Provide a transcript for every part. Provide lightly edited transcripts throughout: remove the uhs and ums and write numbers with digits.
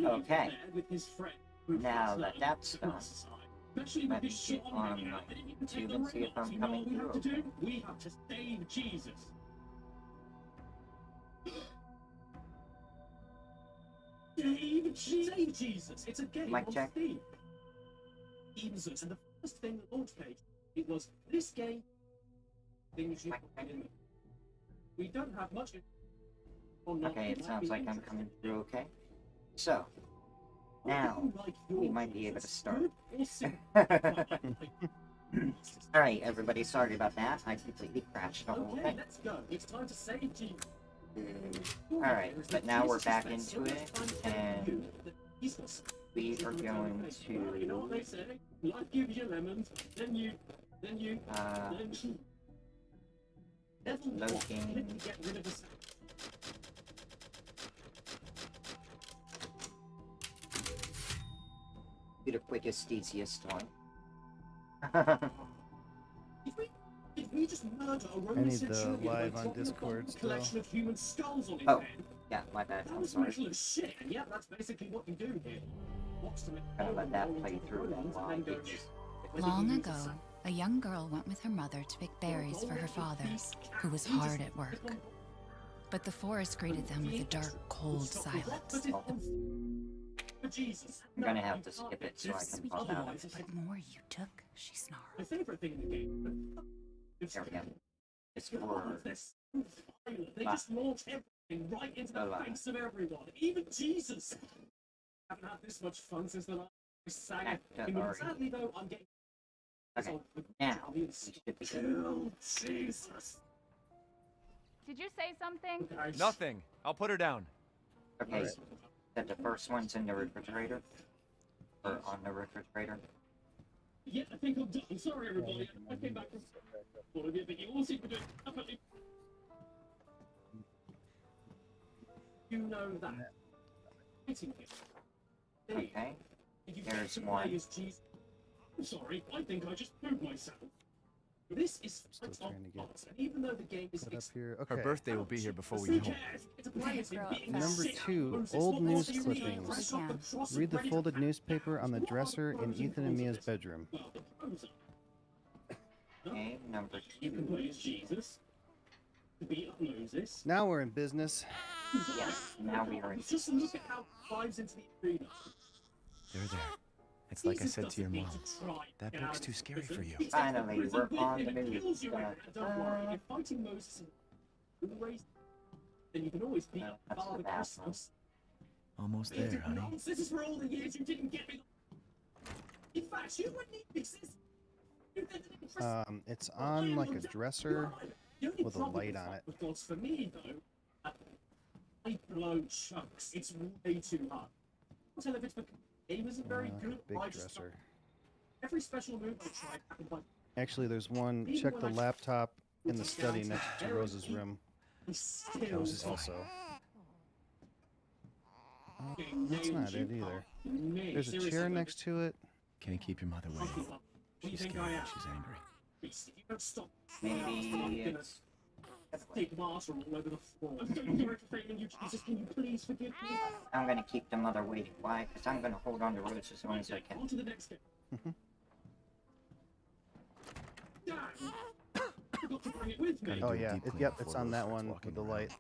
Okay. Now that that's done, let me get on my YouTube and see if I'm coming through. Okay. We have to save Jesus. Save Jesus. It's a game Mic on check. Steam. Jesus, and the first thing the launch page, it was this game. Things you we don't have much. Okay, it sounds like I'm coming through okay. So, now, we might be able to start. Alright, everybody, sorry about that. I completely crashed the whole thing. Let's go. It's time to save Jesus. Alright, but now we're back into it, and we are going to... You know what they say? Life gives you lemons, then you... Loading... Get rid of the... Be the quickest, easiest one. Did we just murder a Roman I need the centurion live by on chopping Discord a still. collection of human skulls on his Oh, head? yeah, my bad, That I'm was sorry. brutal as shit, and yeah, that's basically what you do here. Walks to Gonna let that play through while I get Long ago, a young girl went with her mother to pick berries for her father, who was hard at work. But the forest greeted them with a dark, cold silence. I'm gonna have to skip it so I can pop out. But more you took, she snarled. My favorite thing in the game. There we go. It's for... They just launch everything right into the face of everyone, even Jesus. I haven't had this much fun since the last sang it. Sadly though, I'm getting... Okay, now, we should be good. Jesus. Did you say something? Nothing. I'll put her down. Okay, that the first one's in the refrigerator? Or on the refrigerator? Yeah, I think I'm done. Sorry everybody, I came back from... But you all seem to do it. You know that. Okay, there's one. I'm sorry, I think I just proved myself. This is Still trying to get and even though the game is put up here. Her Okay. birthday will be here before we know. Number 2, old news clippings. Read the folded newspaper on the dresser in Ethan and Mia's bedroom. Okay, number You can 2. play as Jesus. To beat up Moses. Now we're in business. Yes, now we are in... Just look at how it dives into the arena. They're there. It's like I Jesus said to your doesn't mom. need to try That get book's out too of scary prison. for you. He's Finally, in we're prison, on the and news. kills you out. Don't worry, if fighting Moses and raised, then you can always beat No, that's Father the bad Christmas. Almost You there, did honey. nonsense. This is for all the years you didn't get me. In fact, you wouldn't even exist. You didn't exist. It's on like a dresser The only with a problem light with on that, it. of course, for me though, I blow chunks. It's way too hard. I'll tell you if it's because the game isn't very Like good. a big I just dresser. every special move I tried happened by Actually, there's one. Check the laptop in the study next to Rose's room. still. Rose is Also. That's not it either. There's a chair next to it. Can't keep your mother waiting. She's scared and she's angry. If you don't stop, Maybe it's... take martyr all over the floor. I'm so sorry for failing you, Jesus. Can you please forgive me? I'm gonna keep the mother waiting. Why? Because I'm gonna hold on to Rose as long as I can. On to the next game. Damn! Forgot to bring it with me. Oh do a yeah, deep clean yep, before it's on Rose that starts one walking with the around. light.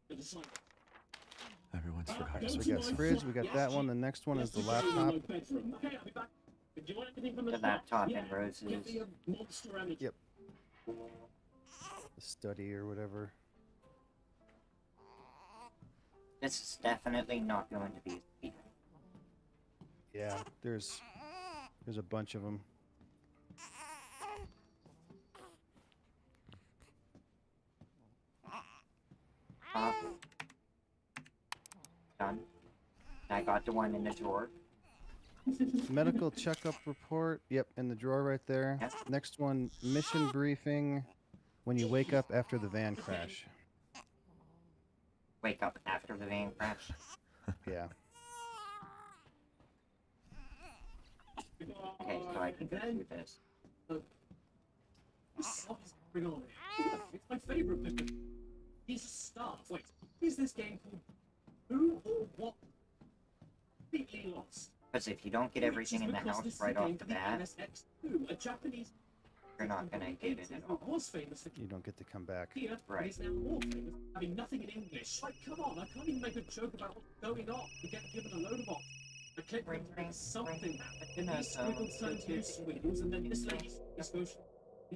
It's like, Everyone's forgotten. So we got fridge, we got that one. The next one is the laptop. Okay, I'll be back. Do you want anything from The shop? laptop Yeah. and Rose's... Get me a monster energy. Yep. The study or whatever. This is definitely not going to be a speed. Yeah, there's a bunch of them. Done. I got the one in the drawer. Medical checkup report. Yep, in the drawer right there. Yep. Next one, mission briefing. When you wake up after the van crash. Wake up after the van crash. Yeah. Okay, so I can go through this. Bring on it. It's my favorite bit. These stars. Wait, is this game called Who or what? Completely lost. Because if you don't get everything in the house right off the bat, MSX2, a Japanese you're not gonna get it at all. was famous for You don't get to come back. here, Right. He's now more famous for having nothing in English. Like, come on, I can't even make a joke about what's going on. You get given a load of options. I click Ring, ring, something, ring. and these squiggles turn to squiggles, and then this lady's goes from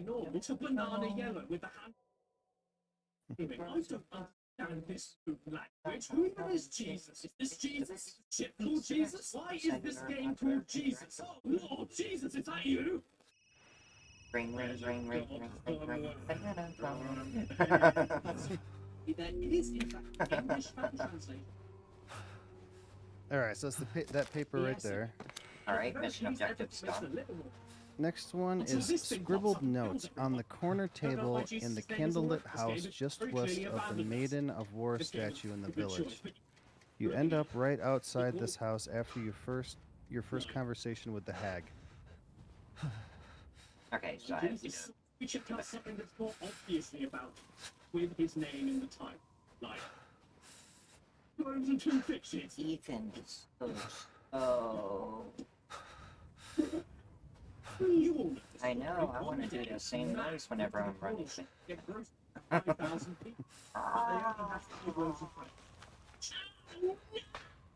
normal to banana yellow with the hand. Anyway, I don't understand this language. Who is Jesus? Is this Jesus? Is this shit called Jesus? Why is this game called Jesus? Oh Lord Jesus, is that you? Ring, ring, ring, ring, ring, ring, ring. There is, in fact, English fan translation. Alright, so it's that paper right there. Alright, mission objectives done. Next one is scribbled note on the corner table in the candlelit house just west of the Maiden of War statue in the village. You end up right outside this house after your first conversation with the hag. Okay, so I have to do We should tell something that's more obviously about with his name in the title. Like, Bones and Two Fishes. Ethan is so slow. You all know this. I know, I want to do the same noise whenever I'm running. Get gross 5,000 people. But they only have to do rows of bread.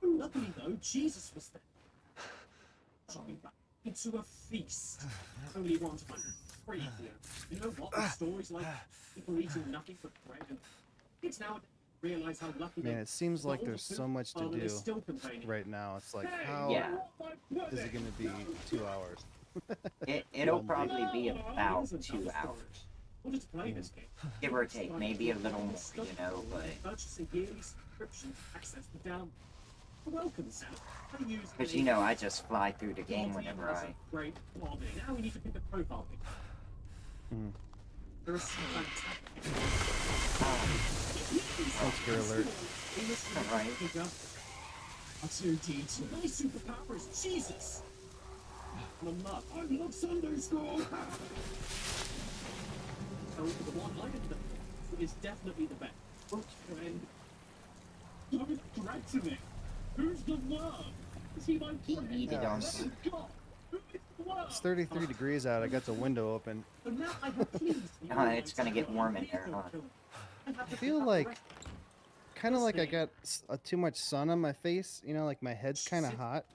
Luckily though, Jesus was there. Dropping back into a feast. Only one time. Crazy. You know what? The stories like people eating nothing but bread and kids now realize how lucky Man, they it seems like all there's the so food much to are do still containing. right now. It's like, how Yeah. is it going to be 2 hours? It'll probably be about 2 hours. We'll just play this game. Give or take, maybe a little more, you know, but... Purchase a yearly subscription to access the down. Welcome, Sam. Because, you know, I just fly through the game whenever I... Great lobby. Now we need to pick a profile pic. There are some fantastic. Monster alert. Alright. I'm 2D2. My superpower is Jesus. I love Sunday school. So the one I did is definitely the best. And don't drag to me. Who's the worm? Is he my He friend? eat it on... God, who is the worm? It's 33 degrees out. I got the window open. But now I have pleased you. It's gonna get warm in there, huh? I feel like, kind of like I got too much sun on my face. You know, like my head's kind of hot.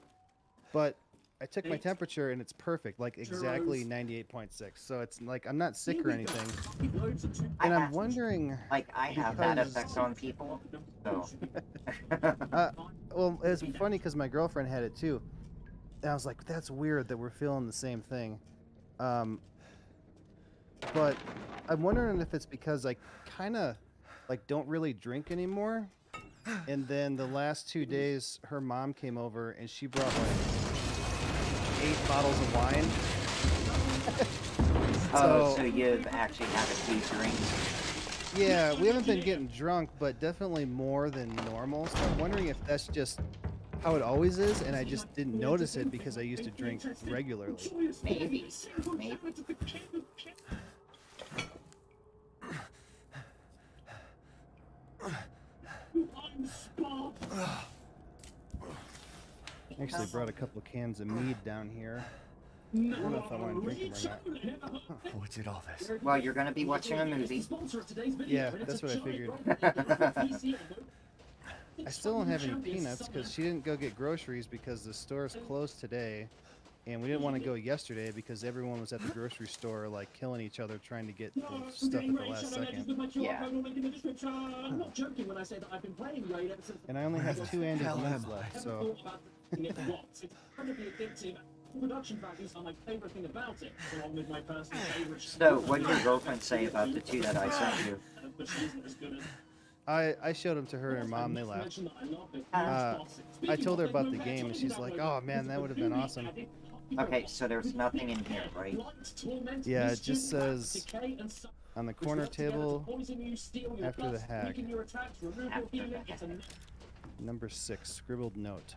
But I took my temperature and it's perfect, like exactly 98.6. So it's like I'm not sick or anything. And I'm wondering, Like, I have that because- effect on people, so... well, it's funny because my girlfriend had it too. And I was like, that's weird that we're feeling the same thing. But I'm wondering if it's because I kind of like don't really drink anymore. And then the last 2 days, her mom came over and she brought like 8 bottles of wine. So you've actually had a few drinks. Yeah, we haven't been getting drunk, but definitely more than normal. So I'm wondering if that's just how it always is, and I just didn't notice it because I used to drink regularly. Maybe. Actually brought a couple of cans of mead down here. I don't know if I want to drink them or not. What's it all this? Well, you're gonna be watching a movie. Yeah, that's what I figured. I still don't have any peanuts because she didn't go get groceries because the store's closed today. And we didn't want to go yesterday because everyone was at the grocery store like killing each other trying to get the stuff at the last second. Yeah. I'm not joking when I say that I've been playing Raid ever since. And I only have 2 Andes mints left, so... It's incredibly addictive. Production values are my favorite thing about it, along with my personal favorite. So, what did your girlfriend say about the 2 that I sent you? But she isn't as good as. I showed them to her and her mom, they laughed. I told her about the game and she's like, oh man, that would have been awesome. Okay, so there's nothing in here, right? Yeah, it just says on the corner table after the hag. Number 6, scribbled note.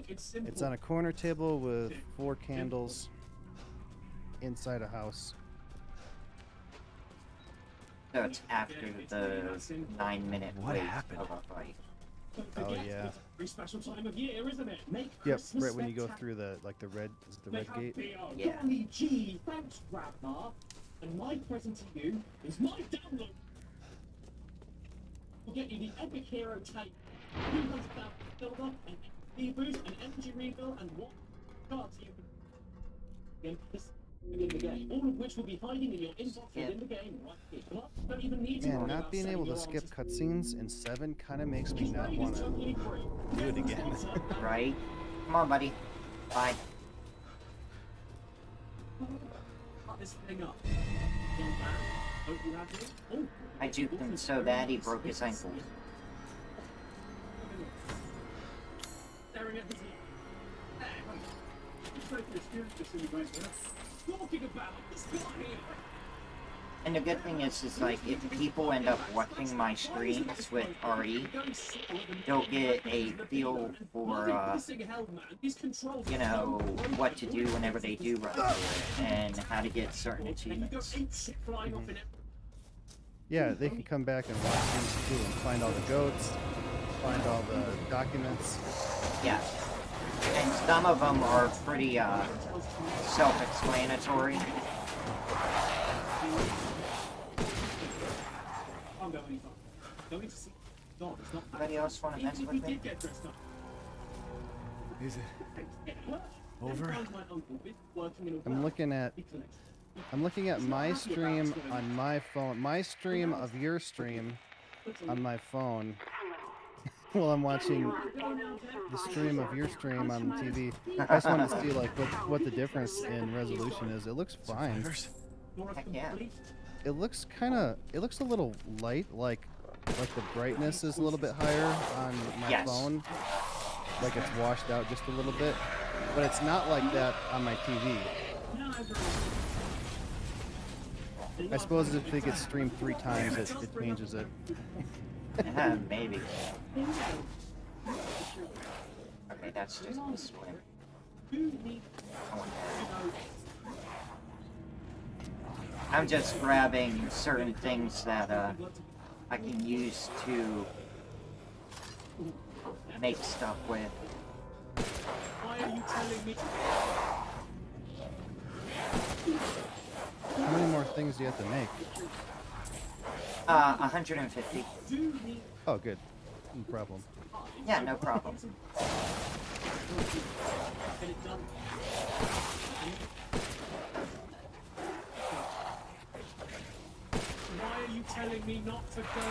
It's on a corner table with 4 candles inside a house. So it's after the 9-minute What wait happened? of a fight. Oh, Oh yeah. Very special time of year, isn't it? Make Yep. Christmas Right when you go spectacular. through the red. Is it the red gate? Yeah. Golly gee, thanks, Grandma. And my present to you is my download. We'll get you the epic hero tape, 200,000 silver, an XP boost, an energy refill, and what cards you can within the game. All of which will be hiding in your inbox within the game right here. Plus, you don't even need to Man, worry not about being setting able to your skip answers. cutscenes in 7 kind of makes me This not raid want is to totally free. do it again. Right? Come on, buddy. Bye. Cut this thing up. Hope you have me. Oh, I juked him so bad he broke his ankles. staring at his talking about this guy here. And the good thing is like, if people end up watching my streams with RE, they'll get a feel for, you know, what to do whenever they do run through it, and how to get certain achievements. Yeah, they can come back and watch these too and find all the goats, find all the documents. Yeah. And some of them are pretty, self-explanatory. Anybody else want to mess with me? Is it over? I'm looking at my stream on my phone, my stream of your stream on my phone while I'm watching the stream of your stream on the TV. I just wanted to see like what the difference in resolution is. It looks fine. Heck yeah. It looks a little light, like the brightness is a little bit higher on my Yes. phone. Like it's washed out just a little bit. But it's not like that on my TV. I suppose if they get streamed 3 times, it changes it. Maybe. Okay, that's just this way. I'm just grabbing certain things that I can use to make stuff with. Why are you telling me? How many more things do you have to make? 150. Oh, good. No problem. Yeah, no problem. Why are you telling me not to go there?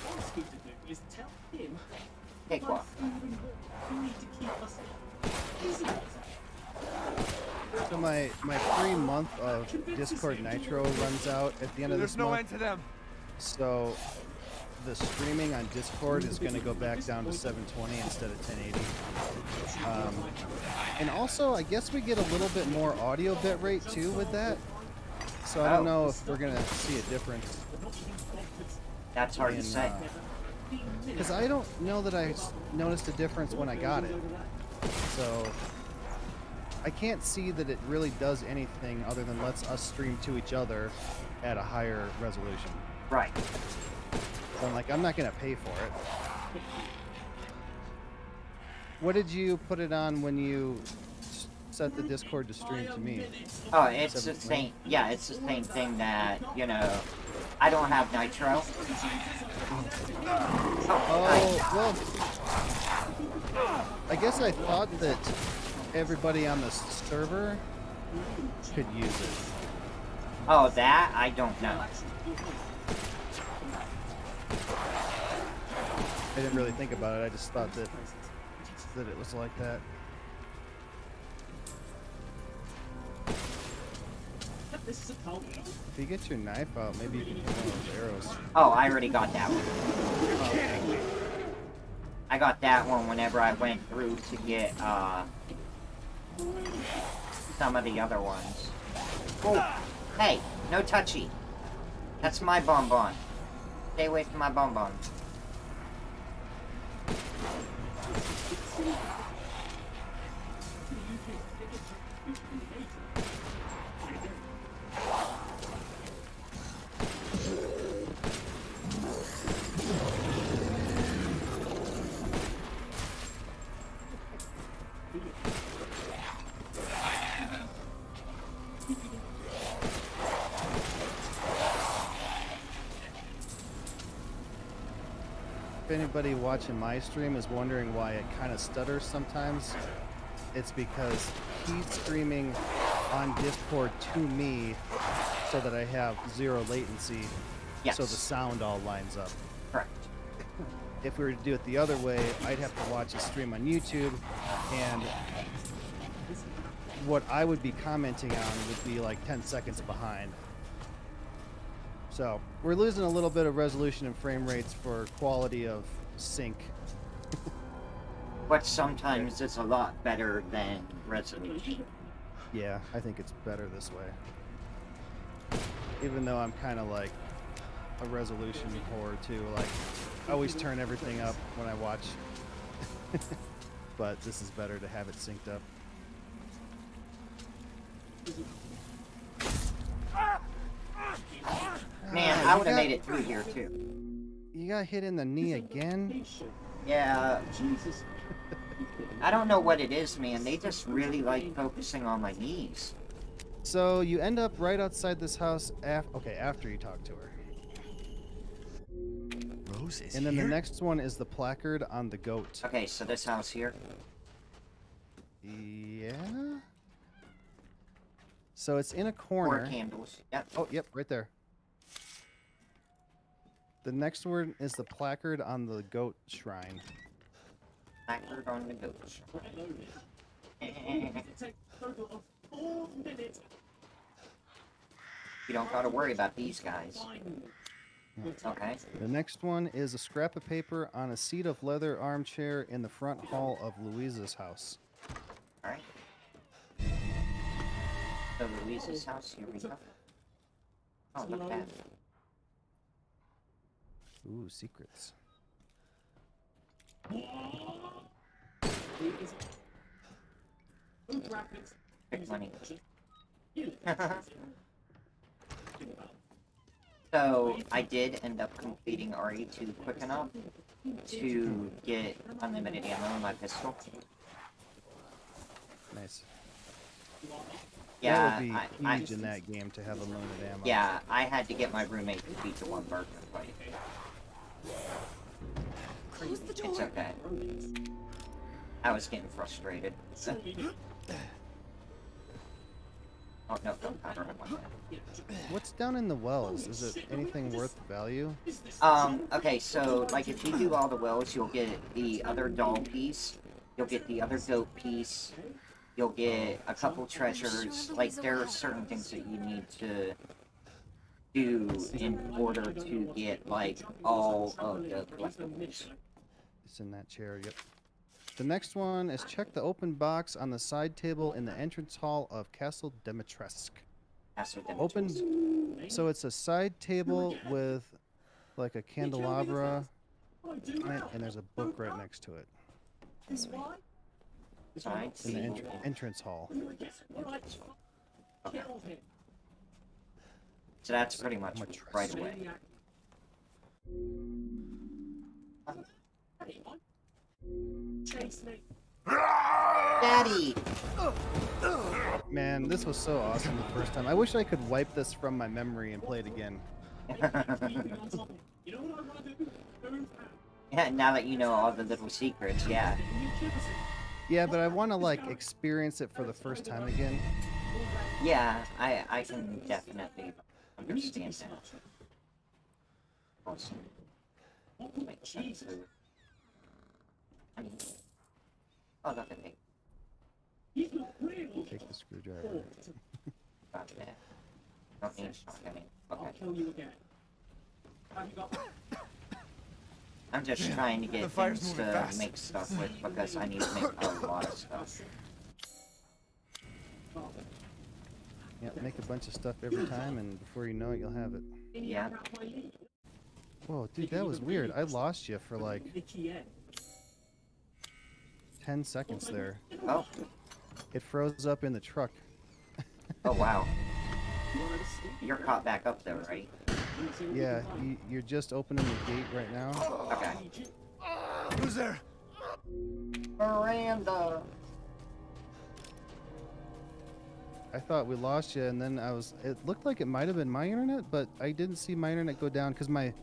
What I'm supposed to do is tell him Take what? you need to keep us busy. So my free month of Discord Nitro runs out at the end of There's this no month. end to them. So the streaming on Discord is going to go back down to 720 instead of 1080. And also, I guess we get a little bit more audio bitrate too with that. So I don't know if we're going to see a difference. That's hard to say. Because I don't know that I noticed a difference when I got it. So I can't see that it really does anything other than lets us stream to each other at a higher resolution. Right. So I'm like, I'm not gonna pay for it. What did you put it on when you set the Discord to stream to me? Oh, it's the same. Yeah, it's the same thing that, you know, I don't have Nitro. Oh, well, I guess I thought that everybody on the server could use it. Oh, that? I don't know. I didn't really think about it. I just thought that it was like that. If you get your knife out, maybe you can hit one of those arrows. Oh, I already got that one. Oh, okay. I got that one whenever I went through to get, some of the other ones. Oh, hey, no touchy. That's my bonbon. Stay away from my bonbon. if anybody watching my stream is wondering why it kind of stutters sometimes, it's because he's streaming on Discord to me so that I have 0 latency, Yes. so the sound all lines up. Correct. If we were to do it the other way, I'd have to watch a stream on YouTube, and what I would be commenting on would be like 10 seconds behind. So we're losing a little bit of resolution and frame rates for quality of sync. But sometimes it's a lot better than resolution. Yeah, I think it's better this way. Even though I'm kind of like a resolution whore too, like I always turn everything up when I watch. But this is better to have it synced up. Man, I would have made it through here too. You got hit in the knee again? Yeah. I don't know what it is, man. They just really like focusing on my knees. So you end up right outside this house after you talk to her. Rose is And then here? the next one is the placard on the goat. Okay, so this house here. Yeah? So it's in a 4 corner. candles. Yep. Oh, yep, right there. The next one is the placard on the goat shrine. Placard on the goat. You don't gotta worry about these guys. Okay. The next one is a scrap of paper on a seat of leather armchair in the front hall of Louisa's house. Alright. So Louise's house, here we go. Oh, look at that. Ooh, secrets. Big money. So, I did end up completing RE2 quick enough to get unlimited ammo in my pistol. Nice. Yeah, that would be I huge in that game to have unlimited ammo. yeah, I had to get my roommate to beat the one burger fight. Close the door. It's okay. I was getting frustrated. Oh, no, don't cover it like that. What's down in the wells? Is it anything worth value? Okay, so, like, if you do all the wells, you'll get the other doll piece, you'll get the other goat piece, you'll get a couple treasures. Like, there are certain things that you need to do in order to get, like, all of the collectibles. It's in that chair, yep. The next one is check the open box on the side table in the entrance hall of Castle Dimitrescu. Open, so it's a side table with like a candelabra on it, and there's a book right next to it This way. Side in the table. entrance hall. Okay. So that's pretty much right away. Daddy! Man, this was so awesome the first time. I wish I could wipe this from my memory and play it again. Yeah, now that you know all the little secrets, yeah. Yeah, but I want to like experience it for the first time again. Yeah, I can definitely understand that. Awesome. Wait, that's food. I mean, oh, look at me. Take the screwdriver. Got that. Don't need shotgunning. Okay. I'm just trying to The get fire's things moving to fast. make stuff with because I need to make a lot of stuff. Yeah, make a bunch of stuff every time, and before you know it, you'll have it. Yeah. Whoa, dude, that was weird. I lost you for like 10 seconds there. Oh. It froze up in the truck. Oh, wow. You're caught back up though, right? Yeah, you're just opening the gate right now. Okay. Who's there? Miranda! I thought we lost you, and then it looked like it might have been my internet, but I didn't see my internet go down because my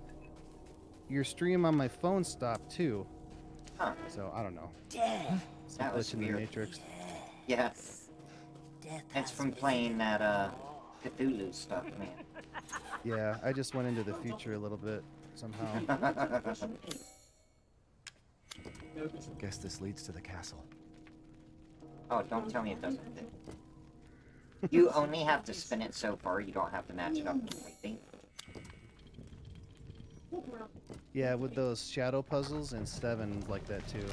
your stream on my phone stopped too. Huh. So I don't know. It's a That was glitch in the weird. Matrix. Yeah. It's from playing that, Cthulhu stuff, man. Yeah, I just went into the future a little bit somehow. Guess this leads to the castle. Oh, don't tell me it doesn't fit. You only have to spin it so far, you don't have to match it up completely. Yeah, with those shadow puzzles and 7 like that too.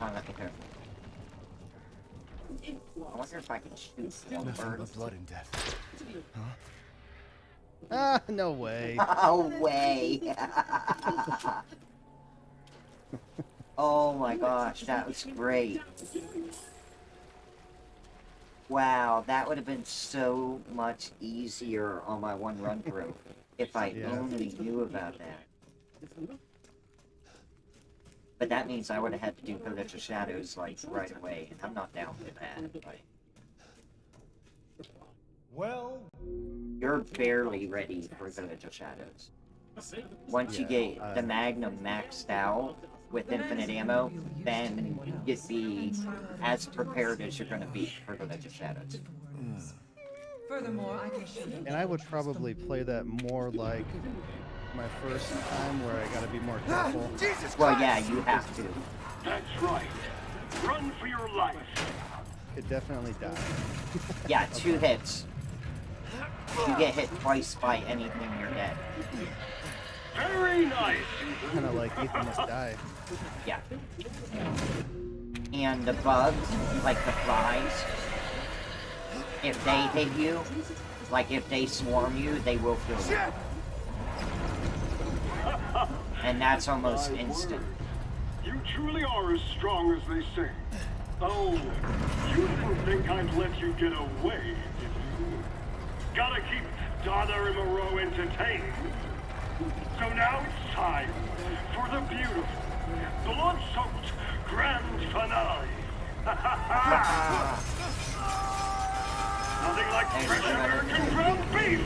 Oh, let me go. I wonder if I can shoot one Nothing bird. but blood and death. Ah, no way. No way! Oh my gosh, that was great. Wow, that would have been so much easier on my one run through if I Yeah. only knew about that. But that means I would have had to do Village of Shadows like right away, and I'm not down for that. Like, Well, you're barely ready for Village of Shadows. Once you Yeah, get the Magnum maxed out with infinite ammo, then you'd be as prepared as you're going to be for Village of Shadows. Furthermore, I can show you. And I would probably play that more like my first time where I gotta be more careful. Well, yeah, you have to. that's right. Run for your life. Could definitely die. Yeah, 2 hits. If you get hit twice by anything, you're dead. Very nice. Kinda like Ethan Must Die. Yeah. And the bugs, like the flies, if they hit you, like if they swarm you, they will kill you. And that's almost instant. You truly are as strong as they say. Oh, you didn't think I'd let you get away, did you? Gotta keep Donna and Moreau entertained. So now it's time for the beautiful, blood-soaked grand finale. Nothing like fresh American ground beef!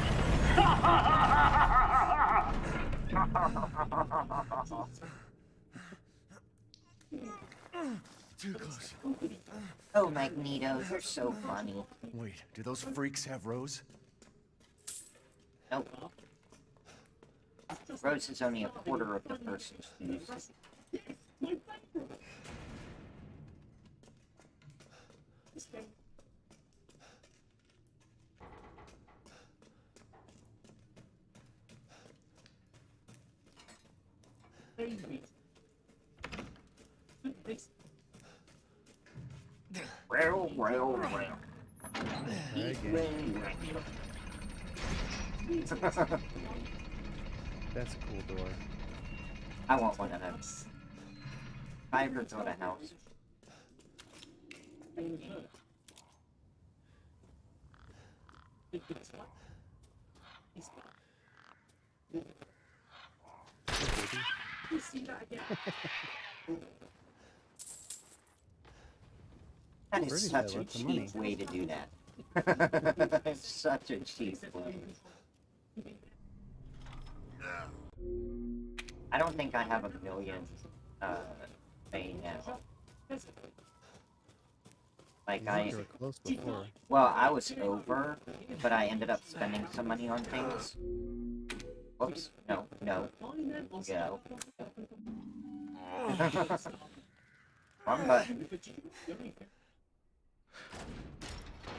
Too close. Oh, Magneto, you're so funny. Wait, do those freaks have Rose? Nope. Rose is only a quarter of the person's use. Well. Alright, gang. That's a cool door. I want one of them. If I ever build a house. That Where is did such I a let the money? cheap way to do that. It's such a cheap way. I don't think I have a million, paying now. Like, You were close before. well, I was over, but I ended up spending some money on things. Whoops, no. Go. Wrong button.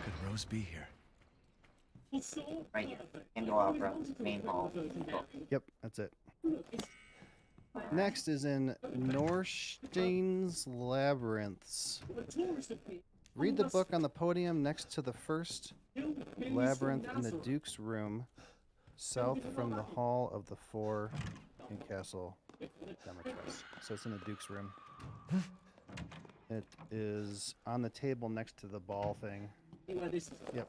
Could Rose be here? Right here. Indoor Opera, main hall. Book. Yep, that's it. Next is in Norstein's Labyrinths. Read the book on the podium next to the first labyrinth in the Duke's room, south from the Hall of the Four in Castle Demetrius. So it's in the Duke's room. It is on the table next to the ball thing. Yep.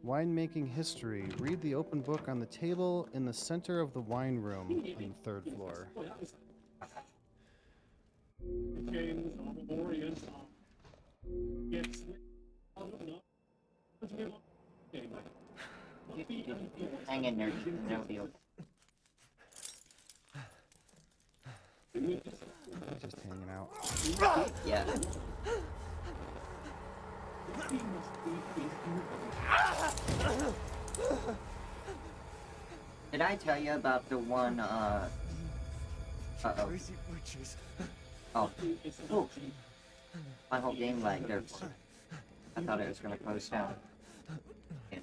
Winemaking history. Read the open book on the table in the center of the wine room on the 3rd floor. Hang in there, no deal. Just hanging out. Yeah. Did I tell you about the one, uh-oh. Oh. Oh. My whole game lagged there. I thought it was gonna close down. Yeah.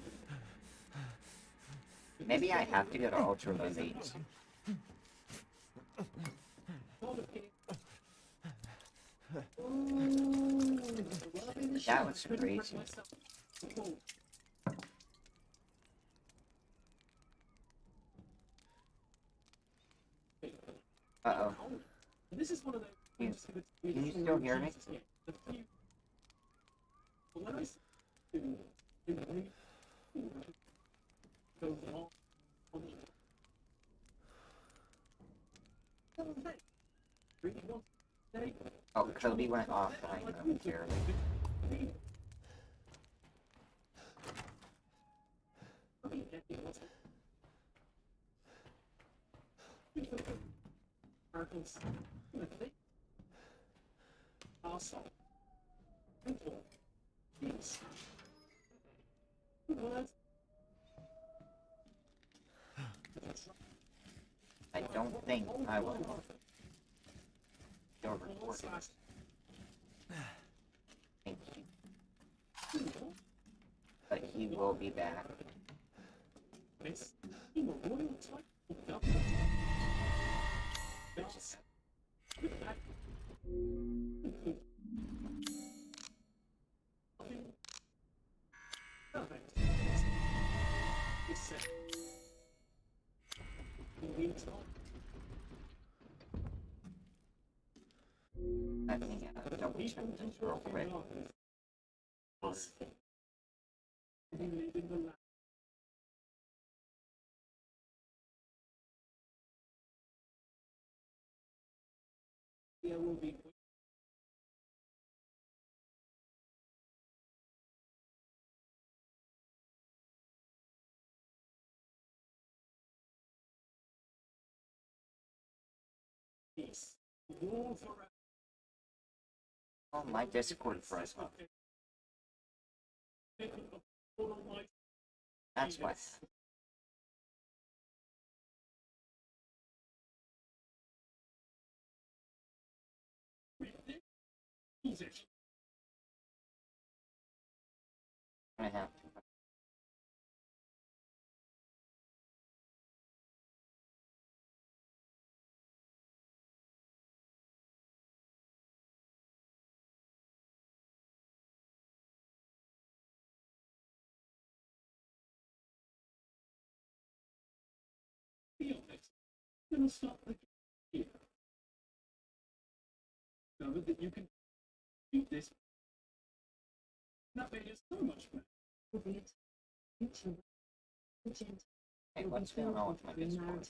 Maybe I have to go to Ultra Elite. That was crazy. Uh-oh. This is one of those. Can you still hear me? Oh, Cody went offline momentarily. I don't think I will. Still recording. Thank you. But he will be back. Let me double check this real quick. Oh, my Discord froze up. That's why. I have to. Gonna stop the here. Discover that you can beat this. That made it so much better. Hey, what's going on with my Discord?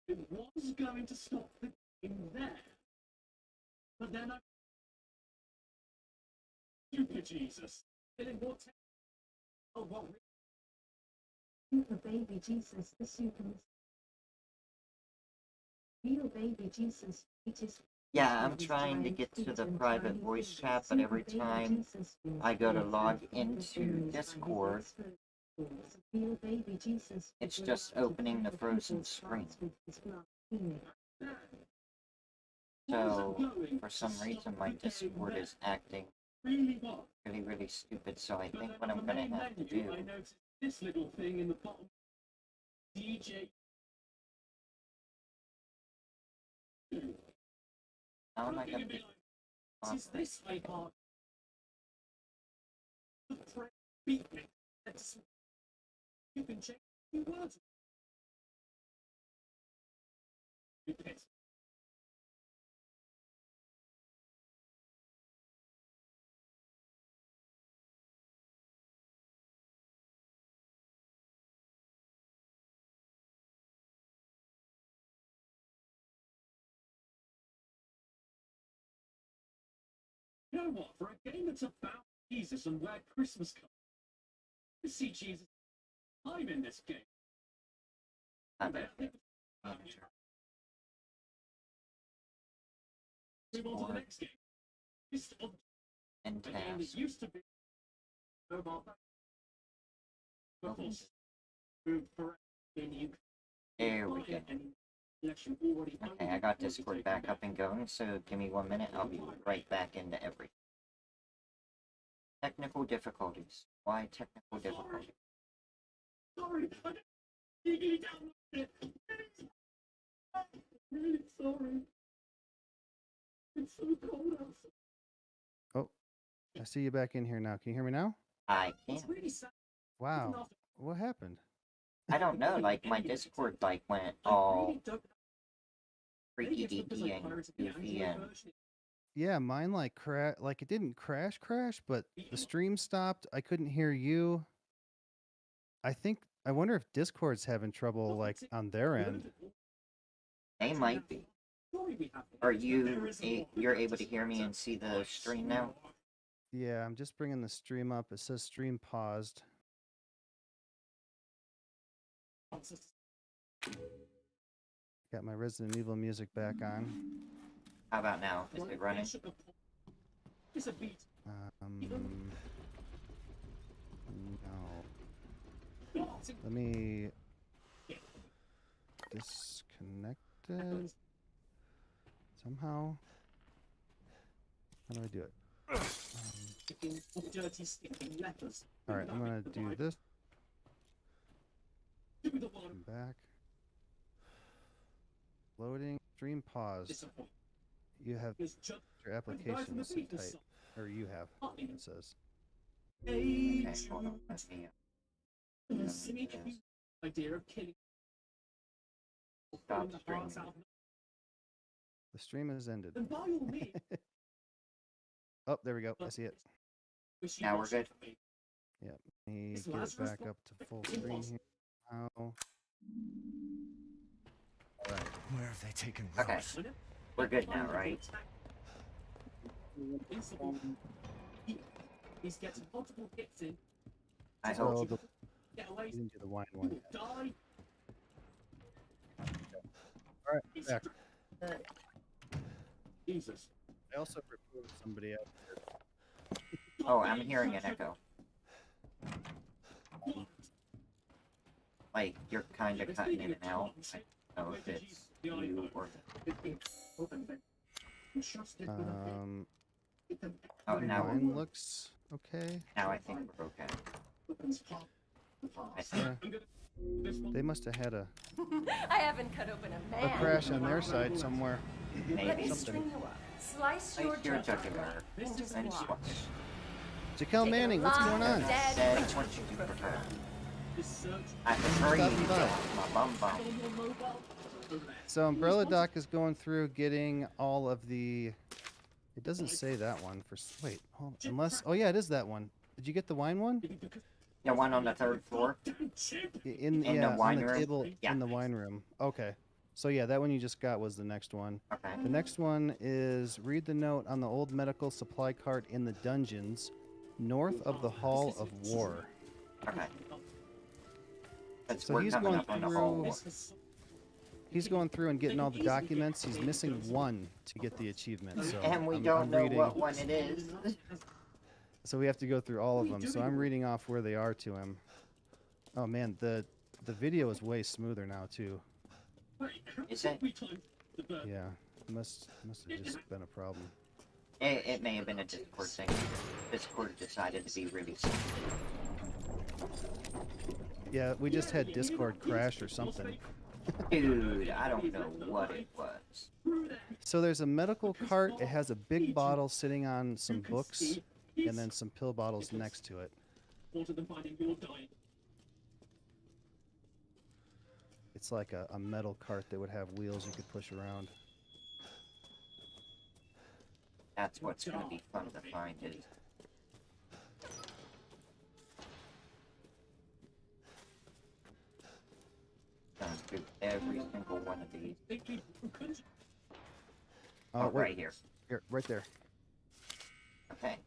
It was going to stop the game there. But then I... Stupid Jesus. Getting more oh, what? Super baby Jesus, the super. Real baby Jesus, it is. Yeah, I'm trying to get to the private voice chat, but every time I go to log into Discord, it's just opening the frozen screen. So, for some reason, my Discord is acting really, really stupid, so I think what I'm gonna have to do... I noticed this little thing in the bottom. DJ. How am I gonna be... Is this way hard? The threat beat me. You can check the words. know what? For a game that's about Jesus and where Christmas comes, you see Jesus. I'm in this game. I'm in it. Move on to the next game. This And the game that task. used to be mobile. Of Okay. course, moved forever. Then you There we go. unless you already own Okay, I got Discord back up and going, so give me 1 minute, I'll be right back into everything. Technical difficulties. Why technical difficulties? Sorry, I didn't legally download it. Really sorry. It's so cold outside. Oh, I see you back in here now. Can you hear me now? I It's can't. really sad. Wow. What happened? I don't know, like, my Discord, like, went all freaky deaky and goofy and... Yeah, mine like it didn't crash, but the stream stopped. I couldn't hear you. I wonder if Discord's having trouble like on their end. They might be. Are you're able to hear me and see the stream now? Yeah, I'm just bringing the stream up. It says stream paused. Got my Resident Evil music back on. How about now? Is it running? No. Let me disconnect it somehow. How do I do it? All right, I'm gonna do this. Come back. Loading. Stream pause. You have your application is set type, or you have. It says. Okay, hold on. Let me Idea of killing. stop streaming. The stream has ended. Then by all means, Oh, there we go. I see it. Now we're good. Yep. Let me get it back up to full screen here. Now. All right. Where have they taken Okay. Rose? We're good now, right? He's getting multiple hits in. I So hope. the, Get away. you didn't do the wine one. Yet. Die. All right, back. Jesus. I also removed somebody out here. Oh, I'm hearing an echo. Like, you're kind of cutting in and out. I don't know if it's you or... Oh, now Mine looks okay. I think we're okay. I think. Yeah. They must have had a I haven't cut open a man. crash on their side somewhere. Let me Maybe. string you up. Slice Place your your jugular jugular into and squash. squash. Jaquel Manning, what's going on? Dead Said which what would you you prefer. prefer? I prefer you Stopping by. to my bum bum. So Umbrella Doc is going through getting all of the. It doesn't say that one for. Wait, hold on. Unless. Oh yeah, it is that one. Did you get the wine one? The one on the 3rd floor. In the yeah, wine on the room? table Yeah. in the wine room. Okay. So yeah, that one you just got was the next one. Okay. The next one is read the note on the old medical supply cart in the dungeons, north of the Hall of War. Okay. That's So we're he's coming going up on the hall. He's going through and getting all the documents. He's missing one to get the achievement. So And we I'm don't know reading, what one it is. So we have to go through all of them. So I'm reading off where they are to him. Oh man, the video is way smoother now too. Is it? Yeah, must have just been a problem. It may have been a Discord thing. Discord decided to be really simple. Yeah, we just had Discord crash or something. Dude, I don't know what it was. So there's a medical cart. It has a big bottle sitting on some books, and then some pill bottles next to it. It's like a metal cart that would have wheels you could push around. That's what's gonna be fun to find is. Gonna do every single one of these. Oh, Oh, right here. Here, right there. Okay. Okay.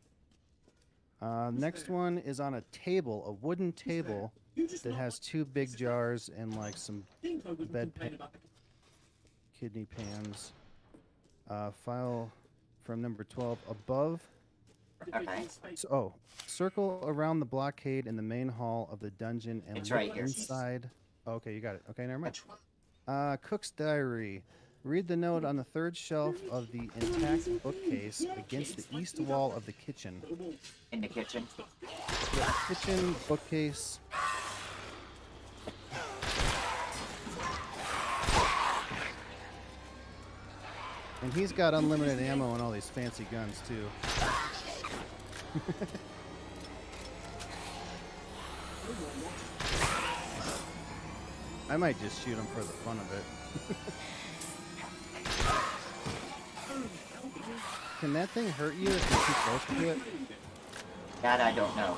Next one is on a table, a wooden table that has 2 big jars and like some kidney pans. File from number 12 above. Okay. So, circle around the blockade in the main hall of the dungeon and It's look right here. inside. Oh, okay, you got it. Okay, never mind. Cook's diary. Read the note on the 3rd shelf of the intact bookcase against the east wall of the kitchen. In the kitchen. Yeah, kitchen, bookcase. And he's got unlimited ammo and all these fancy guns, too. I might just shoot him for the fun of it. Can that thing hurt you if you're too close to it? That I don't know.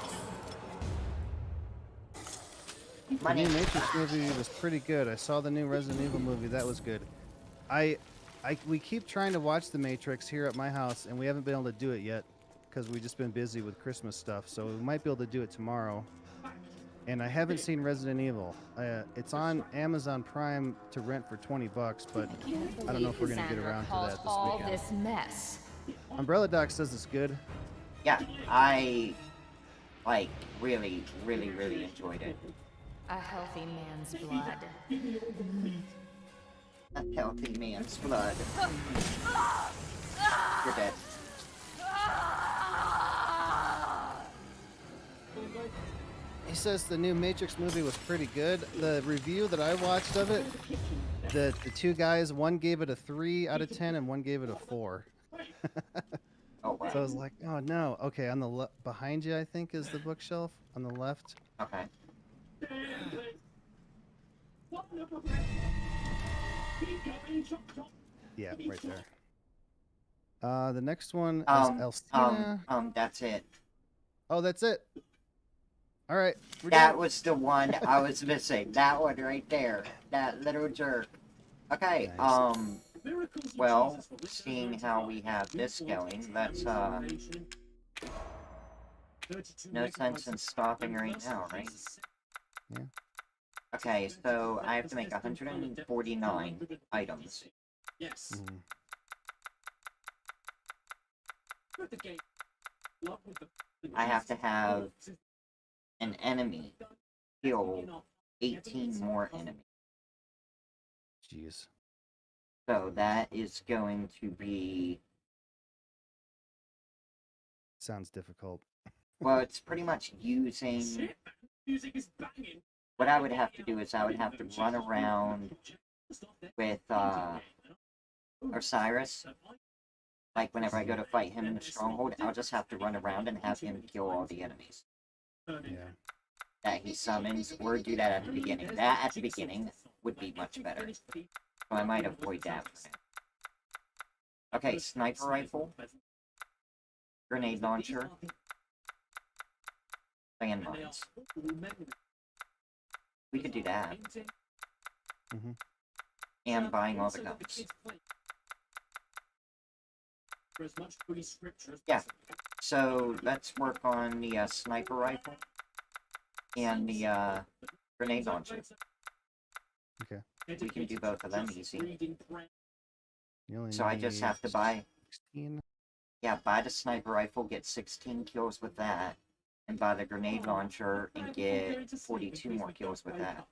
The new Matrix movie was pretty good. I saw the new Resident Evil movie. That was good. We keep trying to watch The Matrix here at my house, and we haven't been able to do it yet because we've just been busy with Christmas stuff. So we might be able to do it tomorrow. And I haven't seen Resident Evil. It's on Amazon Prime to rent for $20, but I don't know if we're gonna get around to that this weekend. This mess. Umbrella Doc says it's good. Yeah, I like really enjoyed it. A healthy man's blood. A healthy man's blood. You're dead. He says the new Matrix movie was pretty good. The review that I watched of it, the 2 guys, one gave it a 3 out of 10 and one gave it a 4. Oh, wow. So I was like, oh no. Okay, on the behind you, I think, is the bookshelf on the left. Okay. Yeah, right there. The next one is Elstina. That's it. Oh, that's it. All right. That was the one I was missing. That one right there. That little jerk. Okay, Nice. well, seeing how we have this going, let's, no sense in stopping right now, right? Yeah. Okay, so I have to make 149 items. Yes. Mhm. I have to have an enemy kill 18 more enemies. Jeez. So that is going to be... Sounds difficult. Well, it's pretty much using... What I would have to do is I would have to run around with Osiris. Like whenever I go to fight him in the stronghold, I'll just have to run around and have him kill all the enemies Yeah. that he summons, or do that at the beginning. That at the beginning would be much better. So I might avoid that for now. Okay, sniper rifle, grenade launcher, landmines. We could do that. Mhm. And buying all the guns. Yeah. So let's work on the sniper rifle and the grenade launcher. Okay. We can do both of them easy. You only So I just need have to buy, 16. yeah, buy the sniper rifle, get 16 kills with that, and buy the grenade launcher and get 42 more kills with that.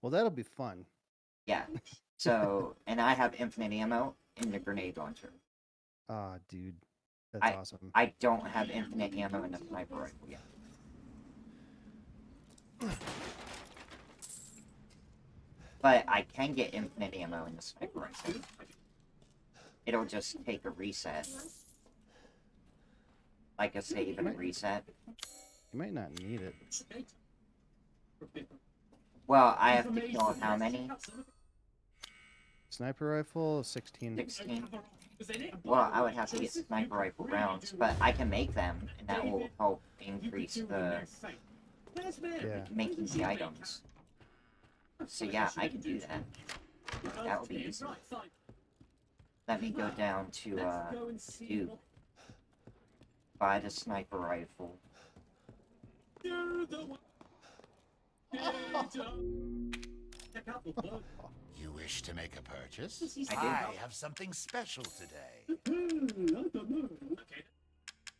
Well, that'll be fun. Yeah. So, and I have infinite ammo in the grenade launcher. Ah, dude. That's awesome. I don't have infinite ammo in the sniper rifle yet. But I can get infinite ammo in the sniper rifle. It'll just take a reset. Like a save and a reset. You might not need it. Well, I have to kill how many? Sniper rifle, 16. 16. Well, I would have to get sniper rifle rounds, but I can make them, and that will help increase the Yeah. making the items. So yeah, I can do that. That will be easy. Let me go down to, dude. buy the sniper rifle. You're the one. Check out the look. You wish to make a purchase? I do. I have something special today. I don't know.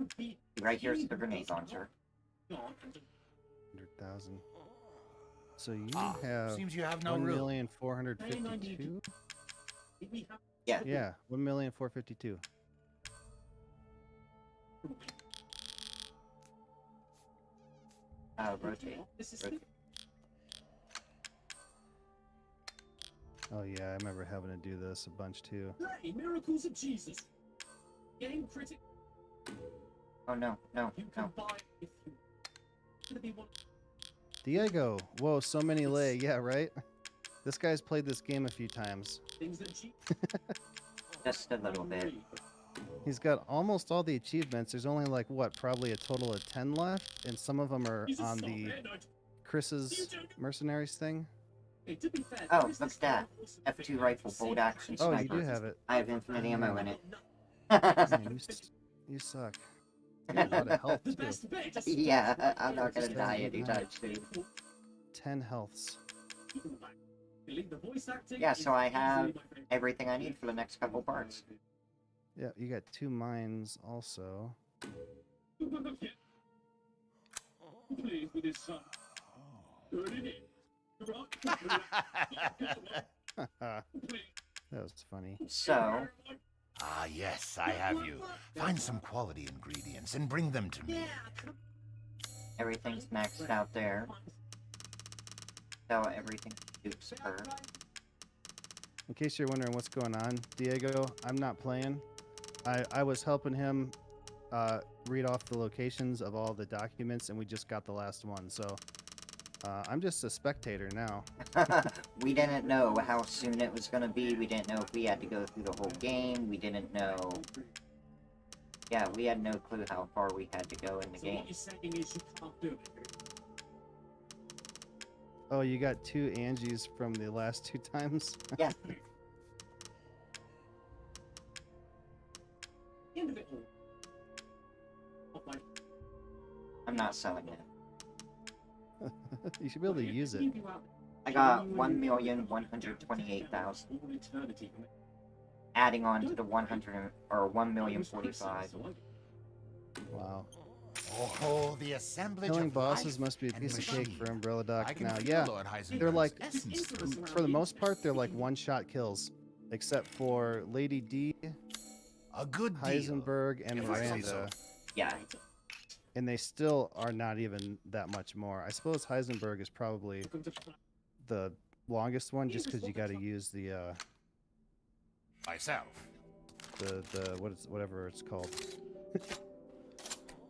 Okay. Right here's the grenade launcher. 100,000. So you Ah, have seems you have no room. 1,452,000. Yeah. Yeah, 1,452,000. Rotate. Rotate. Oh yeah, I remember having to do this a bunch too. Hey, miracles of Jesus. Game critic. Oh no, no, You no. can buy it if you. Gonna be one. Diego, whoa, so many lay. Yeah, right. This guy's played this game a few times. Things that cheap. Just a little bit. He's got almost all the achievements. There's only like what, probably a total of 10 left, and some of them are He's a on star, the man. Chris's mercenaries thing. Hey, to be fair, Oh, there is look this at that. awesome F2 thing rifle, about bolt the action Oh, sniper. you do have it. I have infinite ammo in it. Man, you suck. You have a lot of health The too. best bet is- Yeah, I'm not gonna Just die doesn't anytime matter. soon. 10 healths. The voice acting Yeah, is so I have easily my favorite. everything I need for the next couple parts. Yeah, you got 2 mines also. Please with his son. Good in it. That was funny. So, Ah, yes, I have you. Find some quality ingredients and bring them to me. everything's maxed out there. So everything suits her. In case you're wondering what's going on, Diego, I'm not playing. I was helping him read off the locations of all the documents, and we just got the last one. So I'm just a spectator now. We didn't know how soon it was gonna be. We didn't know if we had to go through the whole game. We didn't know. Yeah, we had no clue how far we had to go in the So game. what you're saying is you can't do it. Oh, you got 2 Angies from the last 2 times? Yeah. The end of it all. Not like I'm not selling it. You should be able to use it. keep you out I got 1,128,000. all eternity. Adding on to the 100 or 1,045,000. Wow. Oh, the assemblage Killing of bosses life must be a and piece of cake for machine. Umbrella I Doc can now. feel Yeah, Lord Heisenberg's they're like, essence. for the most part, they're like one-shot kills, except for Lady D, A good deal. Heisenberg, and if I say Miranda. so. Yeah. And they still are not even that much more. I suppose Heisenberg is probably the longest one, just because you got to use the Myself. whatever it's called,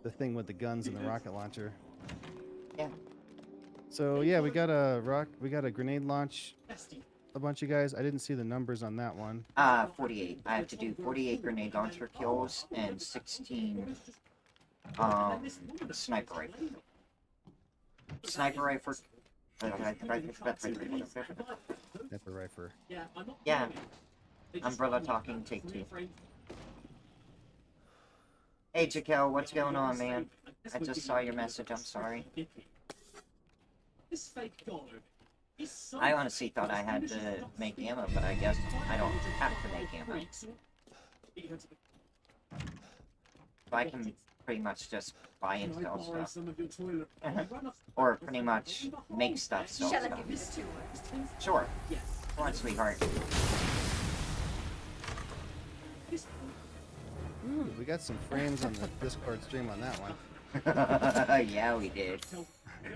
the thing with the guns and the rocket launcher. Yeah. So yeah, we got a grenade launch. A bunch of guys. I didn't see the numbers on that one. 48. I have to do 48 grenade launcher kills and 16 sniper rifle. Sniper rifle. Sniper rifle. Yeah. Umbrella talking, take 2. Hey, Jaquel, what's going on, man? I just saw your message, I'm sorry. This fake god is so I honestly thought I had to make ammo, but I guess I don't have to make ammo. So I can pretty much just buy and sell stuff. some of your toilet. Or pretty much make stuff, sell Shall I stuff. give this to her? Sure. Yes. Come on, sweetheart. Ooh, we got some frames on the Discord stream on that one. Yeah, we did.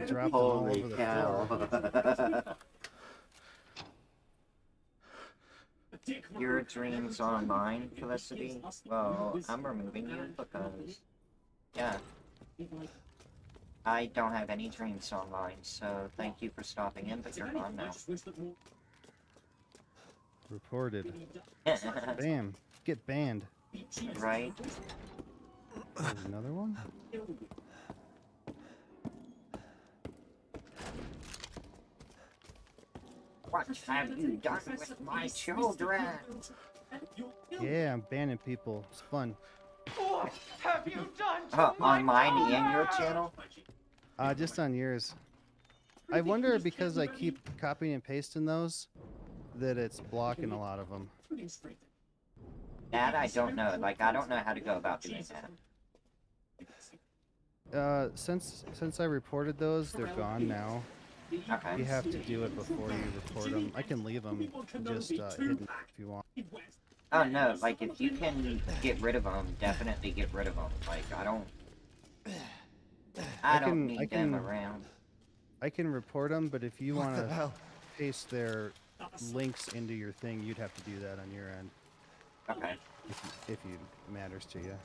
Dropped them all Holy over the cow. floor. Your dreams are mine, Felicity? Well, I'm removing you because, yeah, I don't have any dreams online, so thank you for stopping in, but you're gone now. Reported. Bam. Get banned. Right? There's another one? What have you done with my children? Yeah, I'm banning people. It's fun. What have you done to On mine and your channel? Just on yours. I wonder because I keep copying and pasting those that it's blocking a lot of them. That I don't know. Like, I don't know how to go about doing that. Since I reported those, they're gone now. Okay. You have to do it before you report them. I can leave them just hidden if you want. Oh no, like if you can get rid of them, definitely get rid of them. Like I don't need them around. I can report them, but if you want to paste their links into your thing, you'd have to do that on your end. Okay. If it matters to you.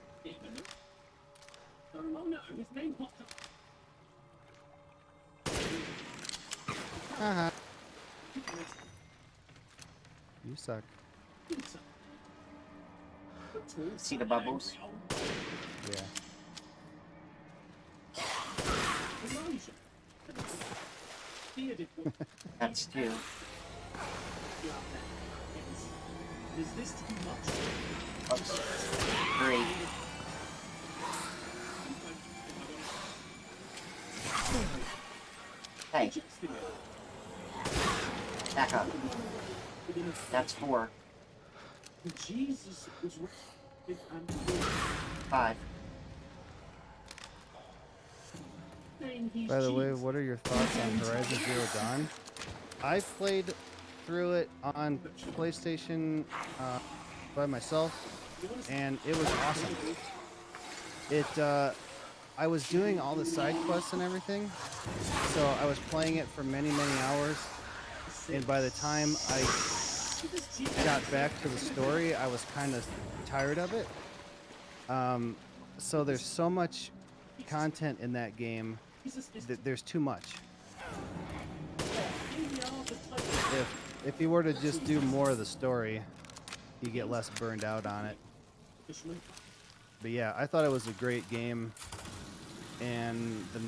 Haha. You suck. See the bubbles? Yeah. That's two. Is this too much? Oops. Three. Hey. Back up. That's four. Jesus was Five. By the way, what are your thoughts on Horizon Zero Dawn? I played through it on PlayStation by myself, and it was awesome. I was doing all the side quests and everything, so I was playing it for many, many hours, and by the time I got back to the story, I was kind of tired of it. So there's so much content in that game that there's too much. If you were to just do more of the story, you get less burned out on it. But yeah, I thought it was a great game. And the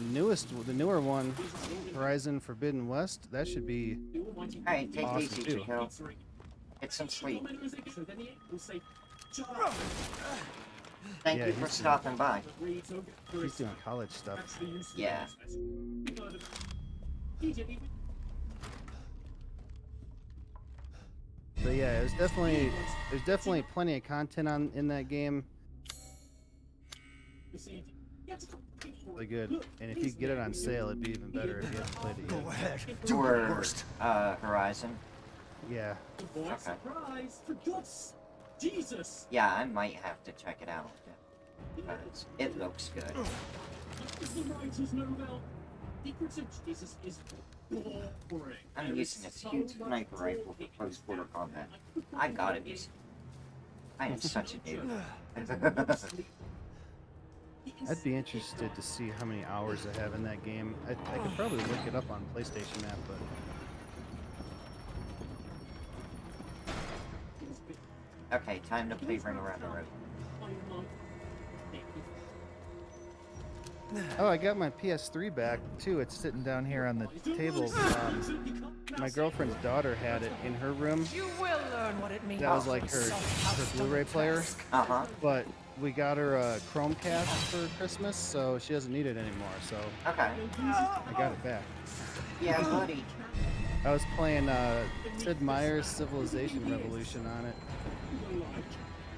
newer one, Horizon Forbidden West, that should be Alright, take it awesome easy, too. Chico. Get some sleep. Thank you for stopping by. He's doing college stuff. Yeah. But yeah, there's definitely plenty of content in that game. Really good. And if you get it on sale, it'd be even better if you haven't played it yet. Go ahead. For Horizon. Yeah. Okay. Jesus. Yeah, I might have to check it out. Because it looks good. I'm using this huge sniper rifle for close quarter combat. I gotta be. I am such a noob. I'd be interested to see how many hours I have in that game. I could probably look it up on PlayStation app, but Okay, time to play Ring Around the Road. oh, I got my PS3 back too. It's sitting down here on the table. My girlfriend's daughter had it in her room. You will learn what it means. That was like her Blu-ray player. Uh-huh. But we got her a Chromecast for Christmas, so she doesn't need it anymore. So Okay. I got it back. Yeah, buddy. I was playing Sid Meier's Civilization Revolution on it.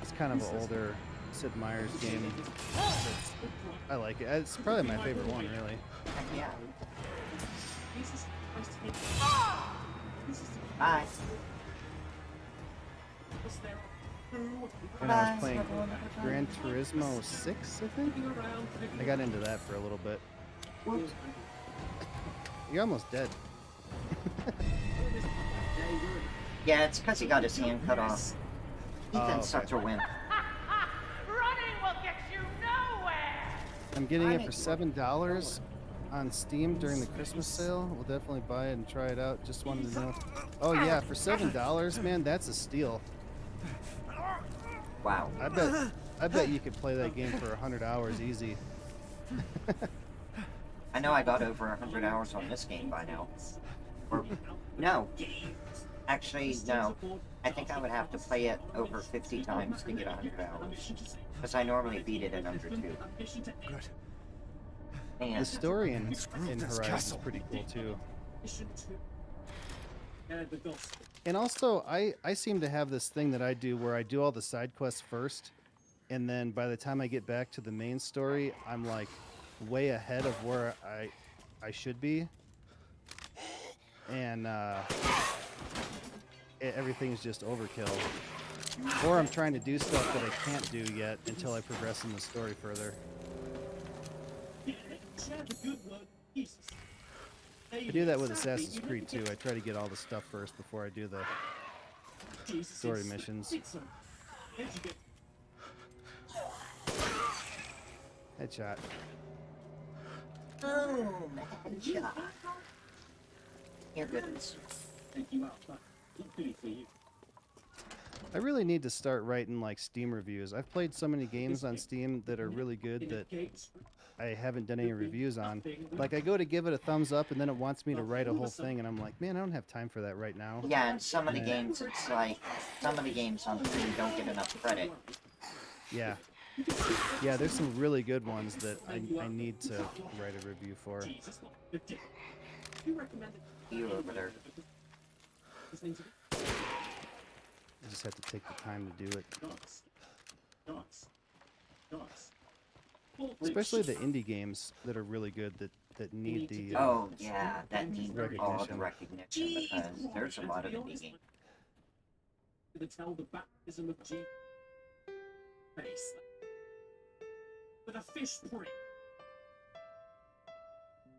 It's kind of an older Sid Meier's game. I like it. It's probably my favorite one, really. Yeah. Bye. And I was playing Gran Turismo 6, I think? I got into that for a little bit. You're almost dead. Yeah, it's because he got his hand cut off. Oh, Ethan's okay. such a wimp. Running will get you nowhere! I'm getting it for $7 on Steam during the Christmas sale. We'll definitely buy it and try it out. Just wanted to know. Oh yeah, for $7, man, that's a steal. Wow. I bet you could play that game for 100 hours easy. I know I got over 100 hours on this game by now. Or, no. Actually, no. I think I would have to play it over 50 times to get 100 hours. Because I normally beat it in under 2. Good. The And story in Screw this Horizon is castle. pretty cool too. The gospel. And also, I seem to have this thing that I do where I do all the side quests first, and then by the time I get back to the main story, I'm like way ahead of where I should be, and everything's just overkill. Or I'm trying to do stuff that I can't do yet until I progress in the story further. Share the good word of Jesus. I do that with Assassin's Creed too. I try to get all the stuff first before I do the story missions. Headshot. boom, headshot. Here goodness. I really need to start writing like Steam reviews. I've played so many games on Steam that are really good that I haven't done any reviews on. Like I go to give it a thumbs up and then it wants me to write a whole thing and I'm like, man, I don't have time for that right now. Yeah, and some of the games, it's like, some of the games on Steam don't get enough credit. Yeah. Yeah, there's some really good ones that I need to write a review for. You over there. I just have to take the time to do it. Especially the indie games that are really good that need the Oh, yeah, that needs all the recognition. recognition because there's a lot of indie games. To tell the baptism of Jesus face with a fish prick.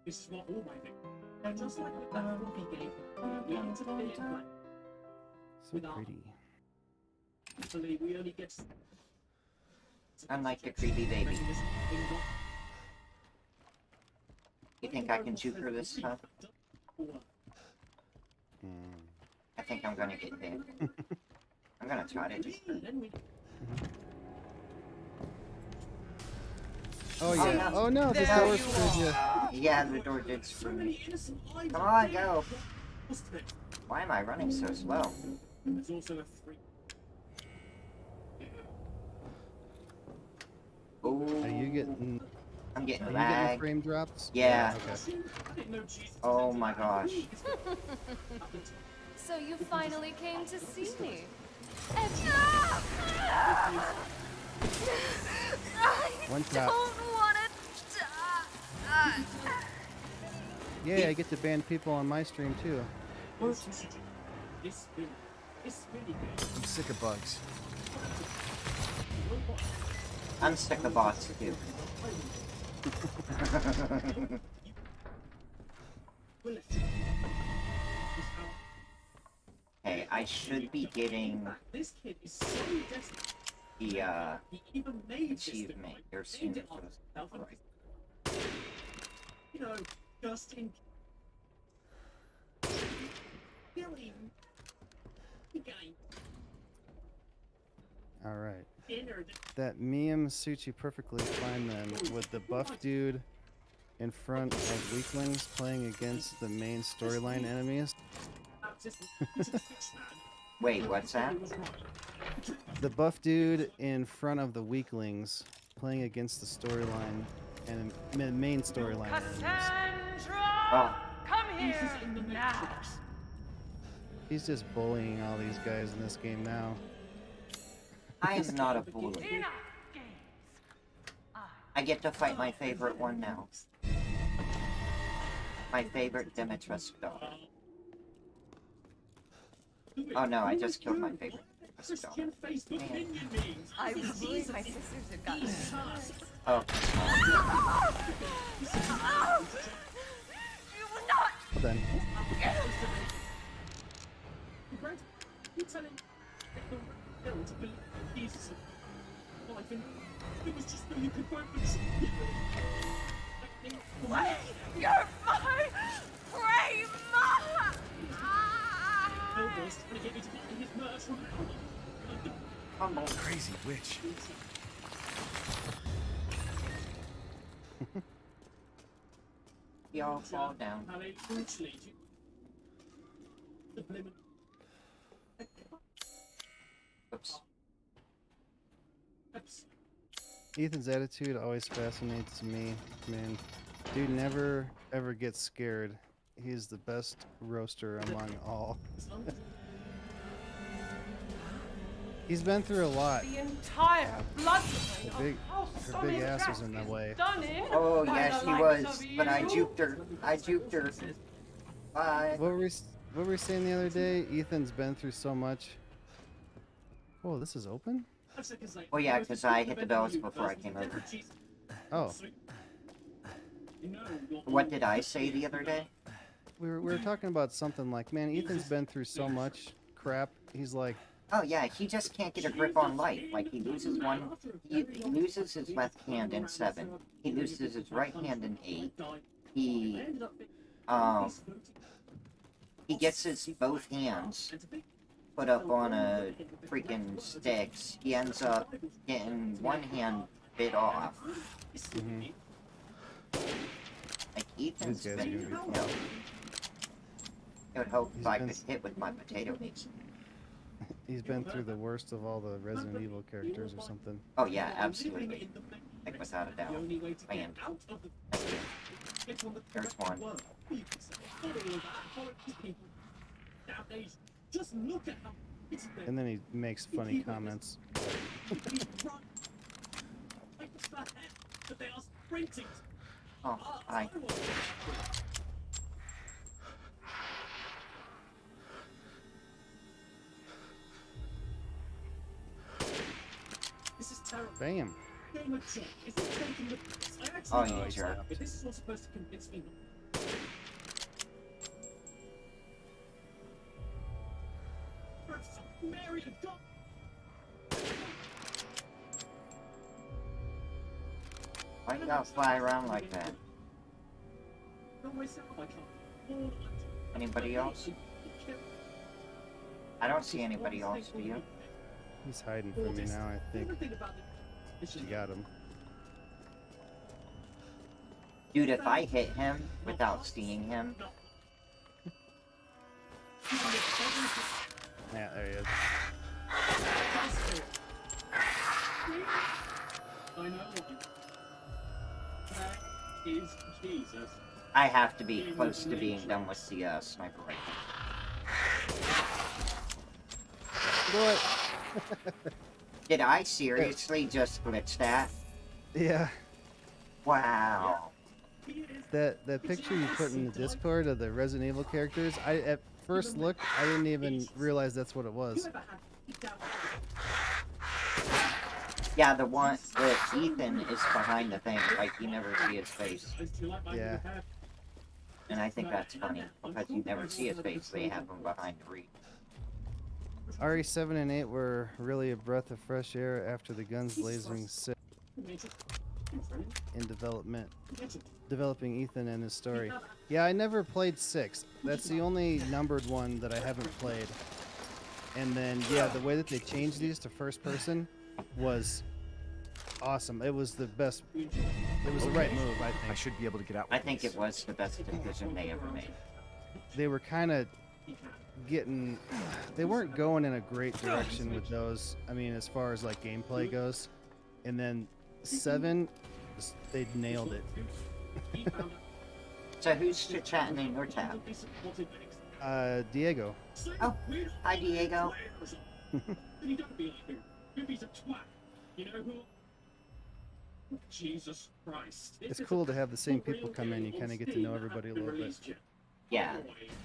This is what all my victims. And just like with that rookie game, we interfere black. So pretty. Actually, we only get. Unlike the creepy baby. You think I can shoot through this stuff? I think I'm gonna get hit. I'm gonna try to just... Oh yeah. Oh no, the There door you screwed you. Yeah, the door did screw me. Come on, go! Why am I running so slow? There's also a three. Ooh, Are you getting I'm getting getting lagged. frame drops? Yeah. Okay. Oh my gosh. So you finally came to see me. One I shot. don't want to die. Yeah, I get to ban people on my stream too. This really good. I'm sick of bugs. I'm sick of bots too. Hey, I should be getting This kid is so desperate. the He even made this achievement. device. Your Named student it was after himself. right. You know, just in Billy. Again, All right. dinner. That meme suits you perfectly fine then, with the buff dude in front of weaklings playing against the main storyline enemies. Wait, what's that? The buff dude in front of the weaklings playing against the storyline and main storyline enemies. Cassandra! Oh, Come here now! He's just bullying all these guys in this game now. I am not a bully. Enough games! I get to fight my favorite one now. My favorite Demetrius dog. Oh no, I just killed my favorite Demetrius dog. Christian Facebook minion memes. I believe my sisters have gotten Oh, You will not! Well then, Brent, you telling the Bill to believe Jesus life and it was just so you could vote for Jesus. Wait! You're my brave mother! Bill was trying to get me to buy his merch from humble. Crazy witch. Y'all fall down. How they brutally the blimmin' Ethan's attitude always fascinates me, man. Dude never ever gets scared. He's the best roaster among all. He's been through a lot. The entire blood Her big ass was in the way. Oh, yes, he was. But I juked her. Bye. What were we saying the other day? Ethan's been through so much. Oh, this is open? Oh, yeah, because I hit the bells before I came over. Oh. What did I say the other day? We were talking about something like, man, Ethan's been through so much crap. He's like, Oh, yeah, he just can't get a grip on life. Like, he loses he loses his left hand in 7. He loses his right hand in 8. He gets his both hands put up on a freaking sticks. He ends up getting one hand bit off. Like, Ethan's These guys are been, gonna be you know, it would help if I been- could hit with my potato knees. he's been through the worst of all the Resident Evil characters or something. Oh, yeah, absolutely. Like, without a doubt. Man. There's one. And then he makes funny comments. Oh, hi. Bam. Oh, you jerk. If this is what's supposed to convince me. Mary and God. Why you gotta fly around like that? Anybody else? I don't see anybody else, do you? He's hiding from me now, I think. She got him. Dude, if I hit him without seeing him... Yeah, there he is. I have to be close to being done with the sniper rifle. What? Did I seriously just glitch that? Yeah. Wow. That picture you put in the Discord of the Resident Evil characters, at first look, I didn't even realize that's what it was. Yeah, the one that Ethan is behind the thing, like you never see his face. Yeah. And I think that's funny, because you never see his face, they have him behind the reed. RE7 and 8 were really a breath of fresh air after the guns blazing 6 in developing Ethan and his story. Yeah, I never played 6. That's the only numbered one that I haven't played. And then, yeah, the way that they changed these to first person was awesome. It was the best. It was the right move, I think. I should be able to get out. I think it was the best decision they ever made. They were kind of getting, they weren't going in a great direction with those. I mean, as far as like gameplay goes. And then 7, they nailed it. So who's chatting in your tab? Diego. Oh, hi Diego. Jesus Christ. It's cool to have the same people come in. You kind of get to know everybody a little bit. Yeah,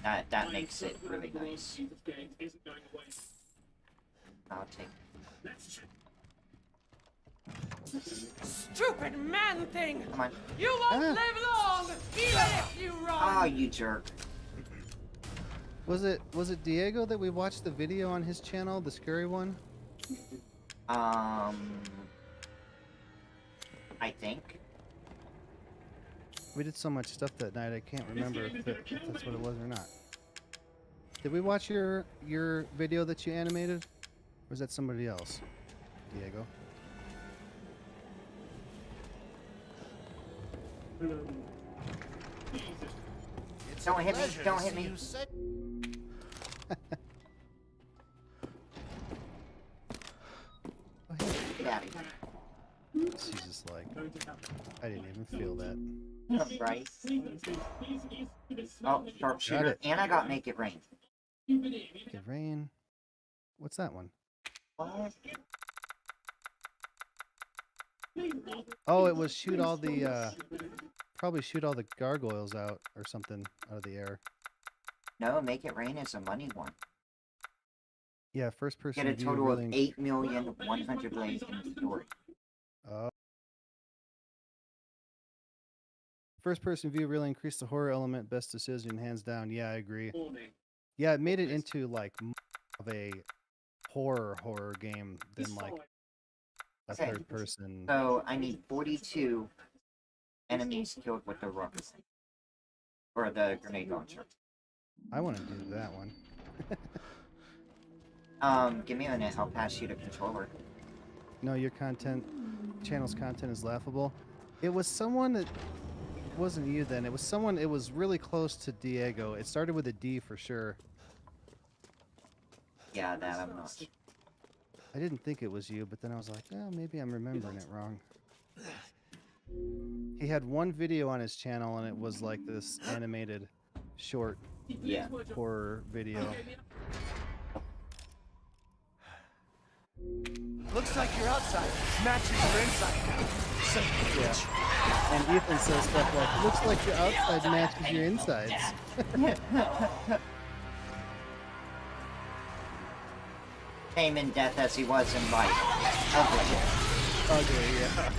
that makes it really nice. I'll take Stupid man thing! Come on. You won't live long, even if you run! Oh, you jerk. Was it Diego that we watched the video on his channel, the scary one? I think. We did so much stuff that night, I can't remember if that's what it was or not. Did we watch your video that you animated? Or was that somebody else? Diego? Don't hit me, don't hit me. Oh, hey. Get out of here. She's just like, I didn't even feel that. Right? Oh, Got sharpshooter. it. And I got Make It Rain. Get rain. What's that one? What? Oh, it was shoot all the, probably shoot all the gargoyles out or something out of the air. No, Make It Rain is a money one. Yeah, first person Get a view total of really... 8,100,000 lanes in the story. First person view really increased the horror element. Best decision, hands down. Yeah, I agree. Yeah, it made it into like more of a horror game than like a Okay. third person. So I need 42 enemies killed with the rocket. Or the grenade launcher. I want to do that one. Give me a minute, I'll pass you the controller. No, your channel's content is laughable. It was someone that wasn't you then. It was someone, it was really close to Diego. It started with a D for sure. Yeah, that I'm not. I didn't think it was you, but then I was like, oh, maybe I'm remembering it wrong. He had one video on his channel, and it was like this animated, short horror video. Looks like your outside matches your inside. Yeah. And Ethan says stuff like, looks like your outside matches your insides. Same in death as he was in life. Ugly. Ugly, yeah.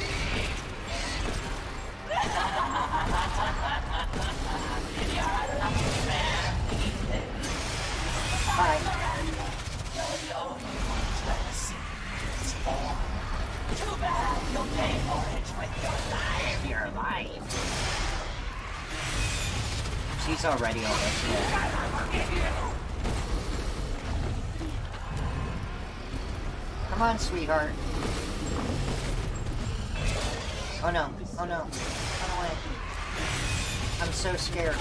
Bye. Too bad you'll pay for it with your life. She's already on this shit. Come on, sweetheart. Oh no, oh no. Run away. I'm so scared.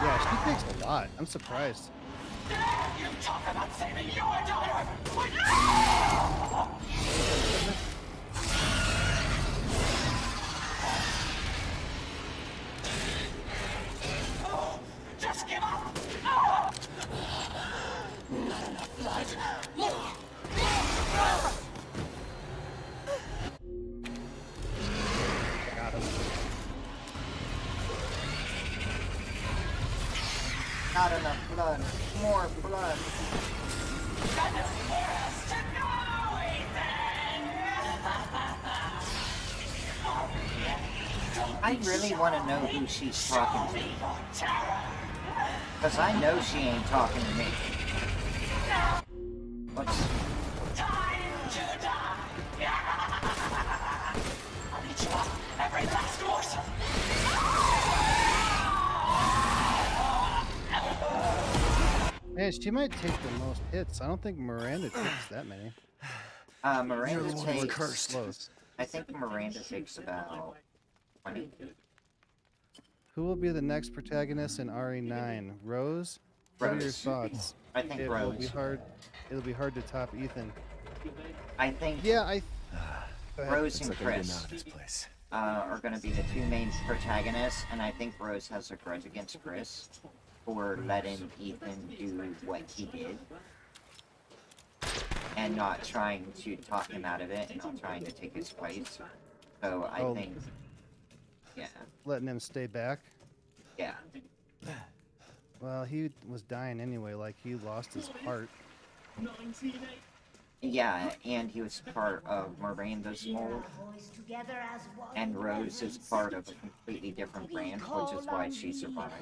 Yeah, she takes a lot. I'm surprised. You talk about saving your daughter! Oh, just give up! Not enough blood. Got him. Not enough blood. More blood. I really want to know who she's talking to. Because I know she ain't talking to me. What's... Time to die! I'll eat you up, every last morsel! Man, she might take the most hits. I don't think Miranda takes that many. Miranda takes... Close. I think Miranda takes about 20. Who will be the next protagonist in RE9? Rose? What are your Rose. thoughts? I think It Rose. will be hard. It'll be hard to top Ethan. I think Yeah, Go ahead. Rose and Looks like I get Chris out of this place. are going to be the two main protagonists, and I think Rose has a grudge against Chris for letting Ethan do what he did and not trying to talk him out of it and not trying to take his place. So I Oh. think, yeah, Letting him stay back. yeah. Well, he was dying anyway. Like he lost his heart. Yeah, and he was part of Miranda's mold, and Rose is part of a completely different brand, which is why she survived.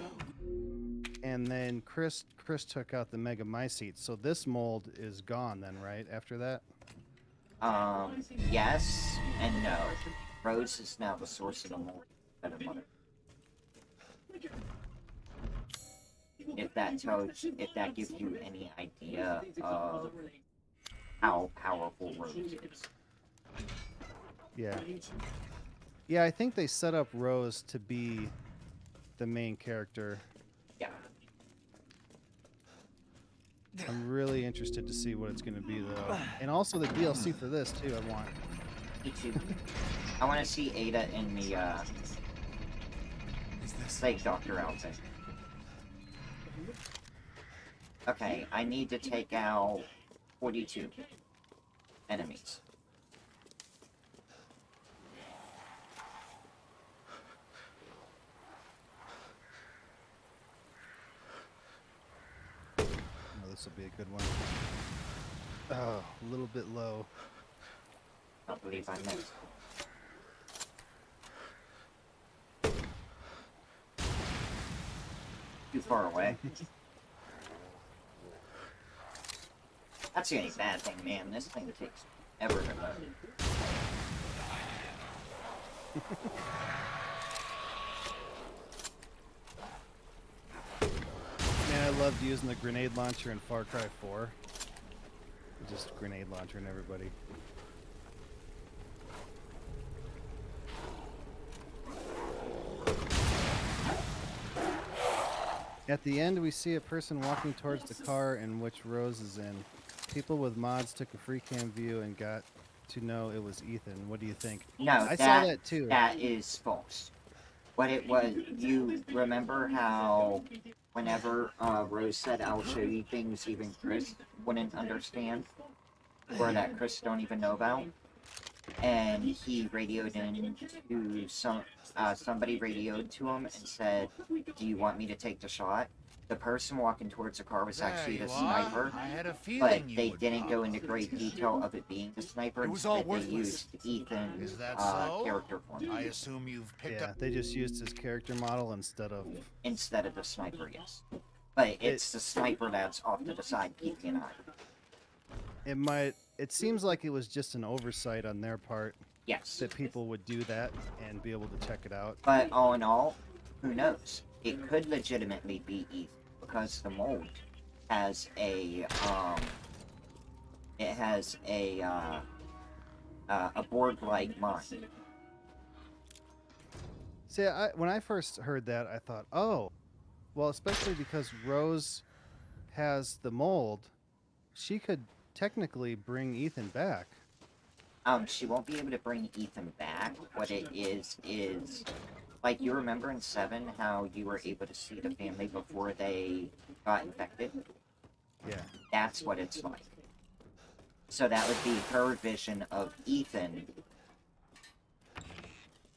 And then Chris took out the Megamycete. So this mold is gone then, right? After that. Yes and no. Rose is now the source of the mold of the mother. If that gives you any idea of how powerful Rose is. Yeah. Yeah, I think they set up Rose to be the main character. Yeah. I'm really interested to see what it's going to be, though. And also the DLC for this, too, I want. Me too. I want to see Ada in the, Snake Doctor outfit. Okay, I need to take out 42 enemies. Oh, this will be a good one. Oh, a little bit low. I don't believe I missed. Too far away. That's the only bad thing, man. This thing takes ever to load. Man, I loved using the grenade launcher in Far Cry 4. Just grenade launcher and everybody. At the end, we see a person walking towards the car in which Rose is in. People with mods took a free cam view and got to know it was Ethan. What do you think? No, I saw that too. That is false. What it was, you remember how whenever Rose said, "I'll show you things even Chris wouldn't understand," or that Chris don't even know about? And he radioed in to somebody radioed to him and said, "Do you want me to take the shot?" The person walking towards the car was actually the sniper, I had a but feeling you they would didn't pop go up. into great detail of it being the sniper. It was all Instead, they worthless. used Ethan's Is that so? character form I assume you've picked Yeah, up. they just used his character model instead of... instead of the sniper. Yes, but it's the sniper that's off to the side keeping an eye. It seems like it was just an oversight on their part Yes, that people would do that and be able to check it out. but all in all, who knows? It could legitimately be Ethan because the mold has a board-like mind. See, when I first heard that, I thought, oh, well, especially because Rose has the mold, she could technically bring Ethan back. She won't be able to bring Ethan back. What it is, like, you remember in 7 how you were able to see the family before they got infected? Yeah. That's what it's like. So that would be her vision of Ethan,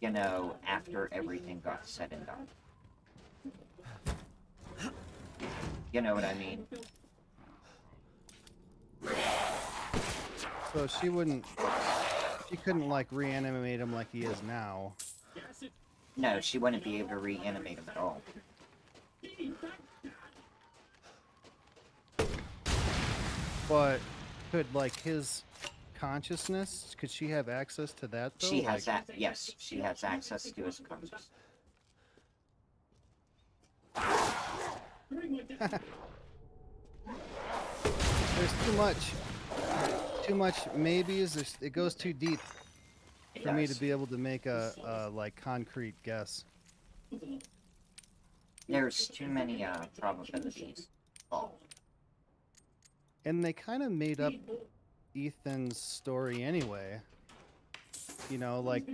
you know, after everything got said and done. You know what I mean? So she couldn't like reanimate him like he is now. No, she wouldn't be able to reanimate him at all. But could like his consciousness, could she have access to that though? She has Like- that. Yes, she has access to his consciousness. There's too much maybes. It goes too deep for me to be able to make a like concrete guess. There's too many probabilities involved. And they kind of made up Ethan's story anyway. You know, like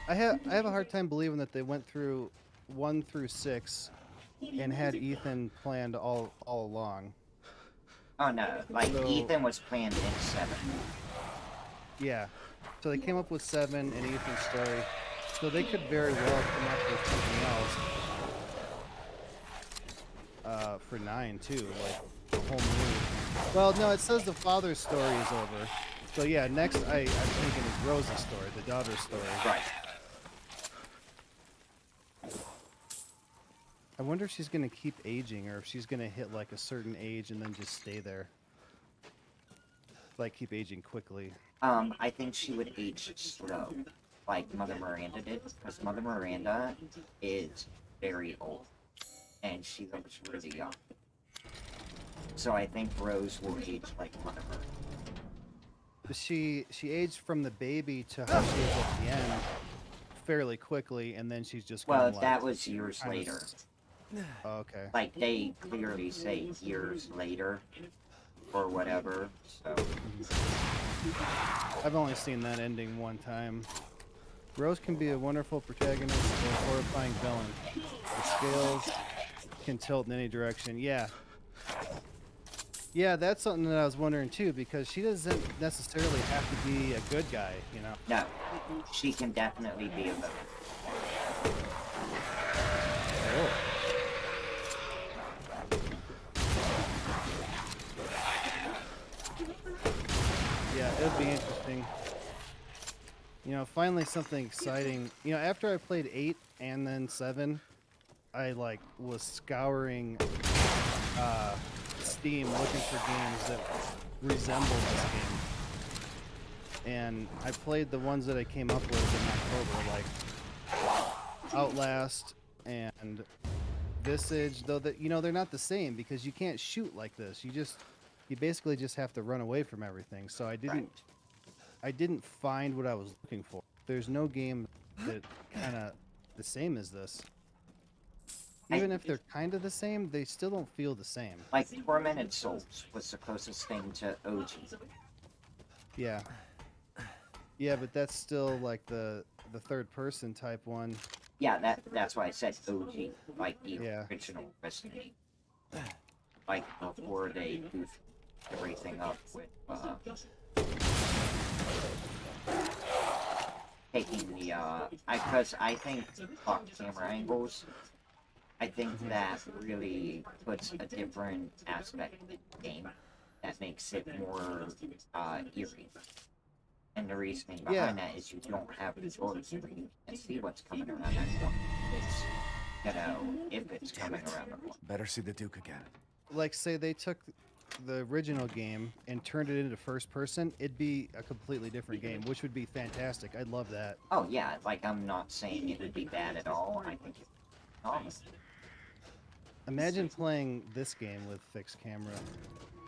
I have a hard time believing that they went through 1 through 6 and had Ethan planned all along. Oh no, like So- Ethan was planned in 7. Yeah. So they came up with 7 and Ethan's story. So they could very well come up with something else for 9 too, like a whole new. Well, no, it says the father's story is over. So yeah, next I'm thinking is Rose's story, the daughter's story. Right. I wonder if she's gonna keep aging or if she's gonna hit like a certain age and then just stay there. Like keep aging quickly. I think she would age slow, like Mother Miranda did, because Mother Miranda is very old, and she looks really young. So I think Rose will age like one of her. She aged from the baby to how she is at the end fairly quickly, and then she's just Well, gonna, like, that was years kind of later. Oh, okay. Like, they clearly say years later, or whatever, so... I've only seen that ending one time. Rose can be a wonderful protagonist or a horrifying villain. The scales can tilt in any direction. Yeah. Yeah, that's something that I was wondering too, because she doesn't necessarily have to be a good guy, you know? No, she can definitely be a villain. Oh. Yeah, it would be interesting. You know, finally something exciting. You know, after I played 8 and then 7, I, like, was scouring Steam looking for games that resembled this game. And I played the ones that I came up with in October, like Outlast and Visage, though that, you know, they're not the same because you can't shoot like this. You basically just have to run away from everything. So I didn't find what I was looking for. There's no game that kind of the same as this. Even if they're kind of the same, they still don't feel the same. Like, Tormented Souls was the closest thing to OG. Yeah. Yeah, but that's still like the third person type one. Yeah, that's why I said OG, like the original Resident Evil. Like, before they goofed everything up with, taking the, because I think camera angles, I think that really puts a different aspect in the game that makes it more, eerie. And the reasoning behind that is you don't have control, you can see what's coming around that corner. You know, if it's coming around the corner. Better see the Duke again. Like, say they took the original game and turned it into first person, it'd be a completely different game, which would be fantastic. I'd love that. Oh yeah, like, I'm not saying it would be bad at all. I think it's awesome. Imagine playing this game with fixed camera.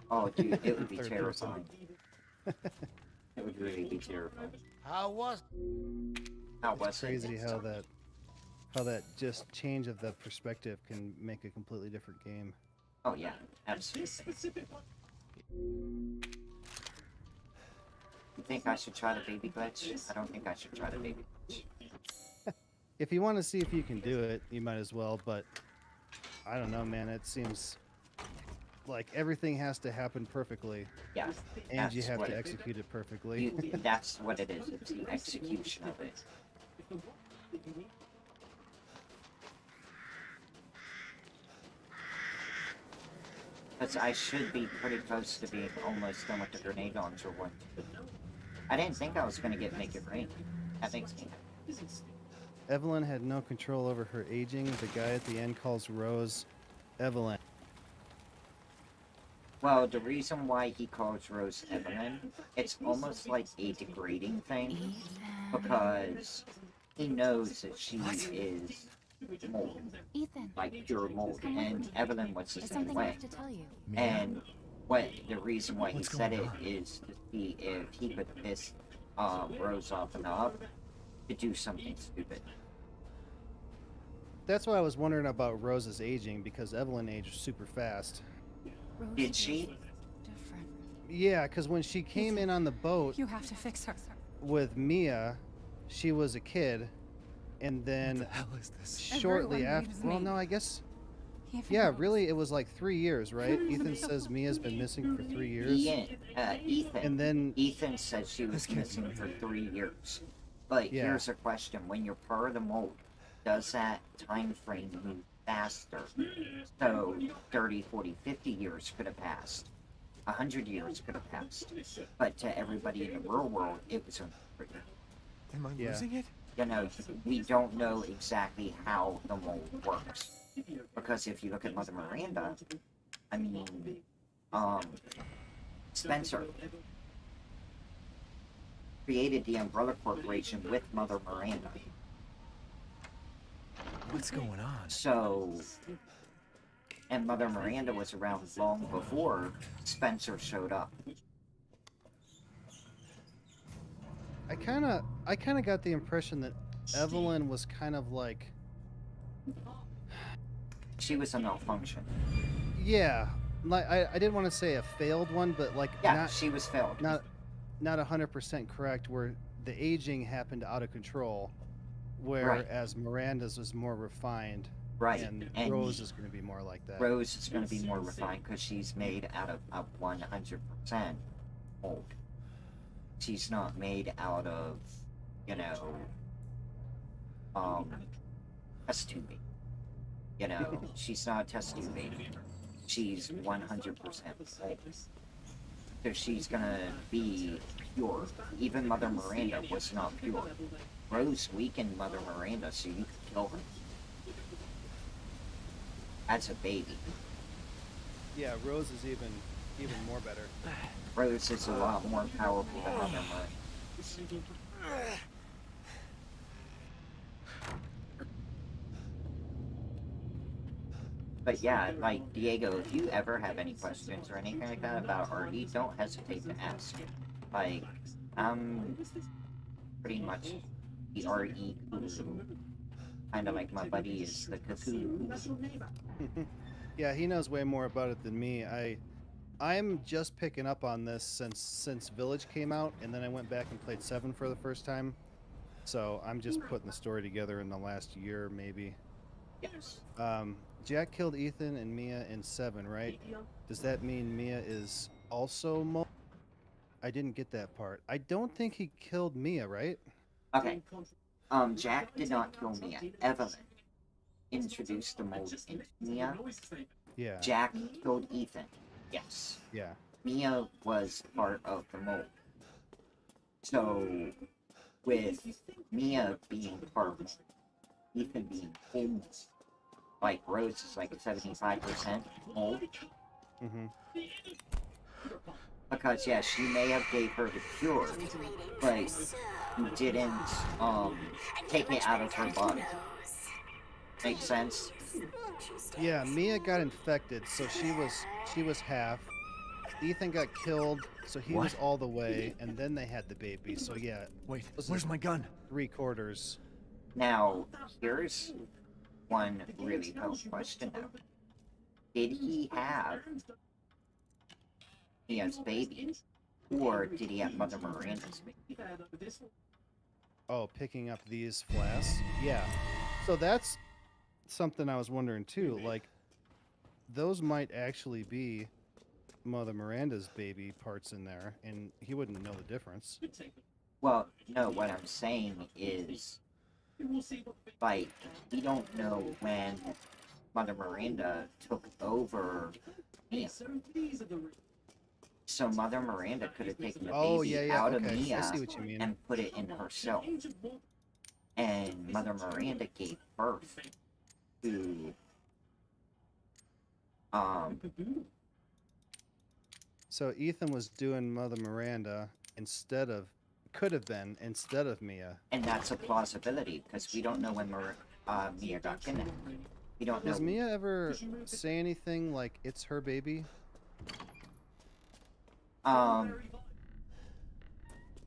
Oh, dude, it would be Third terrifying. It would really be terrifying. How was It's crazy how that just change of the perspective can make a completely different game. Oh yeah, absolutely. You think I should try the baby glitch? I don't think I should try the baby glitch. If you want to see if you can do it, you might as well, but I don't know, man. It seems like everything has to happen perfectly. Yeah. And you have to execute it perfectly. That's what it is. It's the execution of it. Because I should be pretty close to being almost done with the grenade launcher one. I didn't think I was going to make it rain. That makes me happy. Evelyn had no control over her aging. The guy at the end calls Rose Evelyn. Well, the reason why he calls Rose Evelyn, it's almost like a degrading thing, because he knows that she is mold, like pure mold, and Evelyn was the same way. And the reason why he said it is to see if he could piss Rose off enough to do something stupid. That's why I was wondering about Rose's aging, because Evelyn aged super fast. Did she? Yeah, because when she came in on the boat, You have to fix her. with Mia, she was a kid, and then What the hell is this? shortly Everyone after, needs well, me. no, I guess, Even yeah, Rose. really, it was like 3 years, right? Ethan says Mia's been missing for 3 years, Ethan. and then Ethan said she was missing for 3 years. But Yeah. here's a question: when you're part of the mold, does that time frame move faster? So 30, 40, 50 years could have passed. 100 years could have passed. But to everybody in the real world, it was only 3 years. Am I Yeah. losing it? You know, we don't know exactly how the mold works. Because if you look at Mother Miranda, I mean, Spencer created the Umbrella Corporation with Mother Miranda. What's going on? So, And Mother Miranda was around long before Spencer showed up. I kind of got the impression that Evelyn was kind of like, She was a malfunction. yeah, like I didn't want to say a failed one, but like Yeah, she was failed. not 100% correct, where the aging happened out of control, whereas Miranda's was more refined. Right. And Rose is going to be more like that. Rose is going to be more refined because she's made out of 100% mold. She's not made out of, you know, test tubing. You know, she's not test tubing. She's 100% mold. So she's gonna be pure. Even Mother Miranda was not pure. Rose weakened Mother Miranda so you could kill her. As a baby. Yeah, Rose is even more better. Rose is a lot more powerful than Mother Miranda. But yeah, like, Diego, if you ever have any questions or anything like that about RE, don't hesitate to ask. Like, I'm pretty much the RE guru. Kind of like my buddy is the Cthulhu. Yeah, he knows way more about it than me. I'm just picking up on this since Village came out, and then I went back and played 7 for the first time. So I'm just putting the story together in the last year, maybe. Yes. Jack killed Ethan and Mia in 7, right? Does that mean Mia is also Mo? I didn't get that part. I don't think he killed Mia, right? Okay. Jack did not kill Mia. Evelyn introduced the mold into Mia. Yeah. Jack killed Ethan. Yes. Yeah. Mia was part of the mold. So, with Mia being part of Ethan being full, like Rose is like 75% mold. Mm-hmm. Because yeah, she may have gave her the cure, but didn't take it out of her body. Make sense? Yeah, Mia got infected, so she was half. Ethan got killed, so he was all the way, and then they had the baby. So yeah. Wait, where's my gun? 3/4. Now, here's one really tough question though. Did he have Mia's baby? Or did he have Mother Miranda's baby? Oh, picking up these flasks? Yeah. So that's something I was wondering too. Like, those might actually be Mother Miranda's baby parts in there, and he wouldn't know the difference. Well, no, what I'm saying is, like, we don't know when Mother Miranda took over Mia. So Mother Miranda could have taken the baby out of Mia I see what you mean. and put it in herself. And Mother Miranda gave birth to So Ethan was doing Mother Miranda could have been instead of Mia. and that's a plausibility because we don't know when Mia got kidnapped. We don't know. Does Mia ever say anything like it's her baby?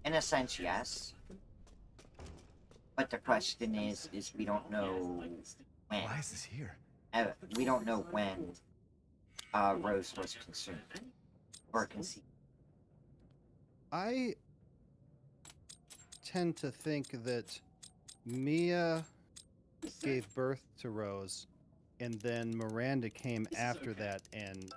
In a sense, yes. But the question is we don't know when. Why is this here? We don't know when Rose was consumed or conceived. I tend to think that Mia gave birth to Rose, and then Miranda came after that and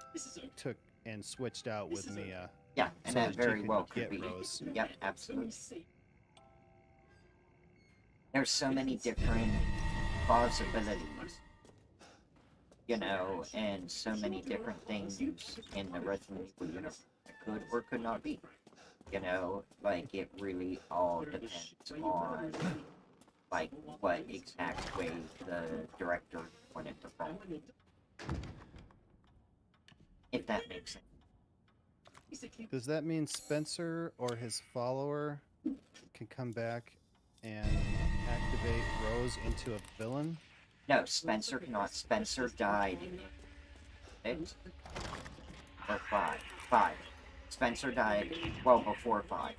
switched out with Mia. Yeah, and so that she very could well could get be. Rose. Yep, absolutely. There's so many different plausibilities, you know, and so many different things in the Resident Evil universe that could or could not be. You know, like, it really all depends on, like, what exact way the director wanted to film. If that makes sense. Does that mean Spencer or his follower can come back and activate Rose into a villain? No, Spencer cannot. Spencer died 6 or 5. 5. Spencer died well before 5.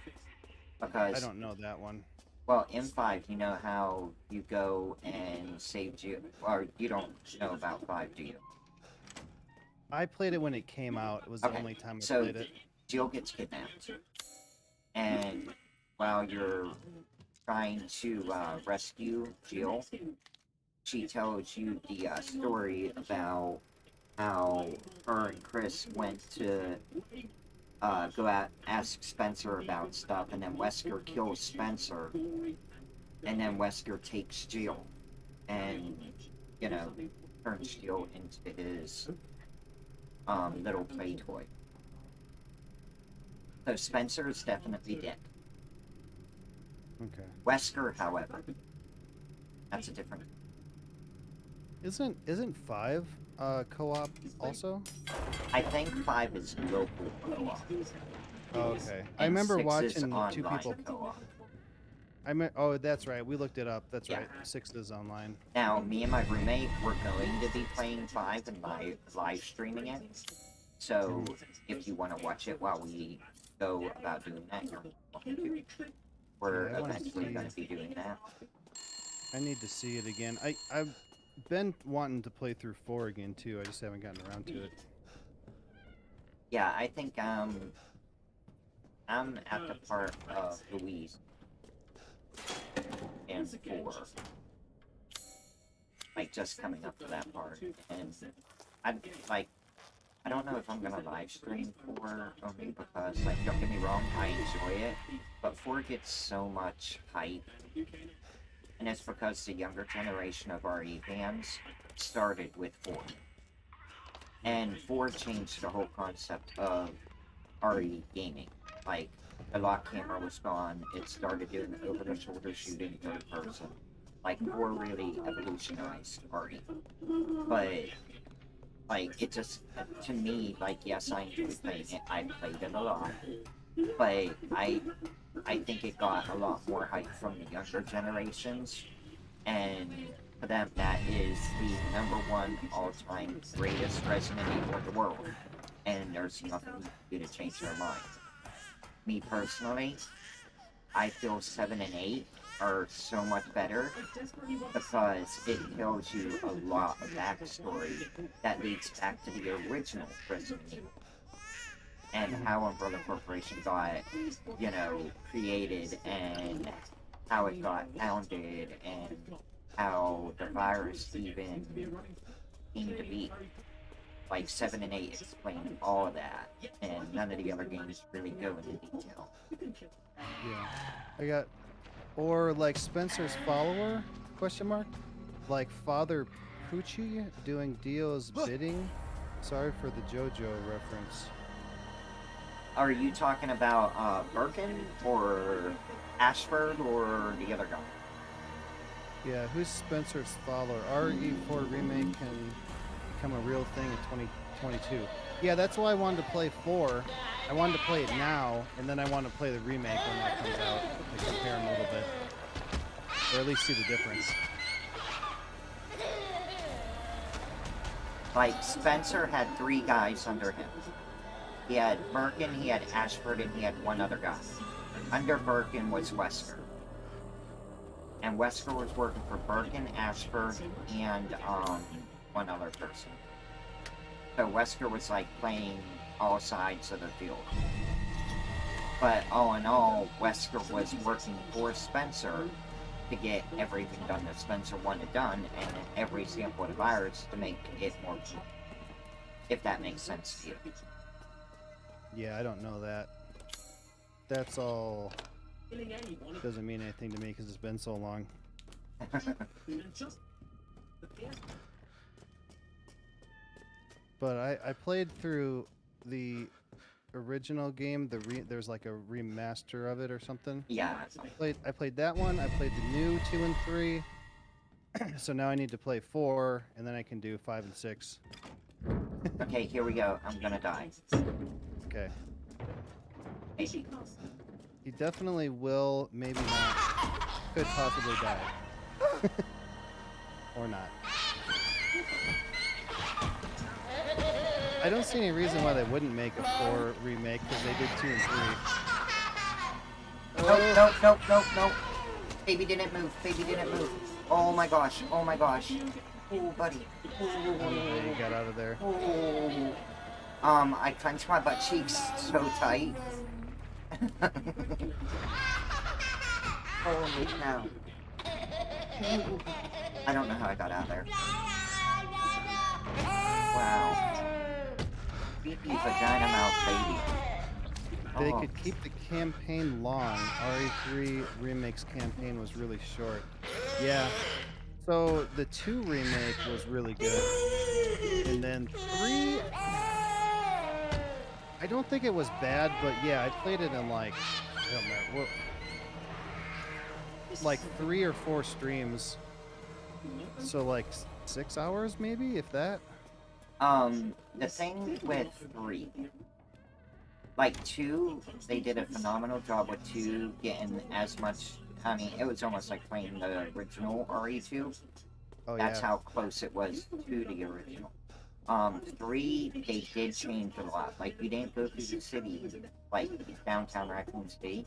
Because I don't know that one. well, in 5, you know how you go and save Jill, or you don't know about 5, do you? I played it when it came out. It was the Okay, only time I so played it. Jill gets kidnapped. And while you're trying to rescue Jill, she tells you the story about how her and Chris went to go out, ask Spencer about stuff, and then Wesker kills Spencer, and then Wesker takes Jill, and, you know, turns Jill into his little play toy. So Spencer is definitely dead. Okay. Wesker, however, that's a different. Isn't 5 co-op also? I think 5 is local co-op. Oh, okay. I And remember 6 is watching 2 online people. co-op. Oh, that's right. We looked it up. That's Yeah. right. 6 is online. Now, me and my roommate, we're going to be playing 5 and live streaming it. So, if you want to watch it while we go about doing that, you're welcome to. We're Yeah, I wanna eventually see- going to be doing that. I need to see it again. I've been wanting to play through 4 again too. I just haven't gotten around to it. Yeah, I think I'm at the part of Louise and 4. Like, just coming up to that part. And I don't know if I'm gonna live stream 4 only because, like, don't get me wrong, I enjoy it, but 4 gets so much hype, and it's because the younger generation of RE fans started with 4. And 4 changed the whole concept of RE gaming. Like, the lock camera was gone, it started doing over-the-shoulder shooting third person. Like, 4 really evolutionized RE. But like, it just, to me, like, yes, I enjoy playing it. I played it a lot. But I think it got a lot more hype from the younger generations. And for them, that is the #1 all-time greatest Resident Evil in the world. And there's nothing you can do to change their mind. Me personally, I feel 7 and 8 are so much better because it tells you a lot of backstory that leads back to the original Resident Evil and how Umbrella Corporation got, you know, created and how it got founded and how the virus even came to be. Like 7 and 8 explain all of that, and none of the other games really go into detail. Yeah. I got, or like Spencer's follower, question mark? Like Father Pucci doing Dio's bidding? Sorry for the JoJo reference. Are you talking about Birkin or Ashford or the other guy? Yeah, who's Spencer's follower? RE4 remake can become a real thing in 2022. Yeah, that's why I wanted to play 4. I wanted to play it now, and then I wanted to play the remake when that comes out to compare them a little bit. Or at least see the difference. Like, Spencer had 3 guys under him. He had Birkin, he had Ashford, and he had one other guy. Under Birkin was Wesker. And Wesker was working for Birkin, Ashford, and one other person. So Wesker was like playing all sides of the field. But all in all, Wesker was working for Spencer to get everything done that Spencer wanted done, and every sample of the virus to make it more cool. If that makes sense to you. Yeah, I don't know that. That's all. Doesn't mean anything to me because it's been so long. But I played through the original game. There's like a remaster of it or something. Yeah. I played that one. I played the new 2 and 3. So now I need to play 4, and then I can do 5 and 6. Okay, here we go. I'm gonna die. Okay. Maybe. He definitely will, maybe not. Could possibly die. Or not. I don't see any reason why they wouldn't make a 4 remake because they did 2 and 3. Nope. Baby didn't move. Oh my gosh. Oh, buddy. You got out of there. I clenched my butt cheeks so tight. Holy cow. I don't know how I got out of there. Wow. Beefy vagina mouth baby. They could keep the campaign long. RE3 Remake's campaign was really short. Yeah. So the 2 remake was really good. And then 3... I don't think it was bad, but yeah, I played it in like... I don't know, like 3 or 4 streams. So like 6 hours maybe, if that? The thing with 3... Like 2, they did a phenomenal job with 2 getting as much... I mean, it was almost like playing the original RE2. Oh, That's yeah. how close it was to the original. 3, they did change a lot. Like, you didn't go through the city, like downtown Raccoon City,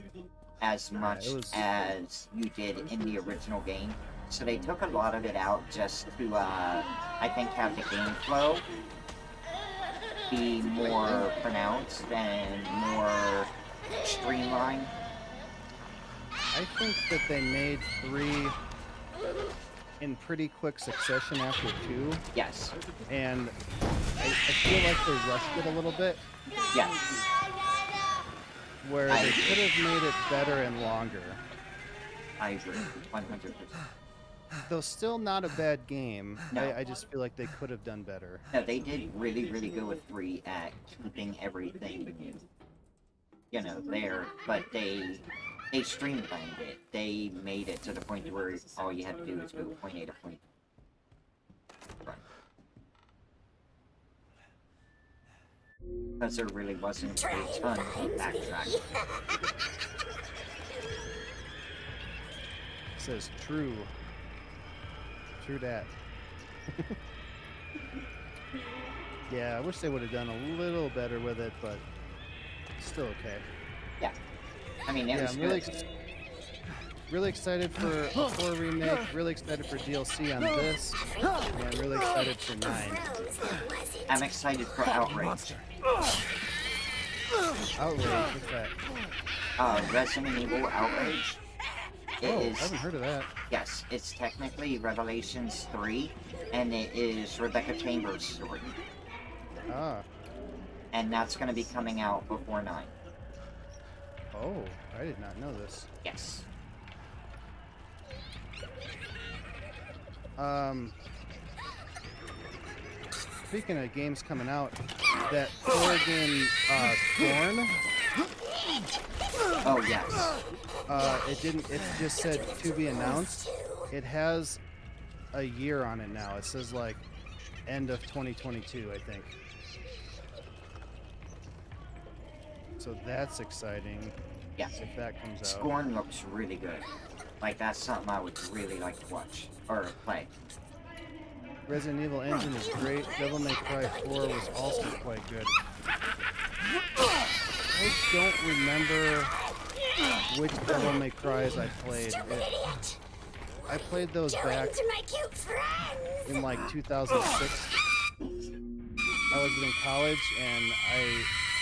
as much as you did in the original game. So they took a lot of it out just to, I think, have the game flow be more pronounced and more streamlined. I think that they made 3 in pretty quick succession after 2. Yes. And I feel like they rushed it a little bit. Yes. Where they could have made it better and longer. I agree, 100%. Though still not a bad game. No. I just feel like they could have done better. No, they did really good with 3 at keeping everything, you know, there, but they streamlined it. They made it to the point where all you had to do is go point A to point B. Because there really wasn't a ton of backtracking. It says true. True that. Yeah, I wish they would have done a little better with it, but still okay. Yeah. I mean, it was I'm good. really excited for a 4 remake, really excited for DLC on this, and really excited for 9. I'm excited for Outrage. Outrage, what's that? Resident Evil Outrage. It I is, haven't heard of that. yes, it's technically Revelations 3, and it is Rebecca Chambers' story. Ah. And that's going to be coming out before 9. Oh, I did not know this. Yes. Speaking of games coming out, that Oregon Thorn. Oh yes. It just said to be announced. It has a year on it now. It says like end of 2022, I think. So that's exciting. Yes. If that comes out. Scorn looks really good. Like that's something I would really like to watch or play. Resident Evil engine is great. Devil May Cry 4 was also quite good. I don't remember which Devil May Cries I played. I played those back in like 2006. I was in college and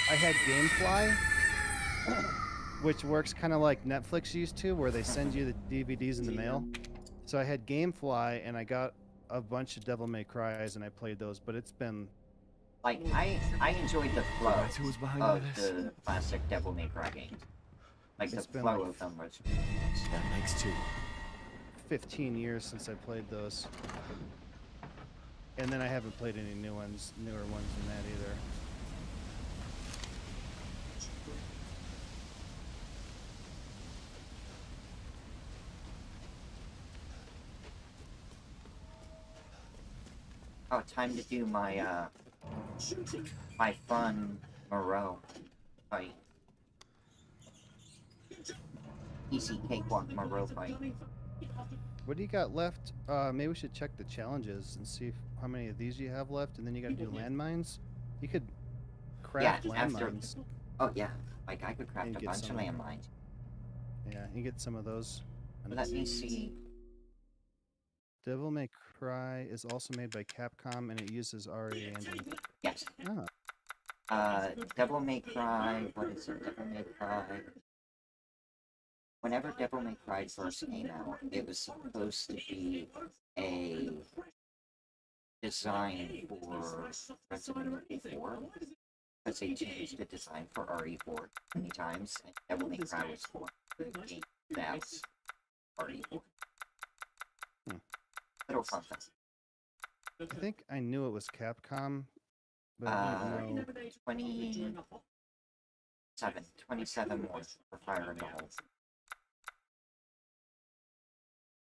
I had GameFly, which works kind of like Netflix used to, where they send you the DVDs in the mail. So I had GameFly and I got a bunch of Devil May Cries and I played those, but it's been like I enjoyed the flow Who was behind of this? the classic Devil May Cry games. Like It's the been flow like of them was That makes 2. 15 years since I played those. And then I haven't played any newer ones than that either. oh, time to do my my fun Moreau fight. Easy cakewalk Moreau fight. What do you got left? Maybe we should check the challenges and see how many of these you have left, and then you gotta do landmines. You could Yeah, craft after. landmines. Oh yeah, like I could craft And a get bunch of some. landmines. Yeah, you get some of those. And Let it's- me see. Devil May Cry is also made by Capcom, and it uses RE engine. Yes. Ah, Devil May Cry. What is it? Devil May Cry. Whenever Devil May Cry first came out, it was supposed to be a design for Resident Evil 4, because they changed the design for RE4 many times, and Devil May Cry was for the game that was RE4. Little fun fact. I think I knew it was Capcom, but I don't know. 27 more for Fire and Gold.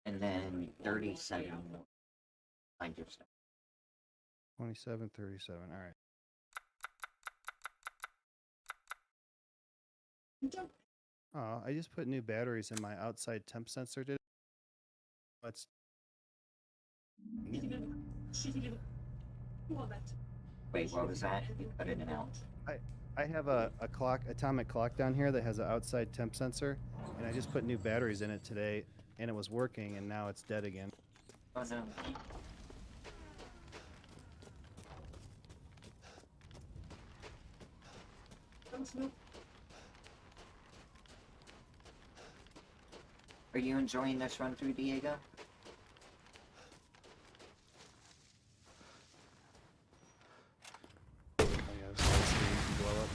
And then 37 more. Find your stuff. 27, 37. All right. Oh, I just put new batteries in my outside temp sensor. Did let's. Wait, what was that? You put it in out. I have a atomic clock down here that has an outside temp sensor, and I just put new batteries in it today, and it was working, and now it's dead again. Oh no. Are you enjoying this run through, Diego? Oh yeah, this light can blow up.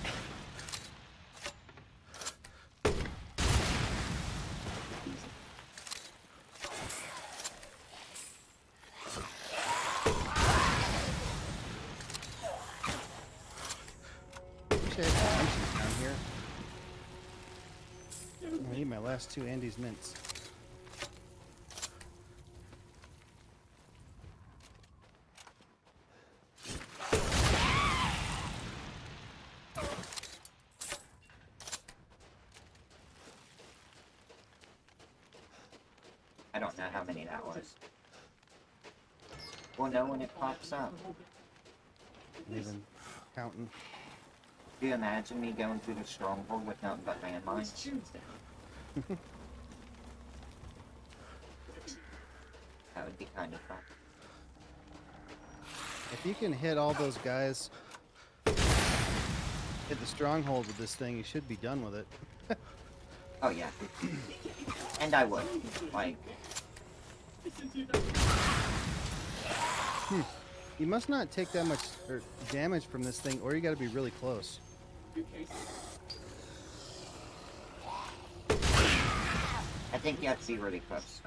Wish I had some munchies down here. I need my last 2 Andes mints. I don't know how many that was. We'll know when it pops up. Even counting. Do you imagine me going through the stronghold with nothing but landmines? That would be kind of fun. If you can hit all those guys, hit the stronghold with this thing, you should be done with it. Oh yeah. And I would. Like, You must not take that much damage from this thing, or you gotta be really close. I think you have to be really close.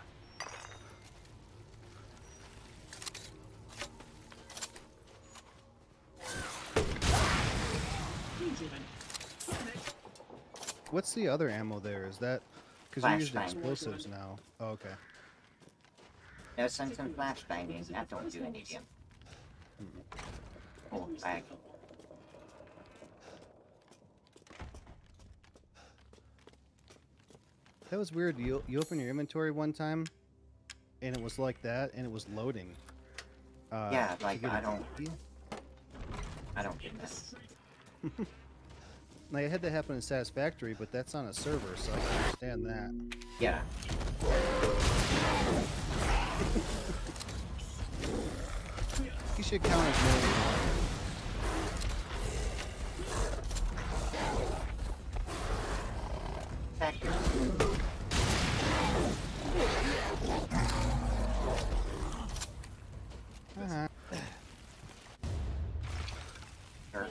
What's the other ammo there? Is that because you're using Flashbang. explosives now? Oh, okay. No sense in flashbanging. That don't do any damage. Oh, lag. That was weird. You open your inventory one time, and it was like that, and it was loading. Yeah, to like get I a don't key. get that. Like, it had to happen in Satisfactory, but that's on a server, so I can understand that. Yeah. You should count as million. Factor. Uh-huh. Sure.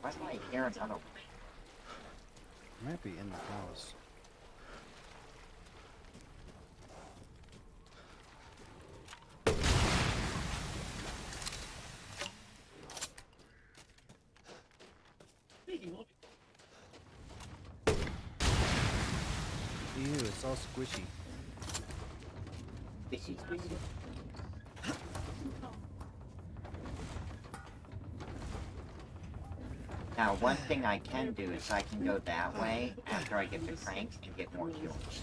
Why am I hearing another? Might be in the house. Ew, it's all squishy. Squishy, squishy. Now, one thing I can do is I can go that way after I get the crank and get more kills.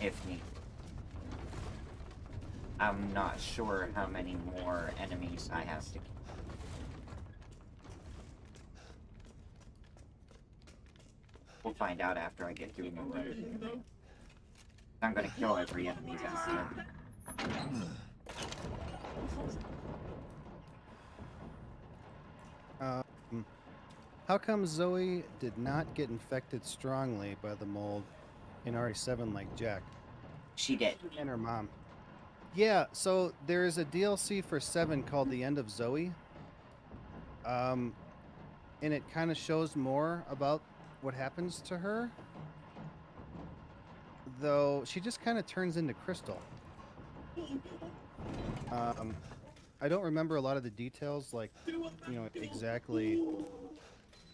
If need. I'm not sure how many more enemies I have to kill. We'll find out after I get through my road. I'm gonna kill every enemy that's there. How come Zoe did not get infected strongly by the mold in RE7 like Jack She did. and her mom? Yeah, so there is a DLC for 7 called The End of Zoe. And it kind of shows more about what happens to her. Though she just kind of turns into Crystal. I don't remember a lot of the details, like, you know, exactly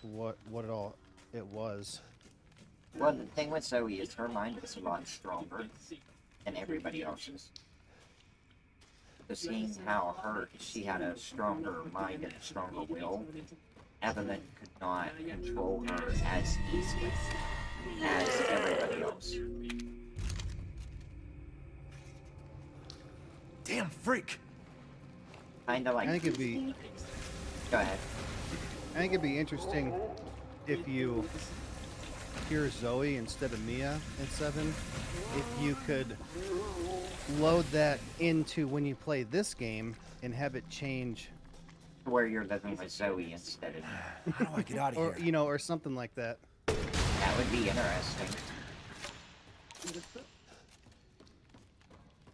what it was. Well, the thing with Zoe is her mind is a lot stronger than everybody else's. So seeing how she had a stronger mind and a stronger will, Evelyn could not control her as easily as everybody else. Damn freak! Kinda like. I think it'd be. Go ahead. I think it'd be interesting if you hear Zoe instead of Mia in 7. If you could load that into when you play this game and have it change, Where you're living with Zoe instead of. How do I get out of or here? you know, or something like that. That would be interesting.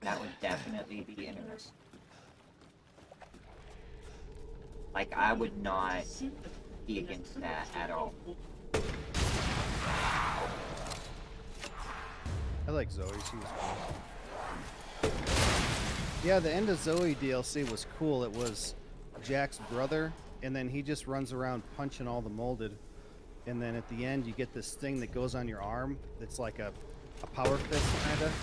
That would definitely be interesting. Like, I would not be against that at all. I like Zoe. She was cool. Yeah, the End of Zoe DLC was cool. It was Jack's brother, and then he just runs around punching all the molded. And then at the end, you get this thing that goes on your arm that's like a power fist, kind of.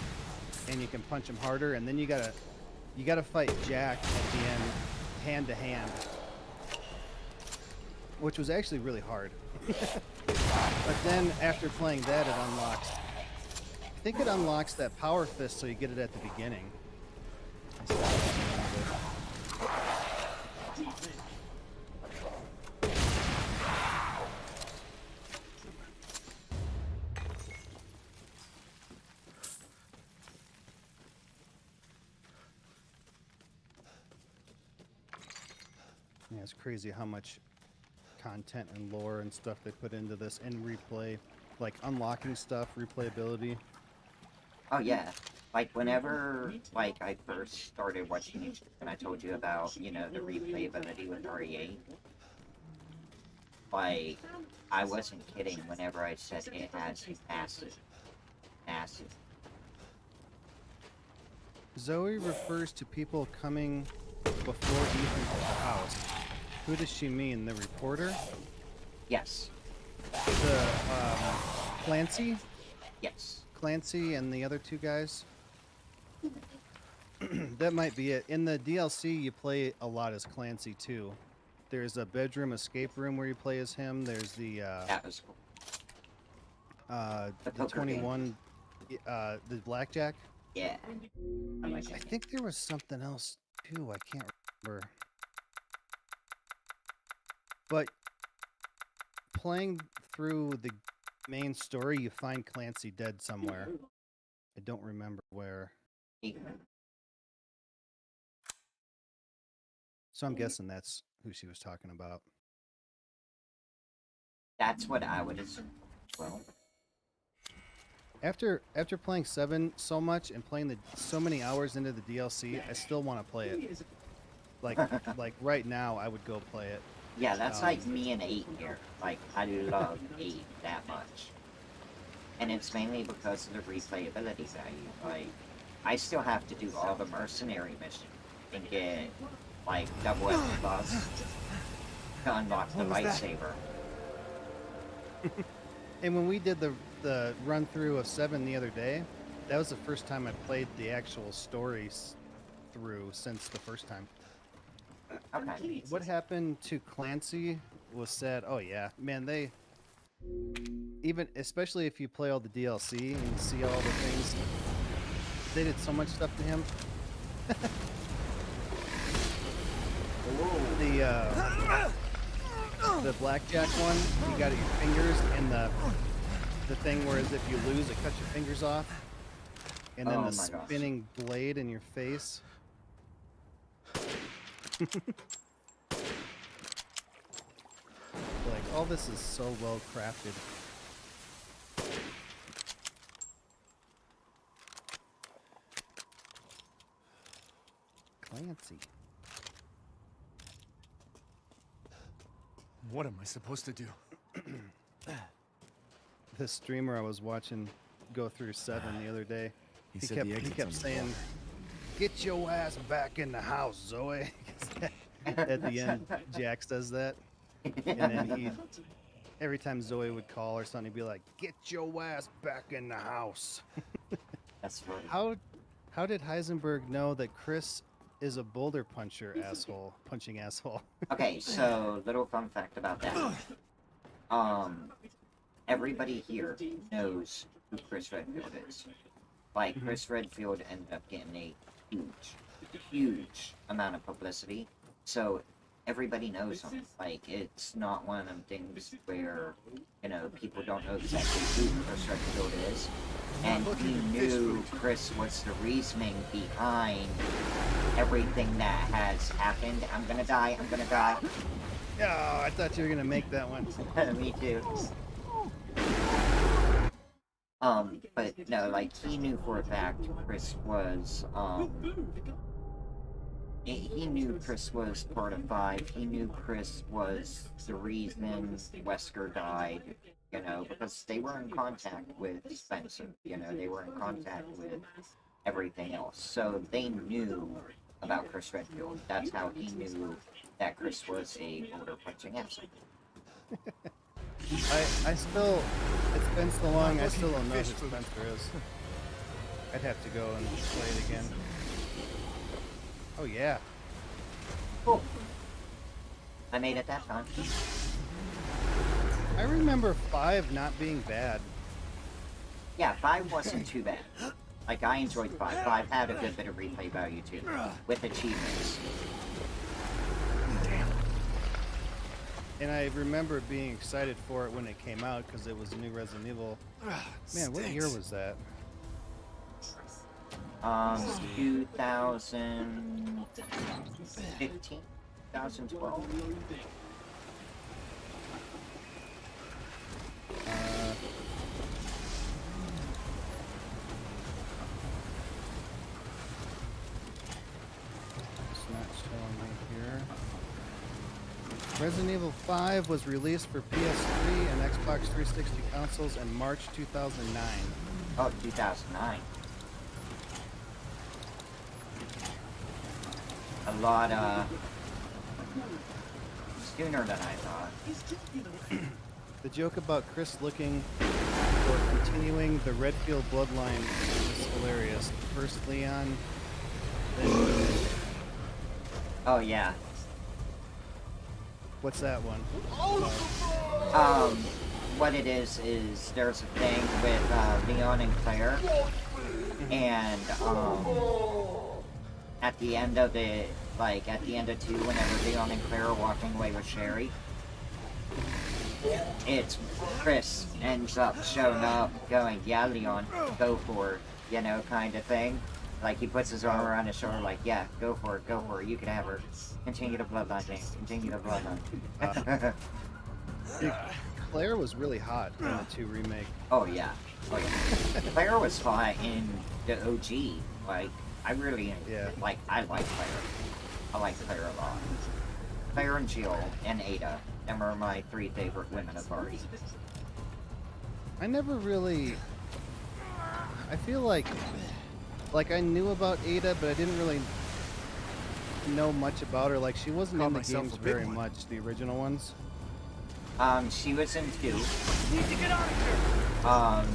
And you can punch him harder. And then you gotta fight Jack at the end, hand to hand. Which was actually really hard. But then after playing that, it unlocks. I think it unlocks that power fist, so you get it at the beginning. Yeah, it's crazy how much content and lore and stuff they put into this, and replay, like unlocking stuff, replayability. Oh yeah, like whenever like I first started watching YouTube and I told you about, you know, the replayability with RE8, like I wasn't kidding whenever I said it has massive. Zoe refers to people coming before Ethan to the house. Who does she mean? The reporter? Yes. The Clancy? Yes. Clancy and the other two guys? That might be it. In the DLC, you play a lot as Clancy too. There's a bedroom escape room where you play as him. There's the That was cool. the 21 the blackjack. Yeah. I like I that. think there was something else too. I can't remember. But playing through the main story, you find Clancy dead somewhere. I don't remember where. So I'm guessing that's who she was talking about. That's what I would assume. Well, After playing 7 so much and playing so many hours into the DLC, I still want to play it. Like right now, I would go play it. yeah, that's like me and 8 here. Like, I love 8 that much. And it's mainly because of the replayability value. Like, I still have to do all the mercenary missions and get, like, double F plus to unlock the lightsaber. And when we did the run through of 7 the other day, that was the first time I played the actual stories through since the first time. Okay. What happened to Clancy was sad. Oh yeah, man, they even especially if you play all the DLC and you see all the things, they did so much stuff to him. The blackjack one, you got your fingers, and the thing where if you lose, it cuts your fingers off, and then Oh the my gosh. spinning blade in your face. Like, all this is so well crafted. Clancy. What am I supposed to do? This streamer I was watching go through 7 the other day, He he said the exit's kept on the saying, "Get your ass back in the house, Zoe." At the end, Jax does that, and then every time Zoe would call or something, he'd be like, "Get your ass back in the house." That's funny. How did Heisenberg know that Chris is a boulder punching asshole? Okay, so little fun fact about that. Everybody here knows who Chris Redfield is. Like, Chris Redfield ended up getting a huge amount of publicity. So everybody knows him. Like, it's not one of them things where, you know, people don't know exactly who Chris Redfield is. And he knew Chris was the reasoning behind everything that has happened. I'm gonna die. Oh, I thought you were gonna make that one. Me too. But no, like, he knew for a fact Chris was, he knew Chris was part of 5. He knew Chris was the reason Wesker died, you know, because they were in contact with Spencer, you know, they were in contact with everything else. So they knew about Chris Redfield. That's how he knew that Chris was a boulder punching asshole. I still, it's been so long, I still don't know who Spencer is. I'd have to go and play it again. Oh yeah. Cool. I made it that time. I remember 5 not being bad. Yeah, 5 wasn't too bad. Like, I enjoyed 5. 5 had a good bit of replay value too, with achievements. And I remember being excited for it when it came out because it was a new Resident Evil. Man, what year was that? 2015, 2012. It's not showing me here. Resident Evil 5 was released for PS3 and Xbox 360 consoles in March 2009. Oh, 2009. A lot, sooner than I thought. The joke about Chris looking for continuing the Redfield bloodline is hilarious. First Leon, then... Oh, yeah. What's that one? What it is there's a thing with, Leon and Claire, and, at the end of it, like, at the end of 2, whenever Leon and Claire are walking away with Sherry, it's Chris ends up showing up, going, "Yeah, Leon, go for it," you know, kind of thing. Like, he puts his arm around his shoulder, like, "Yeah, go for it, you can have her. Continue the bloodline, man. Continue the bloodline." Dude, Claire was really hot in the 2 remake. Oh, yeah. Oh, yeah. Claire was fine in the OG. Like, I really, like, I like Claire. I like Claire a lot. Claire and Jill and Ada. Them are my 3 favorite women of Artie. I never really... I feel like I knew about Ada, but I didn't really know much about her. Like, she wasn't in the games very much, the original ones. She was in 2. Need to get out of here!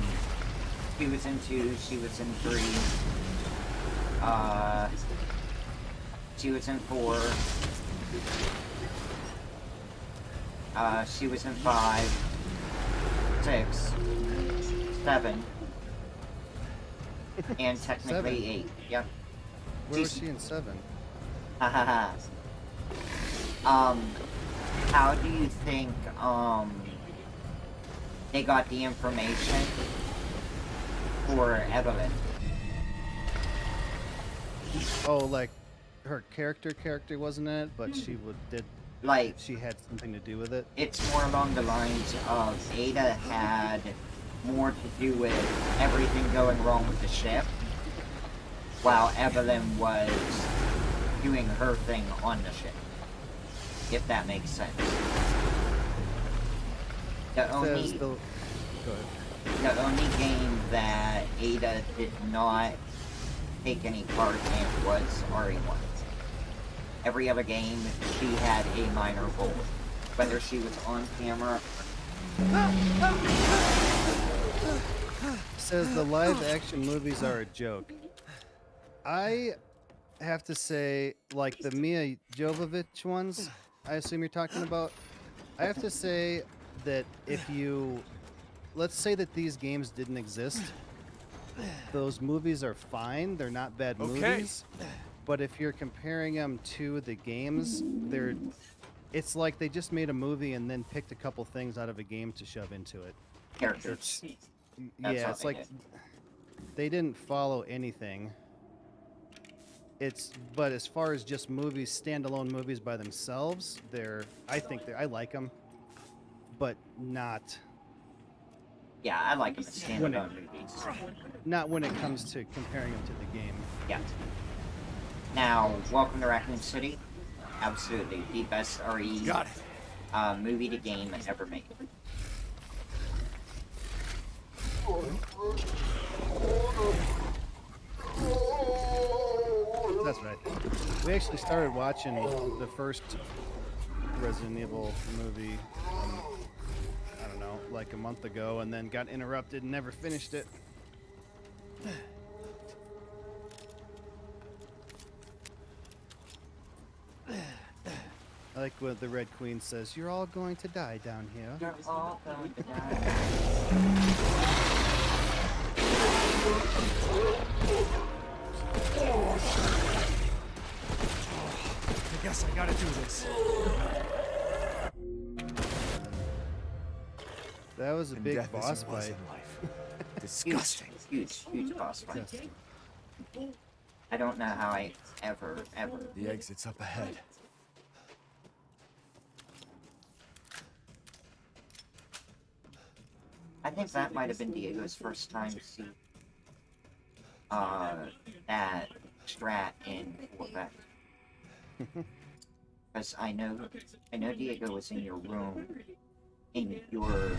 She was in 2, she was in 3. She was in 4. She was in 5, 6, 7, and technically 7? 8. Yep. Where was she in 7? Hahaha. How do you think, they got the information for Evelyn? Oh, like her character wasn't in it, but she did. Like, She had something to do with it. it's more along the lines of Ada had more to do with everything going wrong with the ship, while Evelyn was doing her thing on the ship. If that makes sense. The only, Go ahead. the only game that Ada did not take any part in was RE1. Every other game, she had a minor role, whether she was on camera. Says the live action movies are a joke. I have to say, like the Mia Jovovich ones, I assume you're talking about. I have to say that if you, let's say that these games didn't exist, those movies are fine. They're not bad movies. But if you're comparing them to the games, it's like they just made a movie and then picked a couple things out of a game to shove into it. Characters. Yeah, it's like they didn't follow anything. But as far as just movies, standalone movies by themselves, I like them, but not. Yeah, I like them as standalone movies. Not when it comes to comparing them to the game. Yeah. Now, Welcome to Raccoon City, absolutely the best RE movie to game ever made. That's right. We actually started watching the first Resident Evil movie, I don't know, like a month ago, and then got interrupted and never finished it. I like what the Red Queen says, "You're all going to die down here." You're all going to die. I guess I gotta do this. That was a And big death boss isn't less fight. than life. Disgusting. Huge boss fight. I don't know how I ever. The exit's up ahead. I think that might have been Diego's first time to see that strat in full effect. Because I know Diego was in your room, in your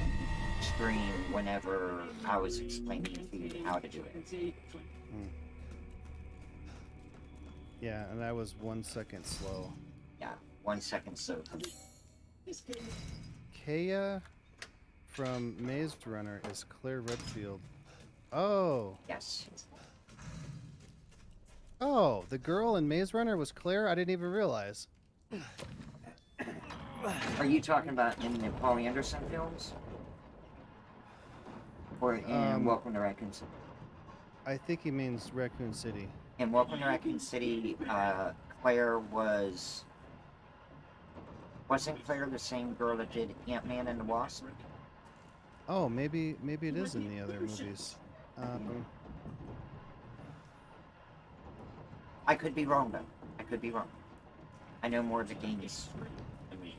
stream, whenever I was explaining to you how to do it. Yeah, and I was 1 second slow. Yeah, 1 second so. Kaya from Maze Runner is Claire Redfield. Oh. Yes. Oh, the girl in Maze Runner was Claire? I didn't even realize. Are you talking about in the Paulie Anderson films? Or in Welcome to Raccoon City? I think he means Raccoon City. In Welcome to Raccoon City, Claire wasn't Claire the same girl that did Ant-Man and the Wasp? Oh, maybe it is in the other movies. I could be wrong, though. I could be wrong. I know more of the games than me.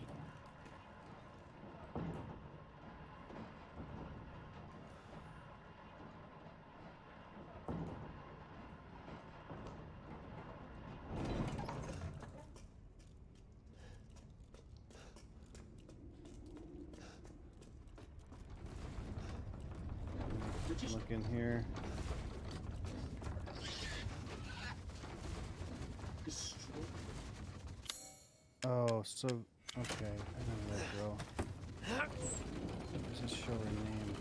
Look in here. Oh, so okay. I know that girl. Just show her name.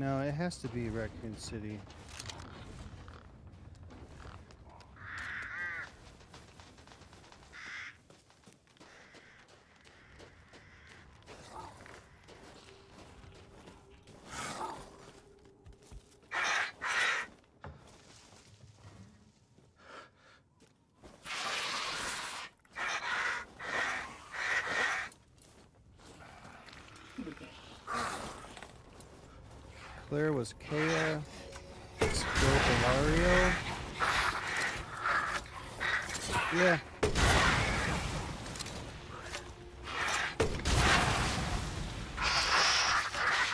No, it has to be Raccoon City. Claire was Kea. Scopulario. Yeah.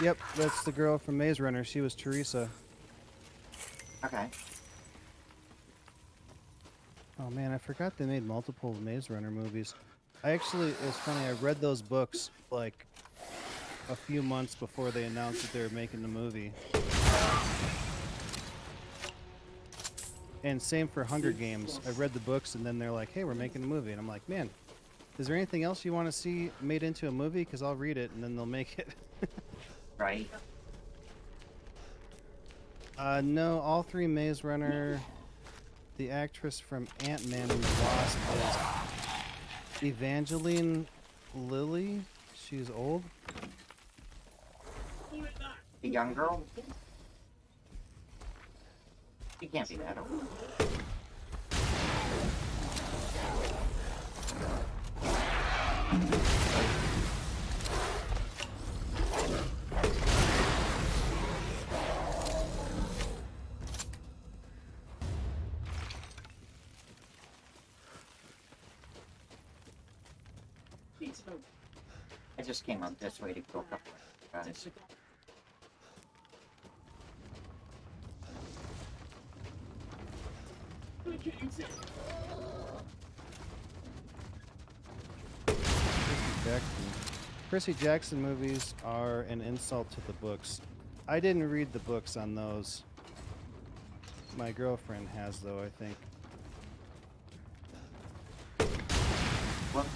Yep, that's the girl from Maze Runner. She was Teresa. Okay. Oh man, I forgot they made multiple Maze Runner movies. It was funny, I read those books like a few months before they announced that they were making the movie. And same for Hunger Games. I read the books and then they're like, hey, we're making a movie. And I'm like, man, is there anything else you want to see made into a movie? Because I'll read it and then they'll make it. Right. No, all three Maze Runner. The actress from Ant-Man and the Wasp is Evangeline Lilly. She's old. The young girl? She can't be that old. I just came up this way to kill a couple of guys. Percy Jackson movies are an insult to the books. I didn't read the books on those. My girlfriend has, though, I think. Whoops.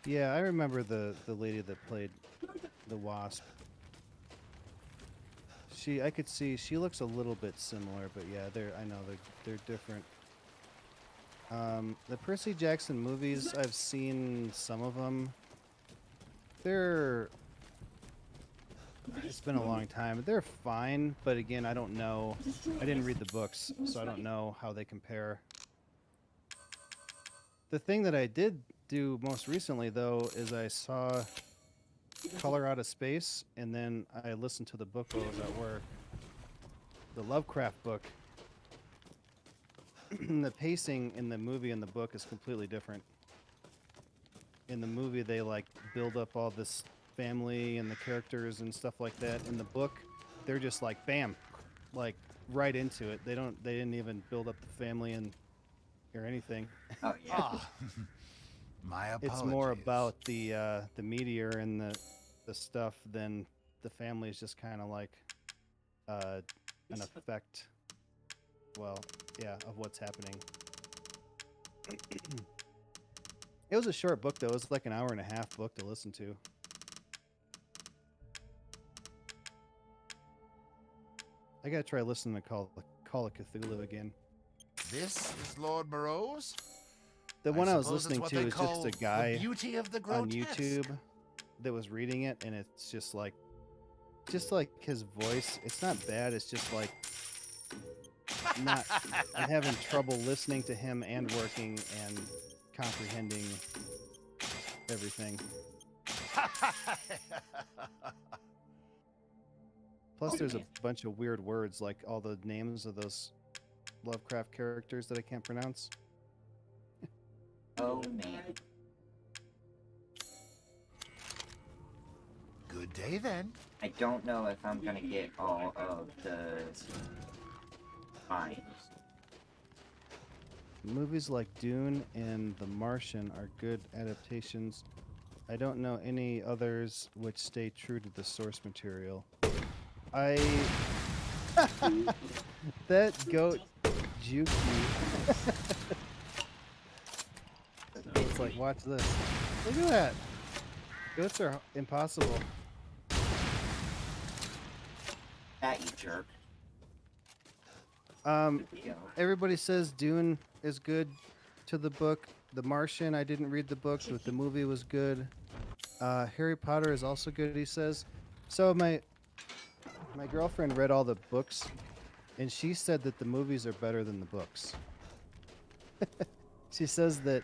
Yeah, I remember the lady that played the Wasp. I could see she looks a little bit similar, but yeah, I know they're different. The Percy Jackson movies, I've seen some of them. It's been a long time. They're fine, but again, I don't know. I didn't read the books, so I don't know how they compare. The thing that I did do most recently, though, is I saw Color Out of Space, and then I listened to the book while I was at work. The Lovecraft book. The pacing in the movie and the book is completely different. In the movie, they like build up all this family and the characters and stuff like that. In the book, they're just like bam, like right into it. They didn't even build up the family or anything. Oh yeah. My apologies. It's more about the meteor and the stuff than the family is just kind of like an effect. Well, yeah, of what's happening. It was a short book, though. It was like an hour and a half book to listen to. I gotta try listening to Call of Cthulhu again. This is Lord Moreau's? The one I was suppose it's listening what to they is just call a guy the beauty of the on grotesque. YouTube that was reading it, and it's just like his voice. It's not bad. It's just like I'm having trouble listening to him and working and comprehending everything. Plus, there's a bunch of weird words, like all the names of those Lovecraft characters that I can't pronounce. Oh man. Good day then. I don't know if I'm gonna get all of the mines. Movies like Dune and The Martian are good adaptations. I don't know any others which stay true to the source material. That goat Juki. It's like, watch this. Look at that. Goats are impossible. That you jerk. Yo. Everybody says Dune is good to the book. The Martian, I didn't read the book, but the movie was good. Harry Potter is also good, he says. So my girlfriend read all the books, and she said that the movies are better than the books. She says that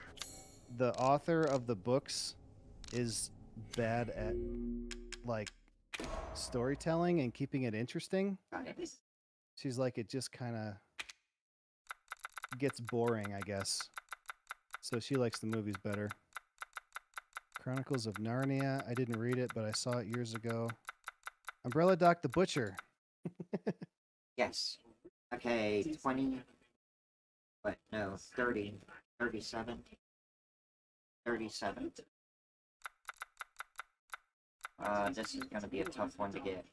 the author of the books is bad at, like, storytelling and keeping it interesting. She's like, it just kind of gets boring, I guess. So she likes the movies better. Chronicles of Narnia. I didn't read it, but I saw it years ago. Umbrella Doc the Butcher. Yes. Okay, 20. What? No, 30. 37. 37. This is gonna be a tough one to get.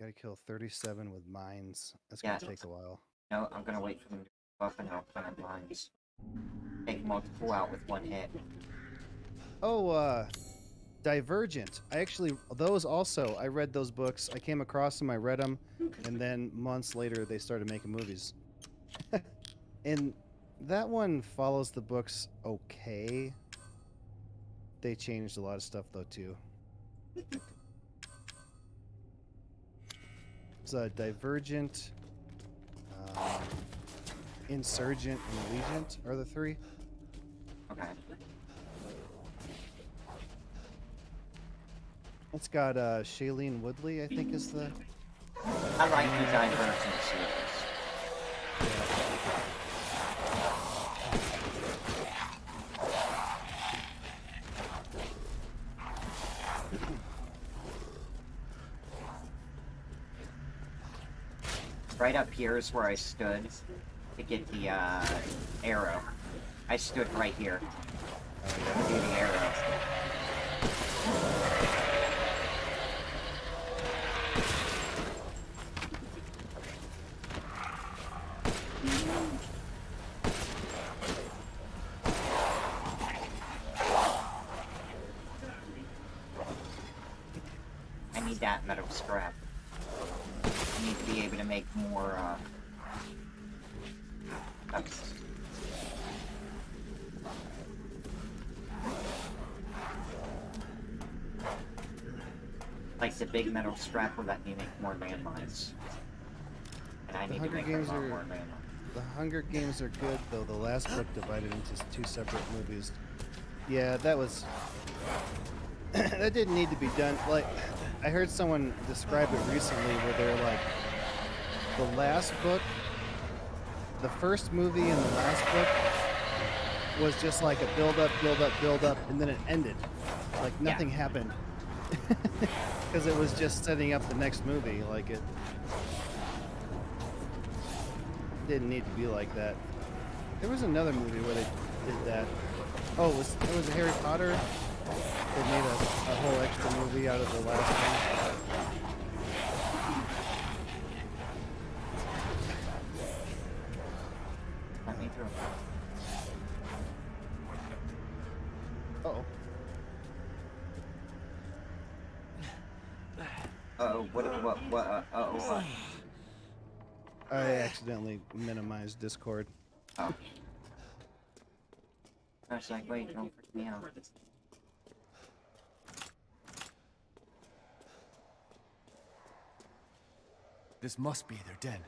Gotta kill 37 with mines. That's gonna take a while. No, I'm gonna wait for them to go up and I'll plant mines. Take multiple out with one hit. Oh, Divergent. I actually, those also, I read those books. I came across them, I read them, and then months later they started making movies. And that one follows the books okay. They changed a lot of stuff though too. It's Divergent, Insurgent, and Allegiant are the three. Okay. It's got Shailene Woodley, I think, is the. I like the Divergent series. Right up here is where I stood to get the arrow. I stood right here to do the arrow. I need that metal scrap. I need to be able to make more, cups. Like the big metal scrap will let me make more landmines. And I need to make a lot more landmines. The Hunger Games are good, though the last book divided into two separate movies. Yeah, that was... that didn't need to be done. Like, I heard someone describe it recently where they're like, the last book, the first movie and the last book was just like a build up, and then it ended. Like nothing happened. Because it was just setting up the next movie. Like it didn't need to be like that. There was another movie where they did that. Oh, it was Harry Potter. They made a whole extra movie out of the last one. Let me through. Uh-oh. Uh-oh, what? I accidentally minimized Discord. Oh. I was like, wait, don't freak me out. This must be their den.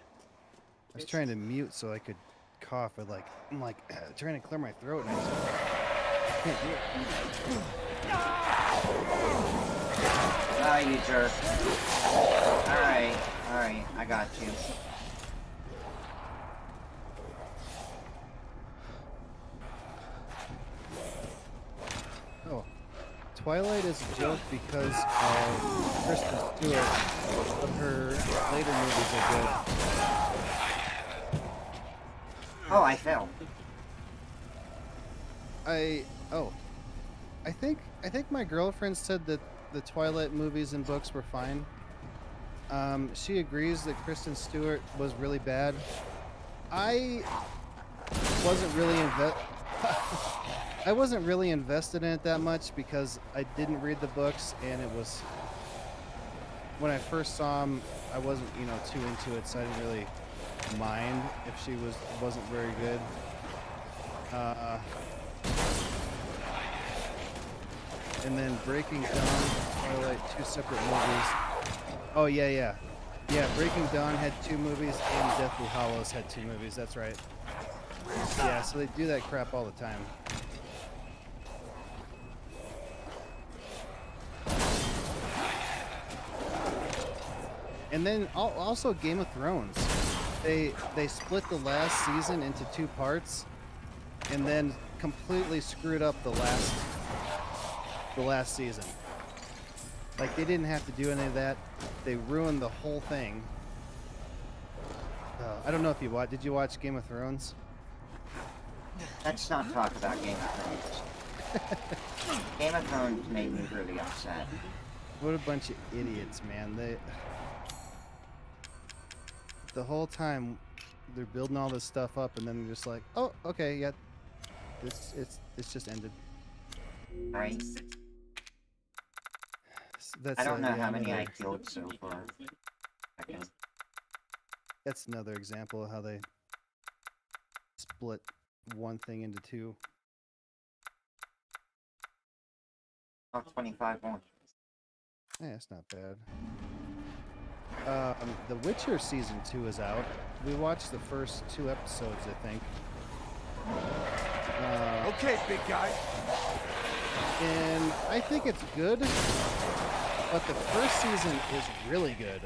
I was trying to mute so I could cough. I'm like trying to clear my throat and I just can't do it. Ah, you jerk. Alright, I got you. Oh. Twilight is a joke because of Kristen Stewart, but her later movies are good. Oh, I fell. I think my girlfriend said that the Twilight movies and books were fine. She agrees that Kristen Stewart was really bad. I wasn't really invested in it that much because I didn't read the books and it was when I first saw him, I wasn't, you know, too into it, so I didn't really mind if she wasn't very good. And then Breaking Dawn are like 2 separate movies. Oh yeah. Yeah, Breaking Dawn had 2 movies and Deathly Hallows had 2 movies, that's right. Yeah, so they do that crap all the time. And then also Game of Thrones. They split the last season into 2 parts and then completely screwed up the last season. Like, they didn't have to do any of that. They ruined the whole thing. I don't know if you watched. Did you watch Game of Thrones? Let's not talk about Game of Thrones. Game of Thrones made me really upset. What a bunch of idiots, man. The whole time they're building all this stuff up, and then they're just like, oh, okay, yeah, it's just ended. Right. That's I don't know yeah, how many I killed so far. Okay. That's another example of how they split one thing into 2. Oh, 25 more. Yeah, it's not bad. The Witcher season 2 is out. We watched the first 2 episodes, I think. Okay, big guy. And I think it's good, but the first season is really good.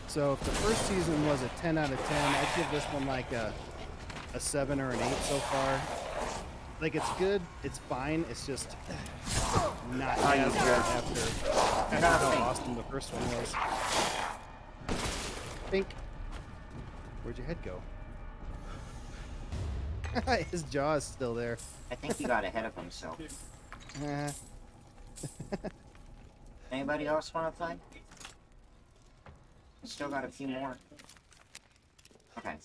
So if the first season was a 10 out of 10, I'd give this one like a 7 or an 8 so far. Like, it's good, it's fine, it's just not as good after how awesome the first one was. Think. Where'd your head go? His jaw is still there. I think he got ahead of himself. Anybody else want to play? Still got a few more. Okay.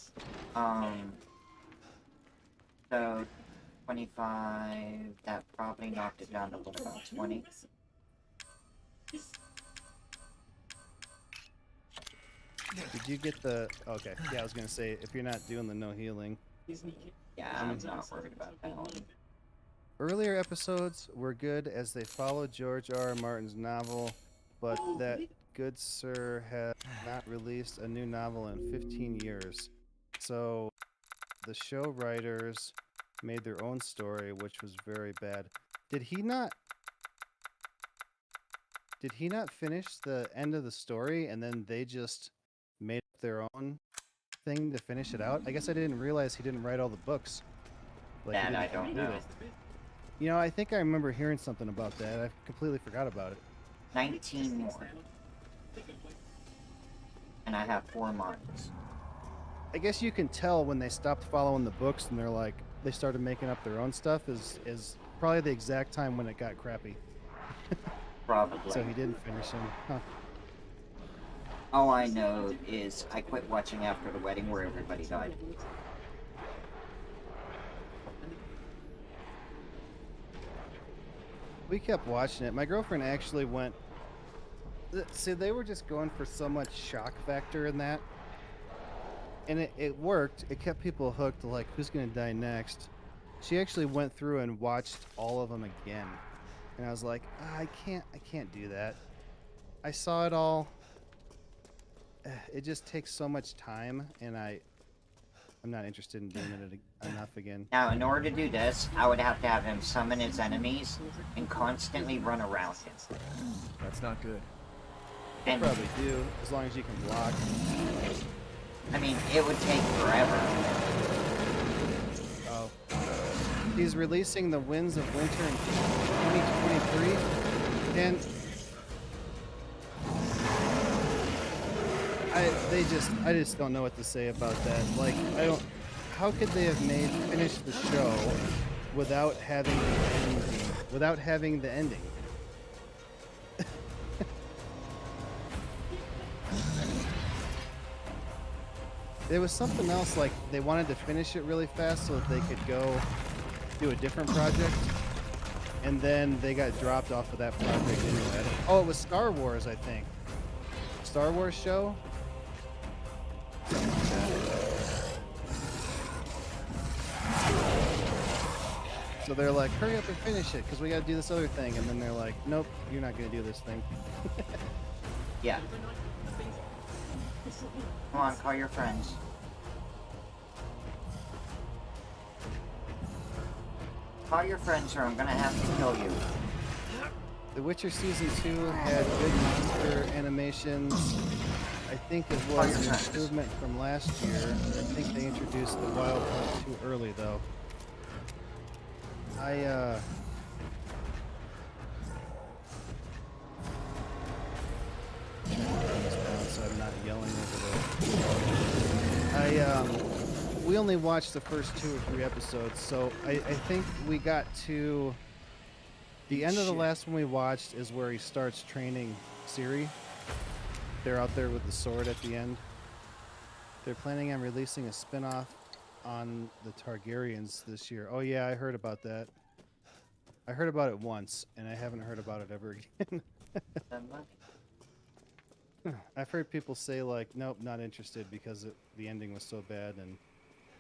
So 25. That probably knocked it down to what, about 20. Did you get the... Okay, yeah, I was gonna say, if you're not doing the no healing. Yeah, I'm not worried about that one. Earlier episodes were good as they followed George R. Martin's novel, but that good sir has not released a new novel in 15 years. So the show writers made their own story, which was very bad. Did he not finish the end of the story and then they just made up their own thing to finish it out? I guess I didn't realize he didn't write all the books. Like, That I don't know. You know, I think I remember hearing something about that. I completely forgot about it. 19 more. And I have 4 months. I guess you can tell when they stopped following the books and they're like, they started making up their own stuff is probably the exact time when it got crappy. Probably. So he didn't finish them. Huh. All I know is I quit watching after the wedding where everybody died. We kept watching it. My girlfriend actually went... See, they were just going for so much shock factor in that. And it worked. It kept people hooked, like, who's going to die next? She actually went through and watched all of them again. And I was like, I can't do that. I saw it all. It just takes so much time, and I'm not interested in doing it enough again. Now, in order to do this, I would have to have him summon his enemies and constantly run around him. That's not good. You probably do, as long as you can block. I mean, it would take forever. Oh. He's releasing the Winds of Winter in 2023, and I just don't know what to say about that. Like, how could they have finished the show without having the ending? There was something else, like they wanted to finish it really fast so that they could go do a different project. and then they got dropped off of that project anyway. Oh, it was Star Wars, I think. Star Wars show? So they're like, hurry up and finish it, because we got to do this other thing. And then they're like, nope, you're not going to do this thing. Yeah. Come on, call your friends. Call your friends or I'm gonna have to kill you. The Witcher Season 2 had good monster animations. I think it was an improvement from last year. I think they introduced the wild hunt too early, though. So I'm not yelling over there. We only watched the first 2 or 3 episodes, so I think we got to the end of the last one we watched is where he starts training Ciri. They're out there with the sword at the end. They're planning on releasing a spin-off on the Targaryens this year. Oh yeah, I heard about that. I heard about it once, and I haven't heard about it ever again. I've heard people say like, nope, not interested because the ending was so bad, and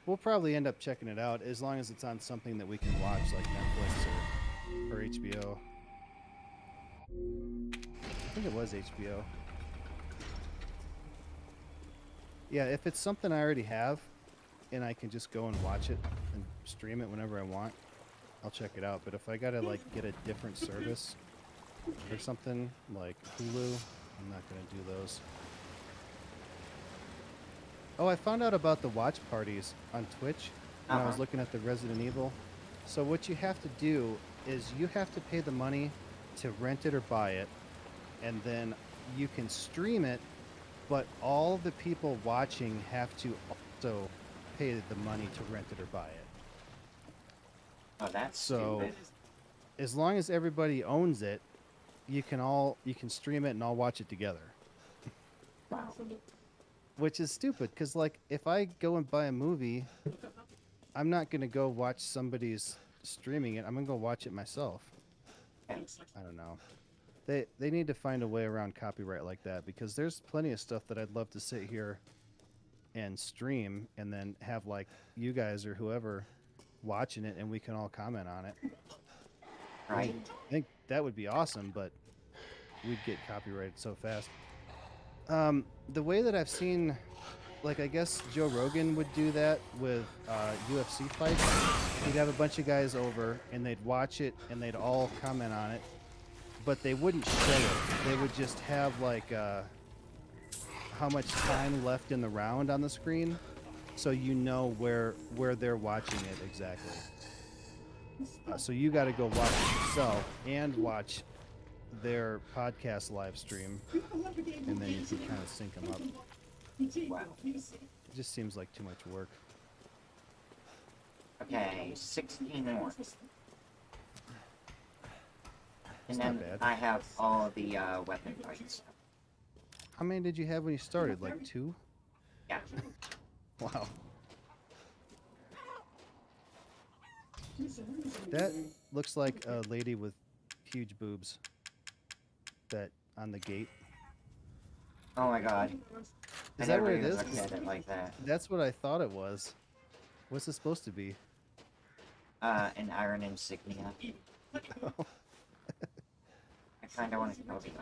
we'll probably end up checking it out as long as it's on something that we can watch like Netflix or HBO. I think it was HBO. Yeah, if it's something I already have and I can just go and watch it and stream it whenever I want, I'll check it out. But if I gotta like get a different service or something like Hulu, I'm not gonna do those. Oh, I found out about the watch parties on Twitch when I was looking at the Resident Evil. So what you have to do is you have to pay the money to rent it or buy it, and then you can stream it, but all the people watching have to also pay the money to rent it or buy it. Oh, that's so stupid. As long as everybody owns it, you can stream it and all watch it together. Wow. Which is stupid, because like if I go and buy a movie, I'm not gonna go watch somebody's streaming it. I'm gonna go watch it myself. I don't know. They need to find a way around copyright like that, because there's plenty of stuff that I'd love to sit here and stream and then have like you guys or whoever watching it and we can all comment on it. Right. I think that would be awesome, but we'd get copyrighted so fast. The way that I've seen, like, I guess Joe Rogan would do that with UFC fights. He'd have a bunch of guys over and they'd watch it and they'd all comment on it, but they wouldn't show it. They would just have like how much time left in the round on the screen, so you know where they're watching it exactly. So you got to go watch it yourself and watch their podcast live stream, and then you can kind of sync them up. Wow. It just seems like too much work. Okay, 16 more. And It's then not bad. I have all the weapon fights. How many did you have when you started? Like 2? Yeah. Wow. That looks like a lady with huge boobs. That on the gate. Oh my god. Is that what it I never is? even looked at it like that. That's what I thought it was. What's it supposed to be? An iron insignia. I kinda want to kill you.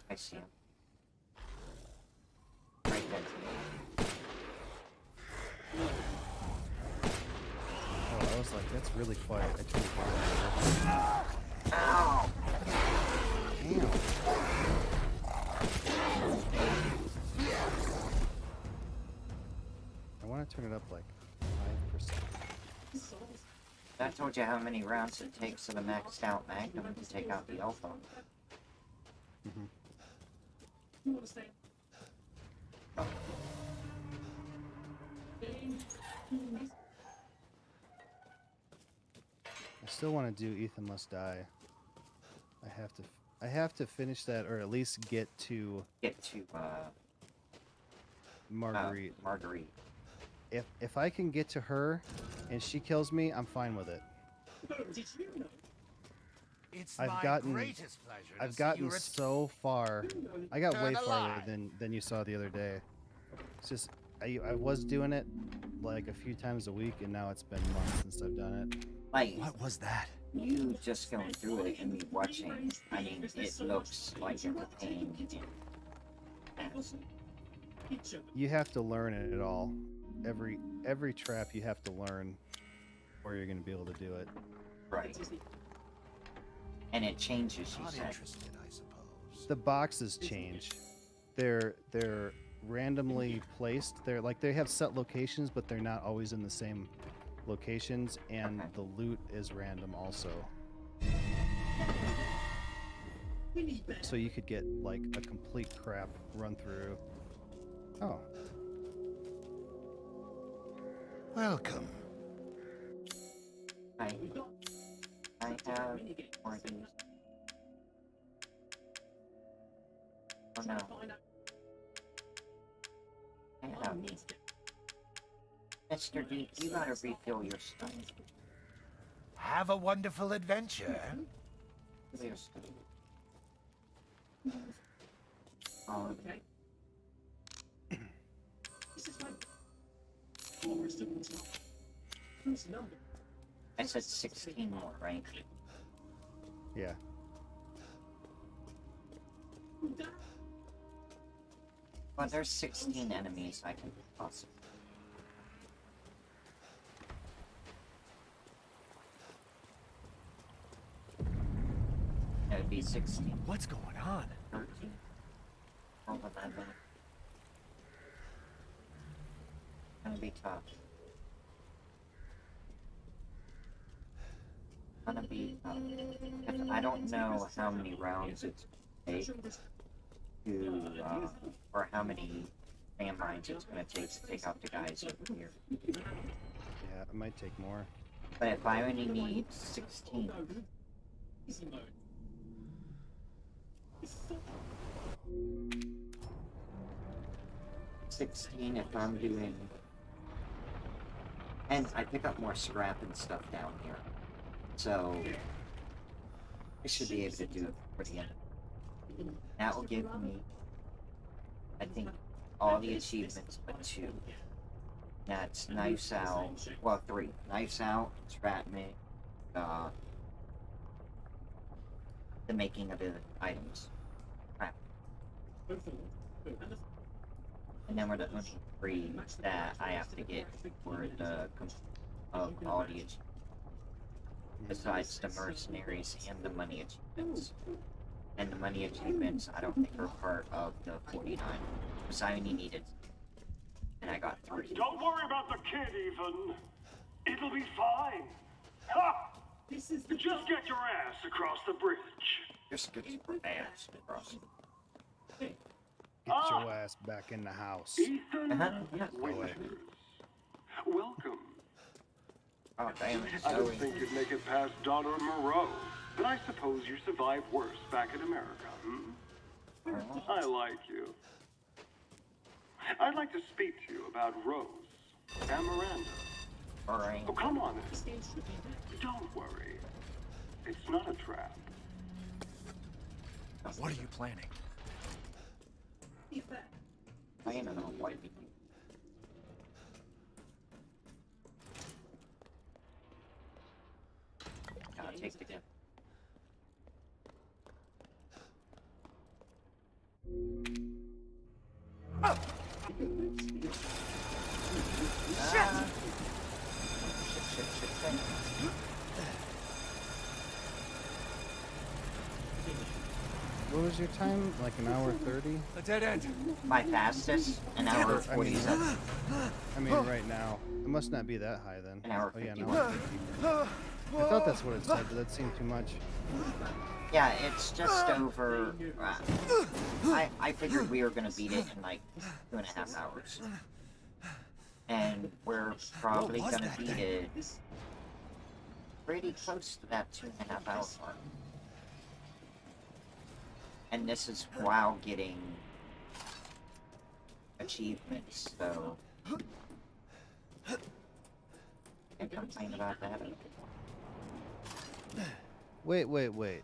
I see him. Right there. Oh, I was like, that's really quiet. I turned it down. Ow! Damn. I want to turn it up like 5%. I told you how many rounds it takes of the maxed out Magnum to take out the Alpha. I still want to do Ethan Must Die. I have to finish that, or at least get to Marguerite. Marguerite. If I can get to her and she kills me, I'm fine with it. Did you know? It's I've my gotten- greatest pleasure to I've see gotten you so far. I got way Turn farther alive. than you saw the other day. It's just I was doing it like a few times a week, and now it's been months since I've done it. Like, What was that? you just going through it and me watching, I mean, it looks like you're pain. You have to learn it all. Every trap you have to learn, or you're gonna be able to do it. Right. And it changes, you Not said. interested, I suppose. The boxes change. They're randomly placed. They're like they have set locations, but they're not always in the same locations, and Okay. the loot is random also. So you could get like a complete crap run through. Oh, Welcome. I have more of these. Oh no. I have these. Mr. D, you gotta refill your stuff. Have a wonderful adventure. Refill your stuff. Um, I said 16 more, right? yeah. Well, there's 16 enemies I can possibly. That would be 16, What's going on? 13, 11. Gonna be tough. Gonna be tough. If I don't know how many rounds it's gonna take to, or how many landmines it's gonna take to take out the guys over here. Yeah, it might take more. But if I only need 16, Easy mode. 16 if I'm doing, and I pick up more scrap and stuff down here, so I should be able to do it for the end. That will give me, I think, all the achievements but 2. That's Knives Out, well 3. Knives Out, Scrap Me, the making of the items. Crap. And then we're the only 3 that I have to get for the quality achievements. Besides the mercenaries and the money achievements. And the money achievements I don't think are part of the 49. Because I only needed, and I got 3. Don't worry about the kid, Ethan. It'll be fine. Ha! Just get your ass across the bridge. Just get your ass across. Get your ass back in the house. Ethan Yeah. Winters. Welcome. Oh, damn it. I don't think you'd make it past Donner Moreau, but I suppose you survived worse back in America, hmm? I like you. I'd like to speak to you about Rose and Miranda. Alright. Oh, come on. Don't worry. It's not a trap. What are you planning? I don't know what it is. I'll take the gun. Shit. What was your time? Like an hour 30? A dead end. My fastest, an hour I mean, 47. I mean, right now. It must not be that high then. An hour Oh yeah, an 51. hour 50. I thought that's what it said, but that seemed too much. Yeah, it's just over. I figured we were gonna beat it in like 2.5 hours. And we're probably What was gonna that beat thing? it pretty close to that 2.5 hour mark. And this is while getting achievements, so Can't complain about that. Wait.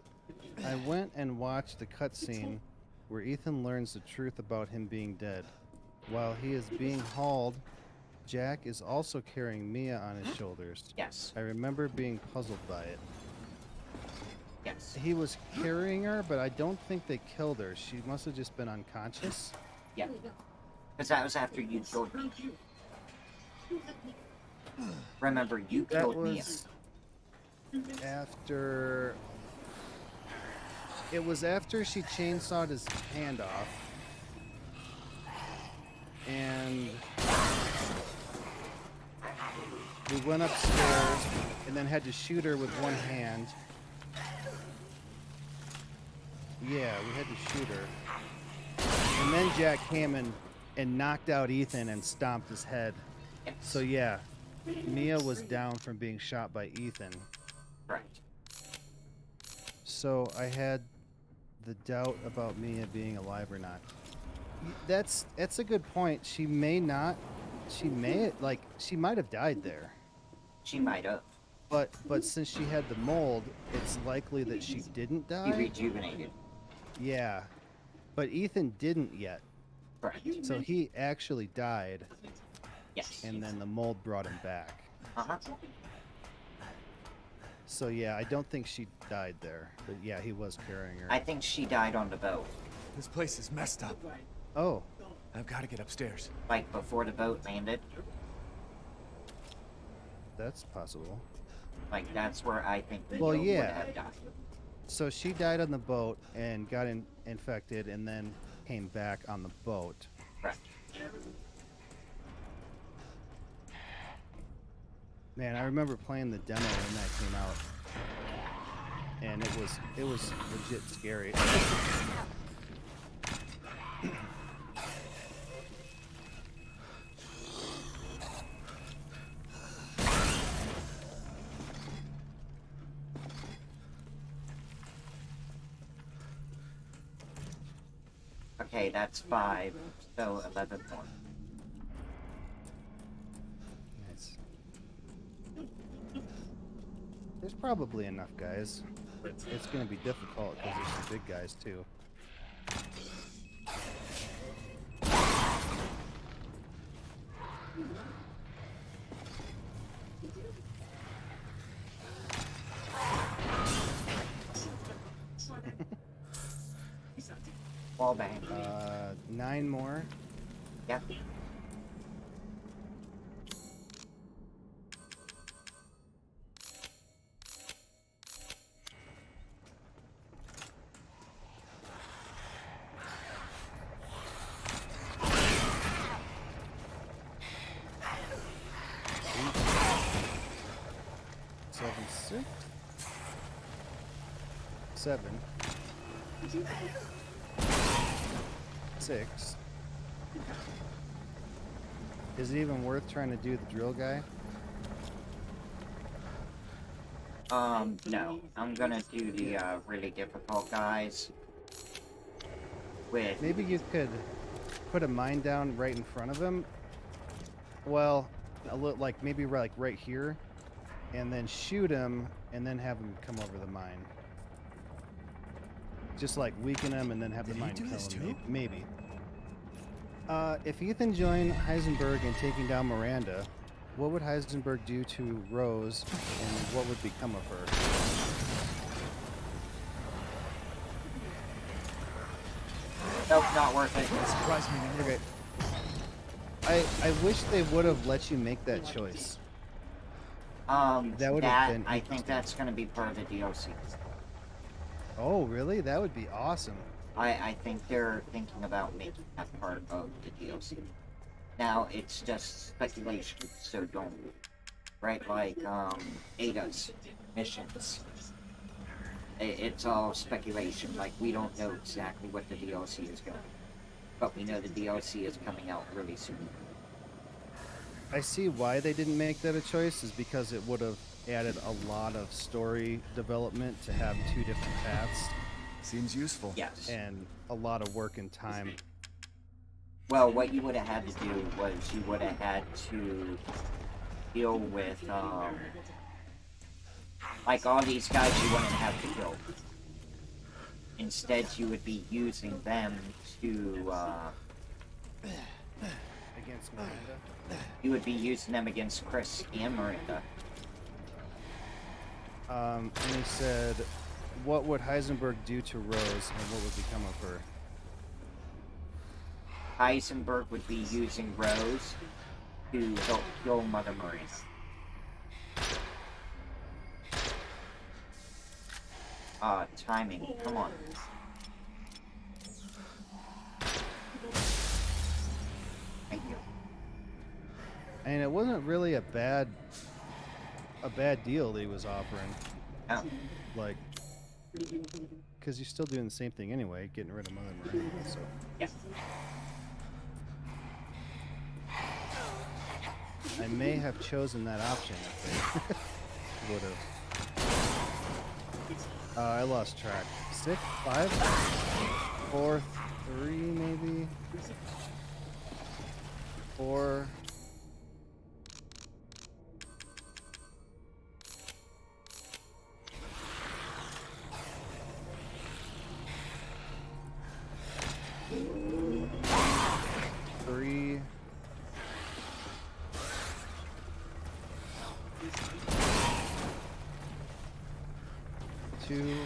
I went and watched the cutscene where Ethan learns the truth about him being dead. While he is being hauled, Jack is also carrying Mia on his shoulders. Yes. I remember being puzzled by it. Yes. He was carrying her, but I don't think they killed her. She must have just been unconscious. Yeah. Because that was after you killed me. Remember, you That killed Mia. was after... It was after she chainsawed his hand off. And we went upstairs and then had to shoot her with one hand. Yeah, we had to shoot her. And then Jack came and knocked out Ethan and stomped his head. Yes. So yeah, Mia was down from being shot by Ethan. Right. So I had the doubt about Mia being alive or not. That's a good point. She may not. She might have died there. She might have. But since she had the mold, it's likely that she didn't die. He rejuvenated. Yeah, but Ethan didn't yet. Correct. So he actually died, Yes. and then the mold brought him back. Uh-huh. So yeah, I don't think she died there. But yeah, he was carrying her. I think she died on the boat. This place is messed up. Oh, I've got to get upstairs. Like, before the boat landed. that's possible. Like, that's where I think Mia Well, would yeah. have died. So she died on the boat and got infected, and then came back on the boat. Correct. Man, I remember playing the demo when that came out, and it was legit scary. Okay, that's 5, so 11 more. Nice. There's probably enough guys. It's going to be difficult because there's some big guys too. Wall bang. 9 more. Yep. Seven, 7. 6. Is it even worth trying to do the drill guy? No. I'm gonna do the, really difficult guys. With... Maybe you could put a mine down right in front of him. Well, like maybe right here, and then shoot him, and then have him come over the mine. Just like weaken him, and then have the mine kill him. Maybe. If Ethan joined Heisenberg in taking down Miranda, what would Heisenberg do to Rose, and what would become of her? Nope, not worth it. Surprise me. Okay. I wish they would have let you make that choice. That would have been I think that's gonna be part of the DLC. Oh, really? That would be awesome. I think they're thinking about making that part of the DLC. Now, it's just speculation, so don't... Right, like, Ada's missions. It's all speculation, like, we don't know exactly what the DLC is going to be. But we know the DLC is coming out really soon. I see why they didn't make that a choice, is because it would have added a lot of story development to have 2 different paths. Seems useful. Yes. And a lot of work and time. Well, what you would have had to do was you would have had to deal with, like all these guys you wouldn't have to kill. Instead, you would be using them to, Against Miranda. you would be using them against Chris and Miranda. And he said, what would Heisenberg do to Rose and what would become of her? Heisenberg would be using Rose to help kill Mother Miranda. Timing, come on. Thank you. And it wasn't really a bad deal that he was offering. Oh. Like, because you're still doing the same thing anyway, getting rid of Mother Miranda, so. Yeah. I may have chosen that option if they would have. I lost track. 6, 5, 4, 3, maybe 4. Three. 2.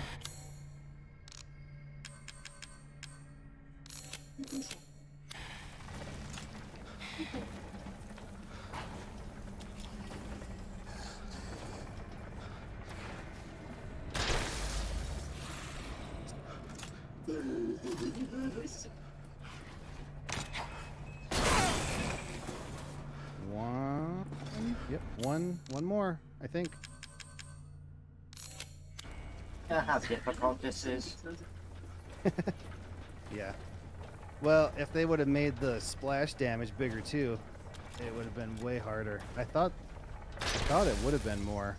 One. Yep, one more, I think. You know how difficult this is? Yeah. Well, if they would have made the splash damage bigger too, it would have been way harder. I thought it would have been more.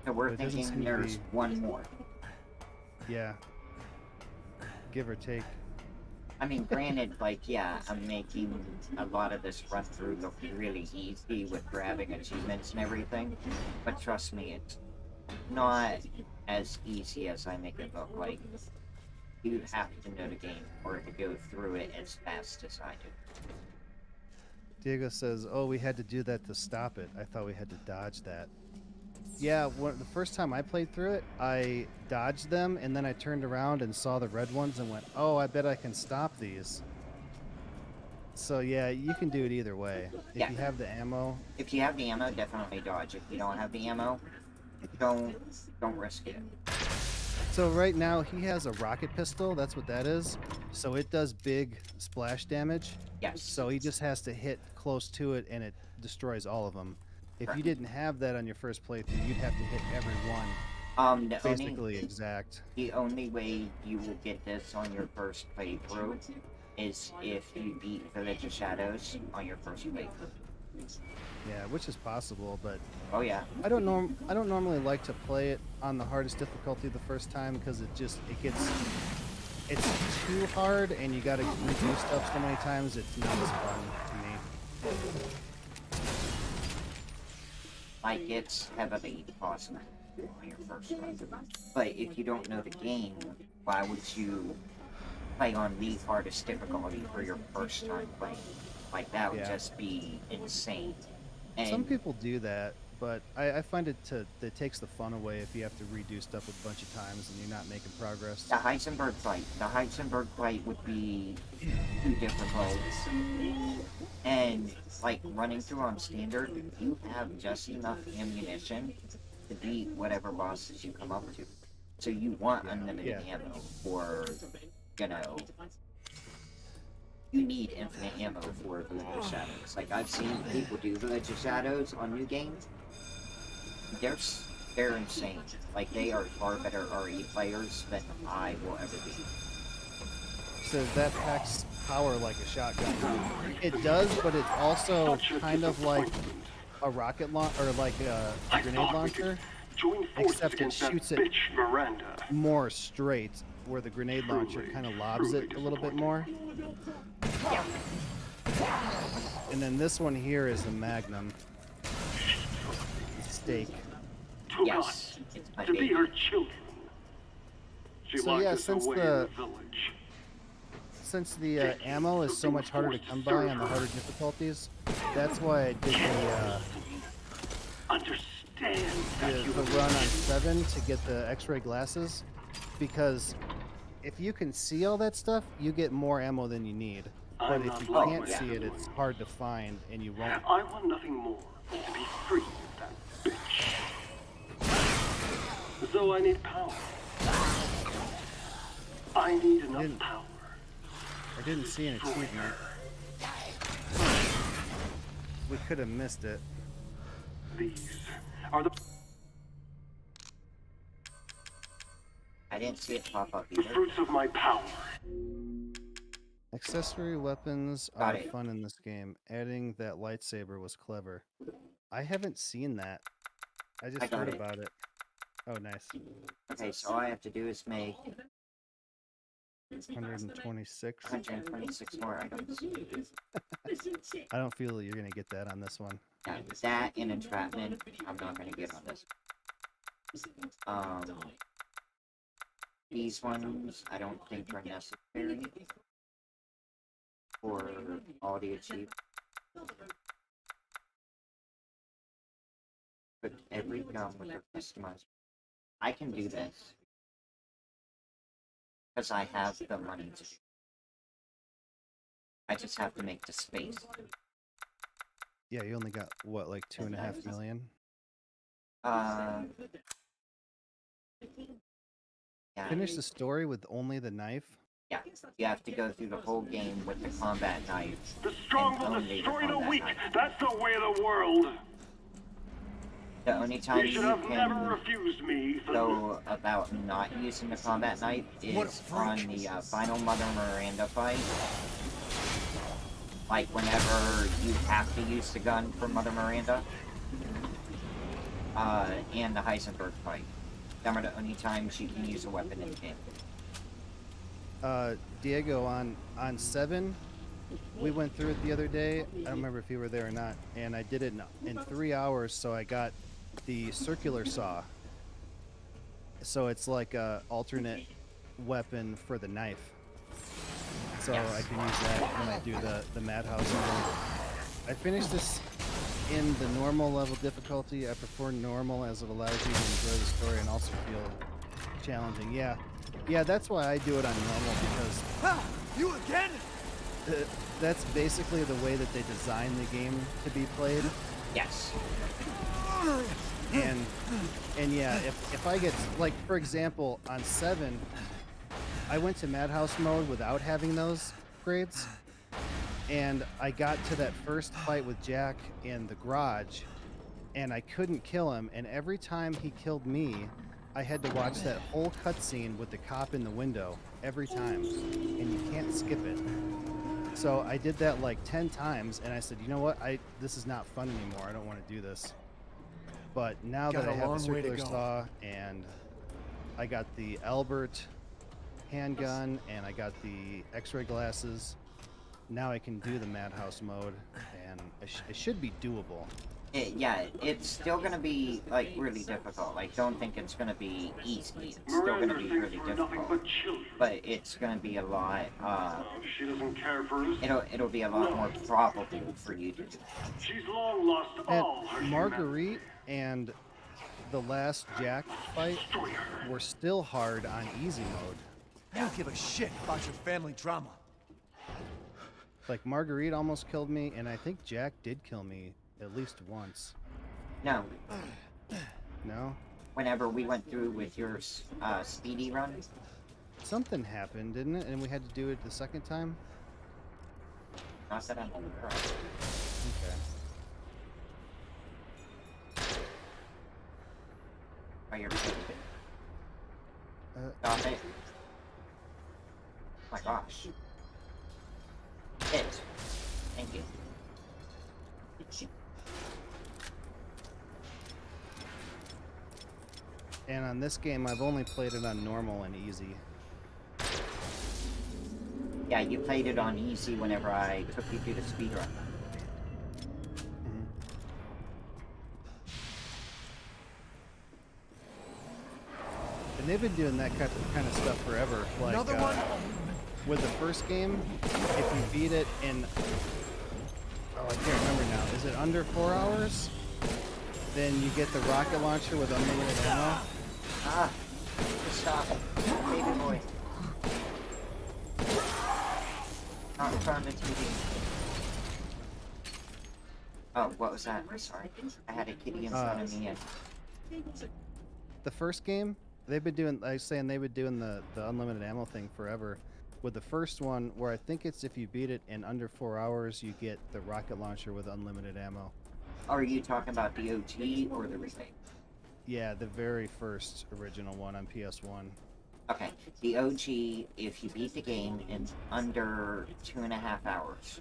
So we're But it doesn't thinking seem to there's be- one more. Yeah. Give or take. I mean, granted, like, yeah, I'm making a lot of this run through look really easy with grabbing achievements and everything, but trust me, it's not as easy as I make it look like. You have to know the game or to go through it as fast as I do. Diego says, "Oh, we had to do that to stop it. I thought we had to dodge that." Yeah, the first time I played through it, I dodged them, and then I turned around and saw the red ones and went, "Oh, I bet I can stop these." So yeah, you can do it either way. If Yeah. you have the ammo. If you have the ammo, definitely dodge. If you don't have the ammo, don't risk it. So right now he has a rocket pistol. That's what that is. So it does big splash damage. Yes. So he just has to hit close to it, and it destroys all of them. If you didn't have that on your first playthrough, you'd have to hit every one. Basically exact. The only way you will get this on your first playthrough is if you beat Village of Shadows on your first playthrough. Yeah, which is possible, but Oh yeah. I don't normally like to play it on the hardest difficulty the first time because it's too hard and you got to redo stuff so many times. It's not as fun to me. Like, it's heavily possible on your first run. But if you don't know the game, why would you play on the hardest difficulty for your first time playing? Like, that would just be insane. And Some people do that, but I find it takes the fun away if you have to redo stuff a bunch of times and you're not making progress. the Heisenberg fight would be too difficult. And, like, running through on standard, you have just enough ammunition to beat whatever bosses you come up to. So you want unlimited ammo for, you know, you need infinite ammo for Village of Shadows. Like, I've seen people do Village of Shadows on new games. They're insane. Like, they are far better RE players than I will ever be. So that packs power like a shotgun. It does, but it's also kind of like a rocket launch or like a grenade launcher, except it shoots it more straight, where the grenade launcher kind of lobs it a little bit more. And then this one here is the Magnum. Steak. To Yes. It's my God, to be baby. her children. She So locked yeah, us since away in the- the village. Since the ammo is so much harder to come by on the harder difficulties, that's why I did Understand that the you run on 7 to get the X-ray glasses, because if you can see all that stuff, you get more ammo than you need. But I'm if not you like can't my see it, it's siblings. hard to find, and you won't. I want nothing more than to be free of that bitch. So I need power. I need enough power. I didn't see an achievement. We could have missed it. These are the I didn't see it pop up either. fruits of my power. Accessory weapons Got are it. fun in this game. Adding that lightsaber was clever. I haven't seen that. I just got heard it. about it. Oh, nice. Okay, so all I have to do is make 126. 126 more items. I don't feel you're gonna get that on this one. Yeah, that and entrapment, I'm not gonna get on this. These ones, I don't think are necessary for all the achievements. But every gun with a customized. I can do this. Because I have the money to do it. I just have to make the space. Yeah, you only got what, like 2.5 million? Yeah, Finish the story with only the knife? yeah. You have to go through the whole game with the combat knife. The strong and will only destroy the combat weak. knife. That's the way of the world. The only time You you should have never can refused me. go about not using the combat knife is on the final Mother Miranda fight. Like whenever you have to use the gun for Mother Miranda. And the Heisenberg fight. Them are the only times you can use a weapon in the game. Diego, on 7, we went through it the other day. I don't remember if you were there or not. And I did it in 3 hours, so I got the circular saw. So it's like a alternate weapon for the knife. So I can use that when I do the Madhouse mode. I finished this in the normal level difficulty. I prefer normal as it allows you to enjoy the story and also feel challenging. Yeah, that's why I do it on normal, because You again? that's basically the way that they designed the game to be played. Yes. And yeah, if I get, like, for example, on 7, I went to Madhouse mode without having those grades, and I got to that first fight with Jack in the garage, and I couldn't kill him, and every time he killed me, I had to watch that whole cutscene with the cop in the window every time, and you can't skip it. So I did that like 10 times, and I said, you know what, this is not fun anymore, I don't want to do this. But now that I have the circular saw, and I got the Albert handgun, and I got the X-ray glasses, now I can do the Madhouse mode, and it should be doable. Yeah, it's still gonna be, like, really difficult. Like, don't think it's gonna be easy. It's still gonna be really difficult. But it's gonna be a lot, She doesn't care for us. it'll be a lot more probable for you to do. She's long lost all her And Marguerite and the last Jack fight were still hard on easy mode. I don't give a shit about your family drama. Like, Marguerite almost killed me, and I think Jack did kill me at least once. No. No? Whenever we went through with your speedy run, Something happened, didn't it? And we had to do it the second time? not that I'm aware of. Okay. Oh, you're Stop it. Oh my gosh. Hit. Thank you. And on this game, I've only played it on normal and easy. Yeah, you played it on easy whenever I took you through the speedrun. And they've been doing that kind of stuff forever. Like, Another one? with the first game, if you beat it in... Oh, I can't remember now. Is it under 4 hours? Then you get the rocket launcher with unlimited ammo. Ah, stop. Baby boy. Not in front of the TV. Oh, what was that? I'm sorry. I had a kitty in front of me and... The first game, they've been doing, I was saying they've been doing the unlimited ammo thing forever. With the first one, where I think it's if you beat it in under 4 hours, you get the rocket launcher with unlimited ammo. Are you talking about the OG or the remake? Yeah, the very first original one on PS1. Okay, the OG, if you beat the game in under 2.5 hours,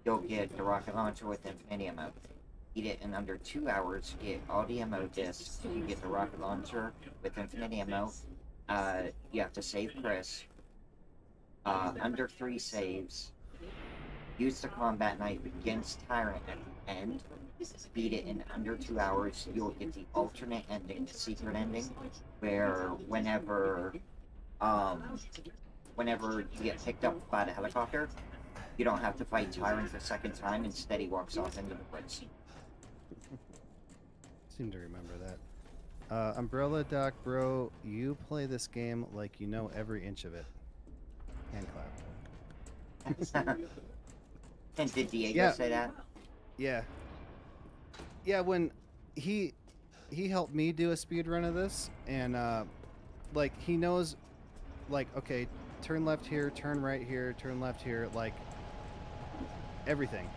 you'll get the rocket launcher with infinity ammo. Beat it in under 2 hours, you get all the ammo discs, you get the rocket launcher with infinity ammo. You have to save Chris. Under 3 saves. Use the combat knife against Tyrant at the end. Beat it in under 2 hours, you'll get the alternate ending, the secret ending, where whenever you get picked up by the helicopter, you don't have to fight Tyrant the second time, instead he walks off into the woods. Seem to remember that. Umbrella Doc Bro, you play this game like you know every inch of it. Hand clap. And did Diego say that? Yeah. Yeah, when he helped me do a speed run of this, and like he knows, like, okay, turn left here, turn right here, turn left here, like everything.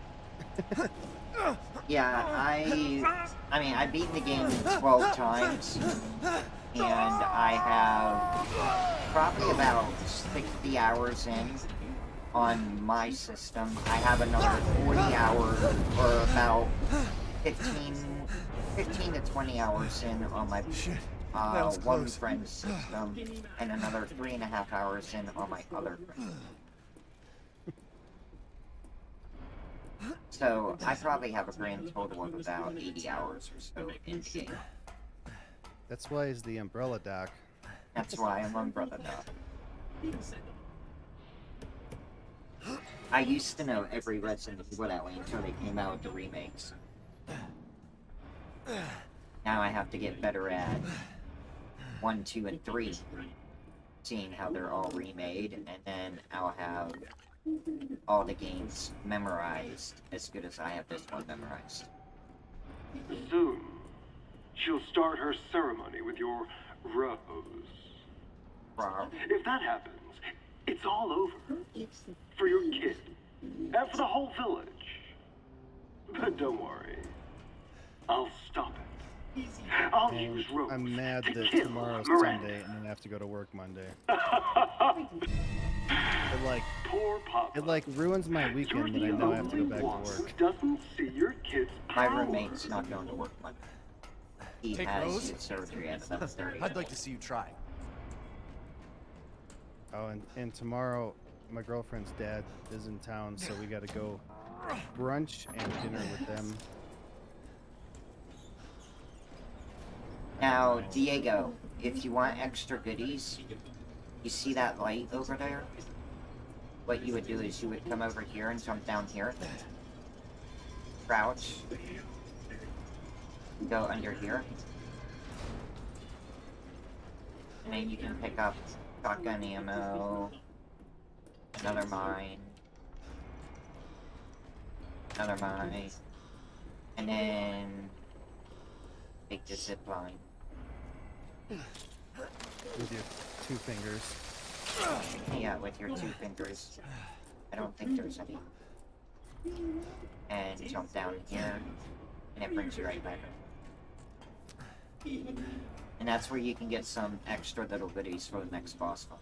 Yeah, I mean, I've beaten the game 12 times, and I have probably about 60 hours in on my system. I have another 40 hours, or about 15 to 20 hours in on my one friend's system, and another 3.5 hours in on my other friend. So, I probably have a grand total of about 80 hours or so in the game. That's why he's the Umbrella Doc. That's why I'm Umbrella Doc. I used to know every Resident Evil that way until they came out with the remakes. Now I have to get better at 1, 2, and 3, seeing how they're all remade, and then I'll have all the games memorized as good as I have this one memorized. Soon, she'll start her ceremony with your rose. Wow. If that happens, it's all over. For your kid. And for the whole village. But don't worry. I'll stop it. I'll And use Rose I'm mad to that kill tomorrow's Miranda. Sunday and then I have to go to work Monday. Poor Papa. It like ruins my weekend that I know I have to go back to work. Doesn't see your kids' My power. roommate's not going to work Monday. He Take has Rose? his surgery at 11:30. I'd like to see you try. Oh, and tomorrow my girlfriend's dad is in town, so we got to go brunch and dinner with them. Now, Diego, if you want extra goodies, you see that light over there? What you would do is you would come over here and jump down here. Crouch. Go under here. And then you can pick up shotgun ammo, another mine, another mine, and then take the zip line. With your 2 fingers. Yeah, with your 2 fingers. I don't think there's any. And jump down here, and it brings you right back up. And that's where you can get some extra little goodies for the next boss fight.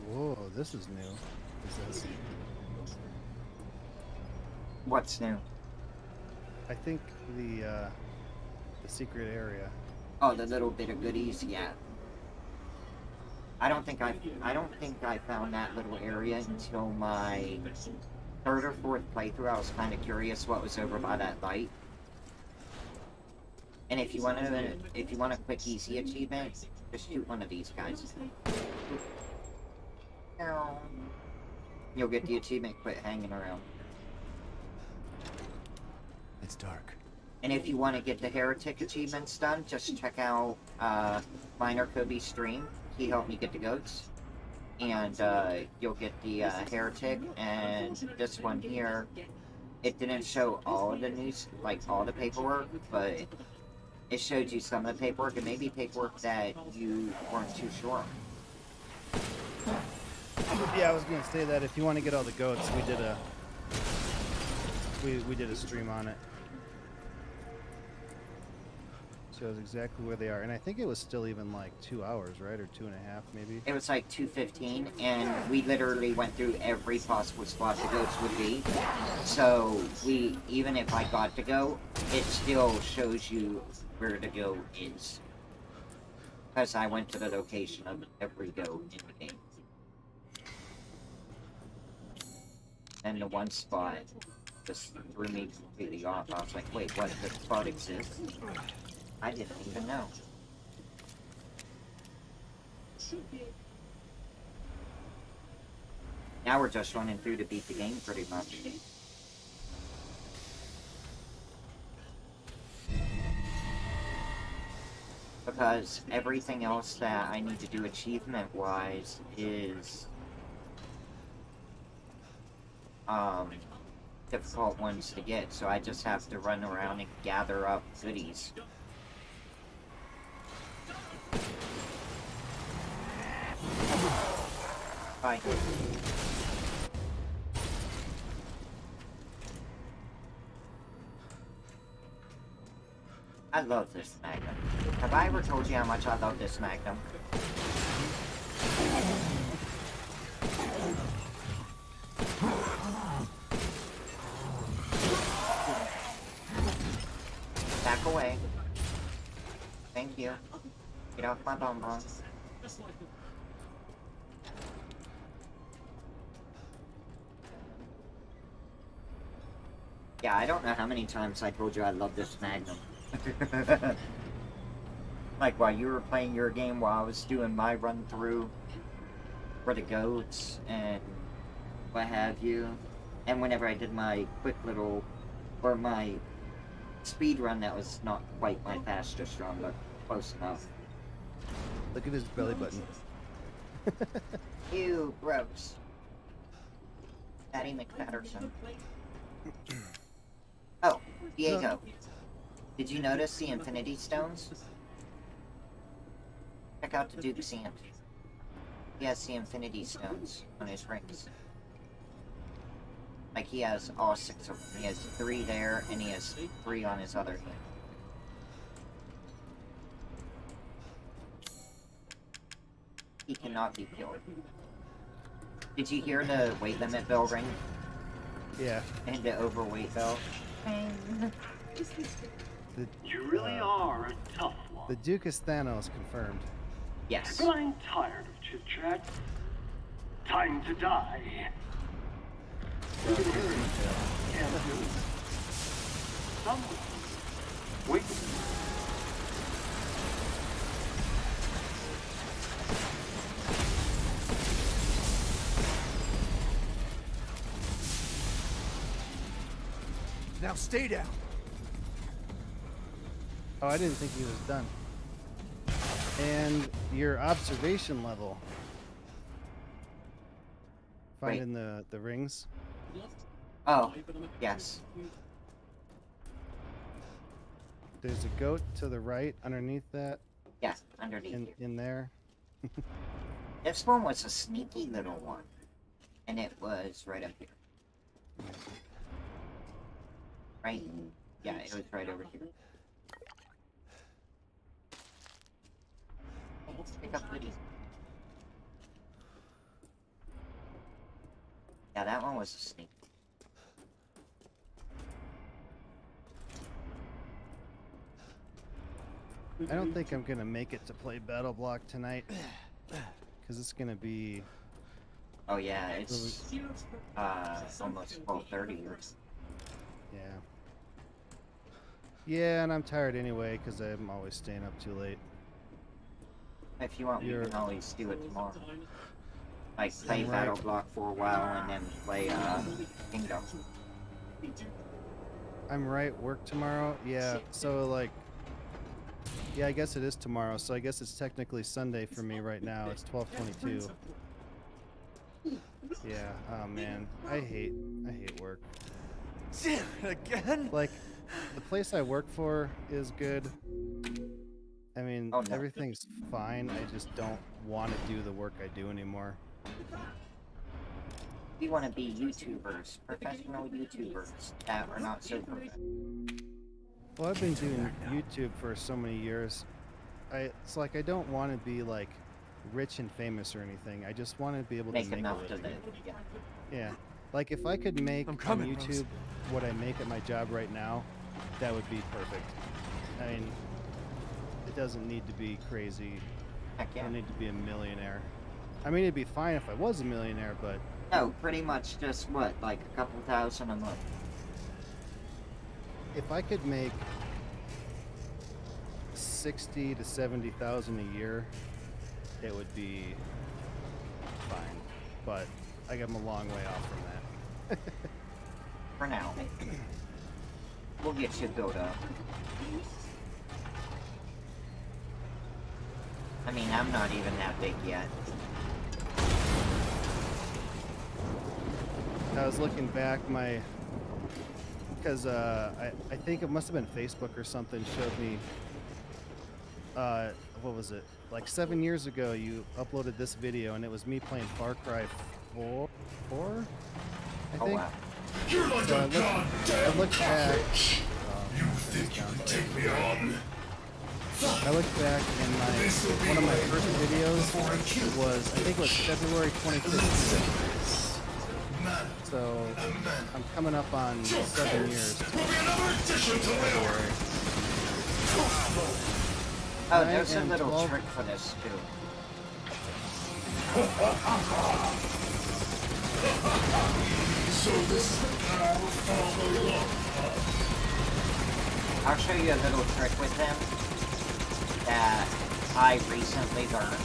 Whoa, this is new. Is this? What's new? I think the secret area. Oh, the little bit of goodies, yeah. I don't think I found that little area until my third or fourth playthrough. I was kind of curious what was over by that light. And if you want a quick easy achievement, just shoot one of these guys. You'll get the achievement. Quit hanging around. It's dark. And if you want to get the heretic achievements done, just check out Minor Kobe's stream. He helped me get the goats. And you'll get the heretic. And this one here, it didn't show all of the news, like all the paperwork, but it showed you some of the paperwork, and maybe paperwork that you weren't too sure on. Yeah, I was gonna say that if you want to get all the goats, we did a stream on it. Shows exactly where they are, and I think it was still even like 2 hours, right, or 2.5 maybe. It was like 2:15, and we literally went through every possible spot the goats would be. So even if I got to go, it still shows you where the goat is, because I went to the location of every goat in the game. And the one spot just threw me completely off. I was like, wait, what? This spot exists? I didn't even know. Now we're just running through to beat the game pretty much. Because everything else that I need to do achievement-wise is difficult ones to get, so I just have to run around and gather up goodies. Bye. I love this Magnum. Have I ever told you how much I love this Magnum? Back away. Thank you. Get off my bonbons. Yeah, I don't know how many times I told you I love this Magnum. Like while you were playing your game, while I was doing my run through for the goats and what have you, and whenever I did my quick little, or my speed run that was not quite my fastest run, but close enough. Look at his belly button. Ew, gross. Patty McPatterson. Oh, Diego. Did you notice the Infinity Stones? Check out the Duke's hand. He has the Infinity Stones on his rings. Like, he has all 6 of them. He has 3 there, and he has 3 on his other hand. He cannot be killed. Did you hear the weight limit bell ring? Yeah. And the overweight bell? You really are a tough one. The Duke is Thanos confirmed. Yes. But I'm tired of chit-chat. Time to die. Someone. Wait. Now stay down. Oh, I didn't think he was done. And your observation level. Finding the rings. Oh, yes. There's a goat to the right underneath that. Yeah, underneath in there. This one was a sneaky little one. And it was right up here. Right? Yeah, it was right over here. Let's pick up goodies. Yeah, that one was a sneak. I don't think I'm gonna make it to play Battle Block tonight, because it's gonna be. Oh yeah, it's almost 12:30. Yeah. Yeah, and I'm tired anyway, because I'm always staying up too late. If you want, we can always do it tomorrow. Like play Right. Battle Block for a while and then play Kingdom. I'm right, work tomorrow? Yeah, so like. Yeah, I guess it is tomorrow, so I guess it's technically Sunday for me right now. It's 12:22. Yeah, oh man, I hate work. Damn it again? Like, the place I work for is good. I mean, Oh, no. everything's fine. I just don't want to do the work I do anymore. We want to be YouTubers, professional YouTubers that are not so professional. Well, I've been doing YouTube for so many years. It's like I don't want to be like rich and famous or anything. I just want to be able to Make make enough a to living. live. Yeah. Yeah. Like if I could make I'm on coming, YouTube what I make at my job right now, that would be perfect. I mean, it doesn't need to be crazy. Heck I yeah. don't need to be a millionaire. I mean, it'd be fine if I was a millionaire, but No, pretty much just what, like a couple thousand a month. if I could make 60 to 70,000 a year, it would be fine. But I'm a long way off from that. For now. We'll get you built up. I mean, I'm not even that big yet. I was looking back, because I think it must have been Facebook or something showed me, what was it? Like 7 years ago, you uploaded this video, and it was me playing Far Cry 4, I Oh think. wow. You're like So a goddamn I looked back. catfish. You think you can take me on? I looked back, and one of my first videos was, I think it was February 2015. So I'm coming up on 7 years. Will be another addition to my order. Oh, there's a am little 12. trick for this too. So this is the path of the love. I'll show you a little trick with him that I recently learned.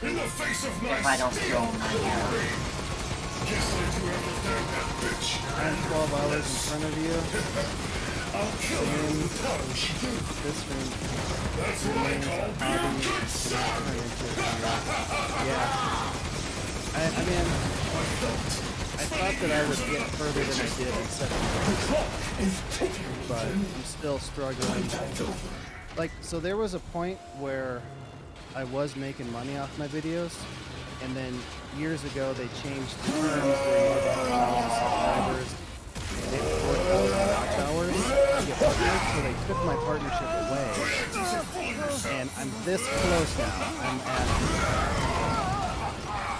In the face of If I don't steel, film my hair. guess I do understand that bitch. I'm 12 hours in front of you. I'll kill her And with how she do. this room That's what I remains call a being a hobby. good son. Turn into a career. Yeah. I mean, I thought that I would get further than I did in 7 years. But I'm still struggling. Like, so there was a point where I was making money off my videos, and then years ago they changed the terms where you had 1,000 subscribers, they had 4,000 watch hours to get partnered, so they took my partnership away, and I'm this close now. I'm at,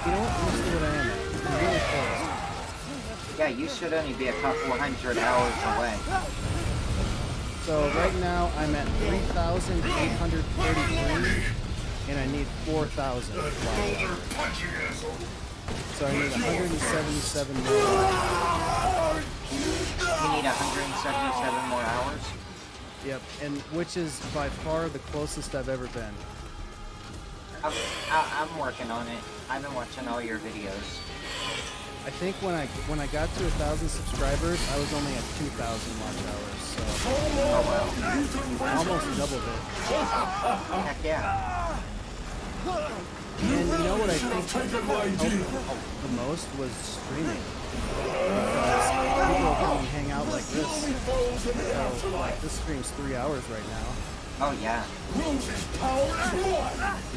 you know what, let me see what I am at. I'm really close. Yeah, you should only be a couple hundred hours away. So right now I'm at 3,833. And I need 4,000 watch hours. So I need 177 more. You need 177 more hours? Yep, and which is by far the closest I've ever been. I'm working on it. I've been watching all your videos. I think when I got to 1,000 subscribers, I was only at 2,000 watch hours. So Oh wow. almost doubled it. Heck yeah. And you know what I think helped the most was streaming. Because people will come and hang out like this. So, like, this stream's 3 hours right now. Oh yeah. You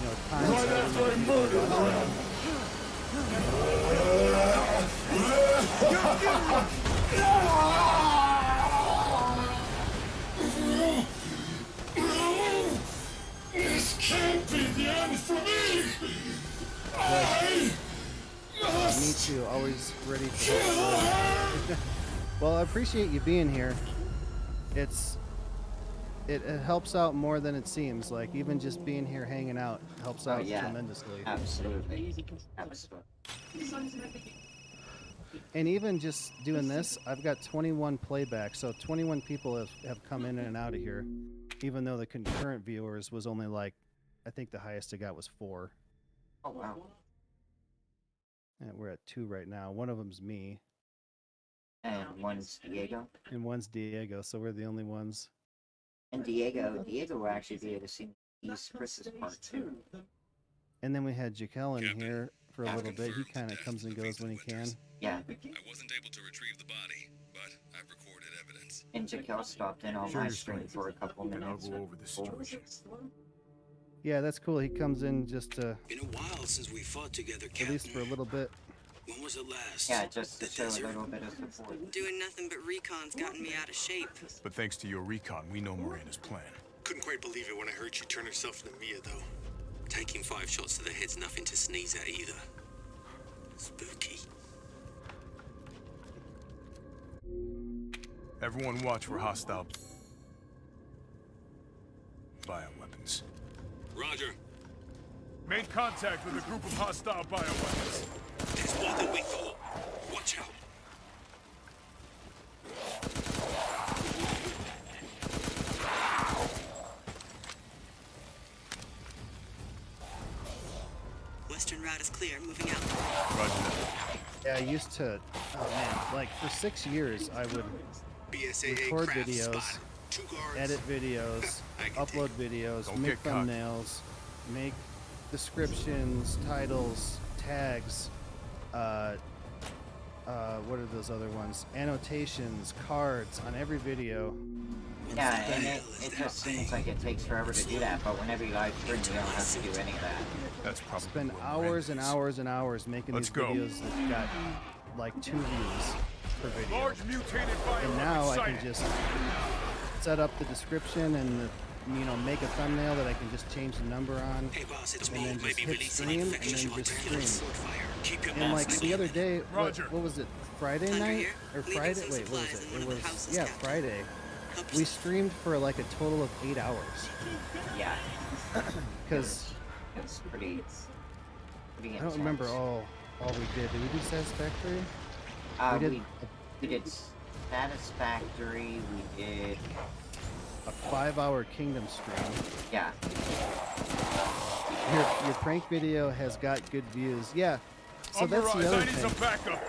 know, times seven people are watching. This can't be the end for me! Me too, always ready to help. Well, I appreciate you being here. It's it helps out more than it seems. Like even just being here hanging out helps out yeah. tremendously. Absolutely. Absolutely. And even just doing this, I've got 21 playbacks, so 21 people have come in and out of here, even though the concurrent viewers was only like, I think the highest I got was 4. Oh, wow. And we're at 2 right now. One of them's me. And one's Diego. And one's Diego, so we're the only ones. And Diego will actually be able to see East Chris's part too. And then we had Jaquel in here for a little bit. He kind of comes and goes when he can. Yeah. I wasn't able to retrieve the body, but I've recorded evidence. And Jaquel stopped in on my stream for a couple minutes. I'll go over the situation. Yeah, that's cool. He comes in just to, Been a while since we fought together, Captain. at least for a little bit. When was it last? Yeah, just to The show desert? a little bit of support. Doing nothing but recon's gotten me out of shape. But thanks to your recon, we know Miranda's plan. Couldn't quite believe it when I heard she turned herself into Mia, though. Taking 5 shots to the head's nothing to sneeze at either. Spooky. Everyone watch for hostile bioweapons. Roger. Made contact with a group of hostile bioweapons. There's more than we thought. Watch out. Western route is clear, moving out. Roger. Yeah, I used to, oh man, like for 6 years, I would BSAA record craft videos, spotted. 2 guards. edit videos, I can upload videos, Don't make get cocky. thumbnails, make descriptions, titles, tags, what are those other ones? Annotations, cards on every video. Yeah, and it just seems like it takes forever to do that, but whenever you live stream, you don't have to do any of that. That's probably Spend where hours and Miranda's. hours and hours making Let's these go. videos that got like 2 views per video. Large mutated bioweapon And now I can sighted. just set up the description and make a thumbnail that I can just change the number on, Hey, boss, it's and me. then just Maybe hit releasing stream, and infectious then just arterial stream. sword fire. Keep your And mouth like the other day, Roger. what was it? Friday Under night here, or leaving Friday? some Wait, what was supplies it? in It one of the was houses, yeah, Captain. Friday. Help We yourself. streamed for like a total of 8 hours Yeah, because it's pretty I don't remember all we did. Did we do Satisfactory? Uh, we did we did Satisfactory, we did, a 5-hour Kingdom stream. yeah. Your prank video has got good views. Yeah. So that's the other I need some thing. backup.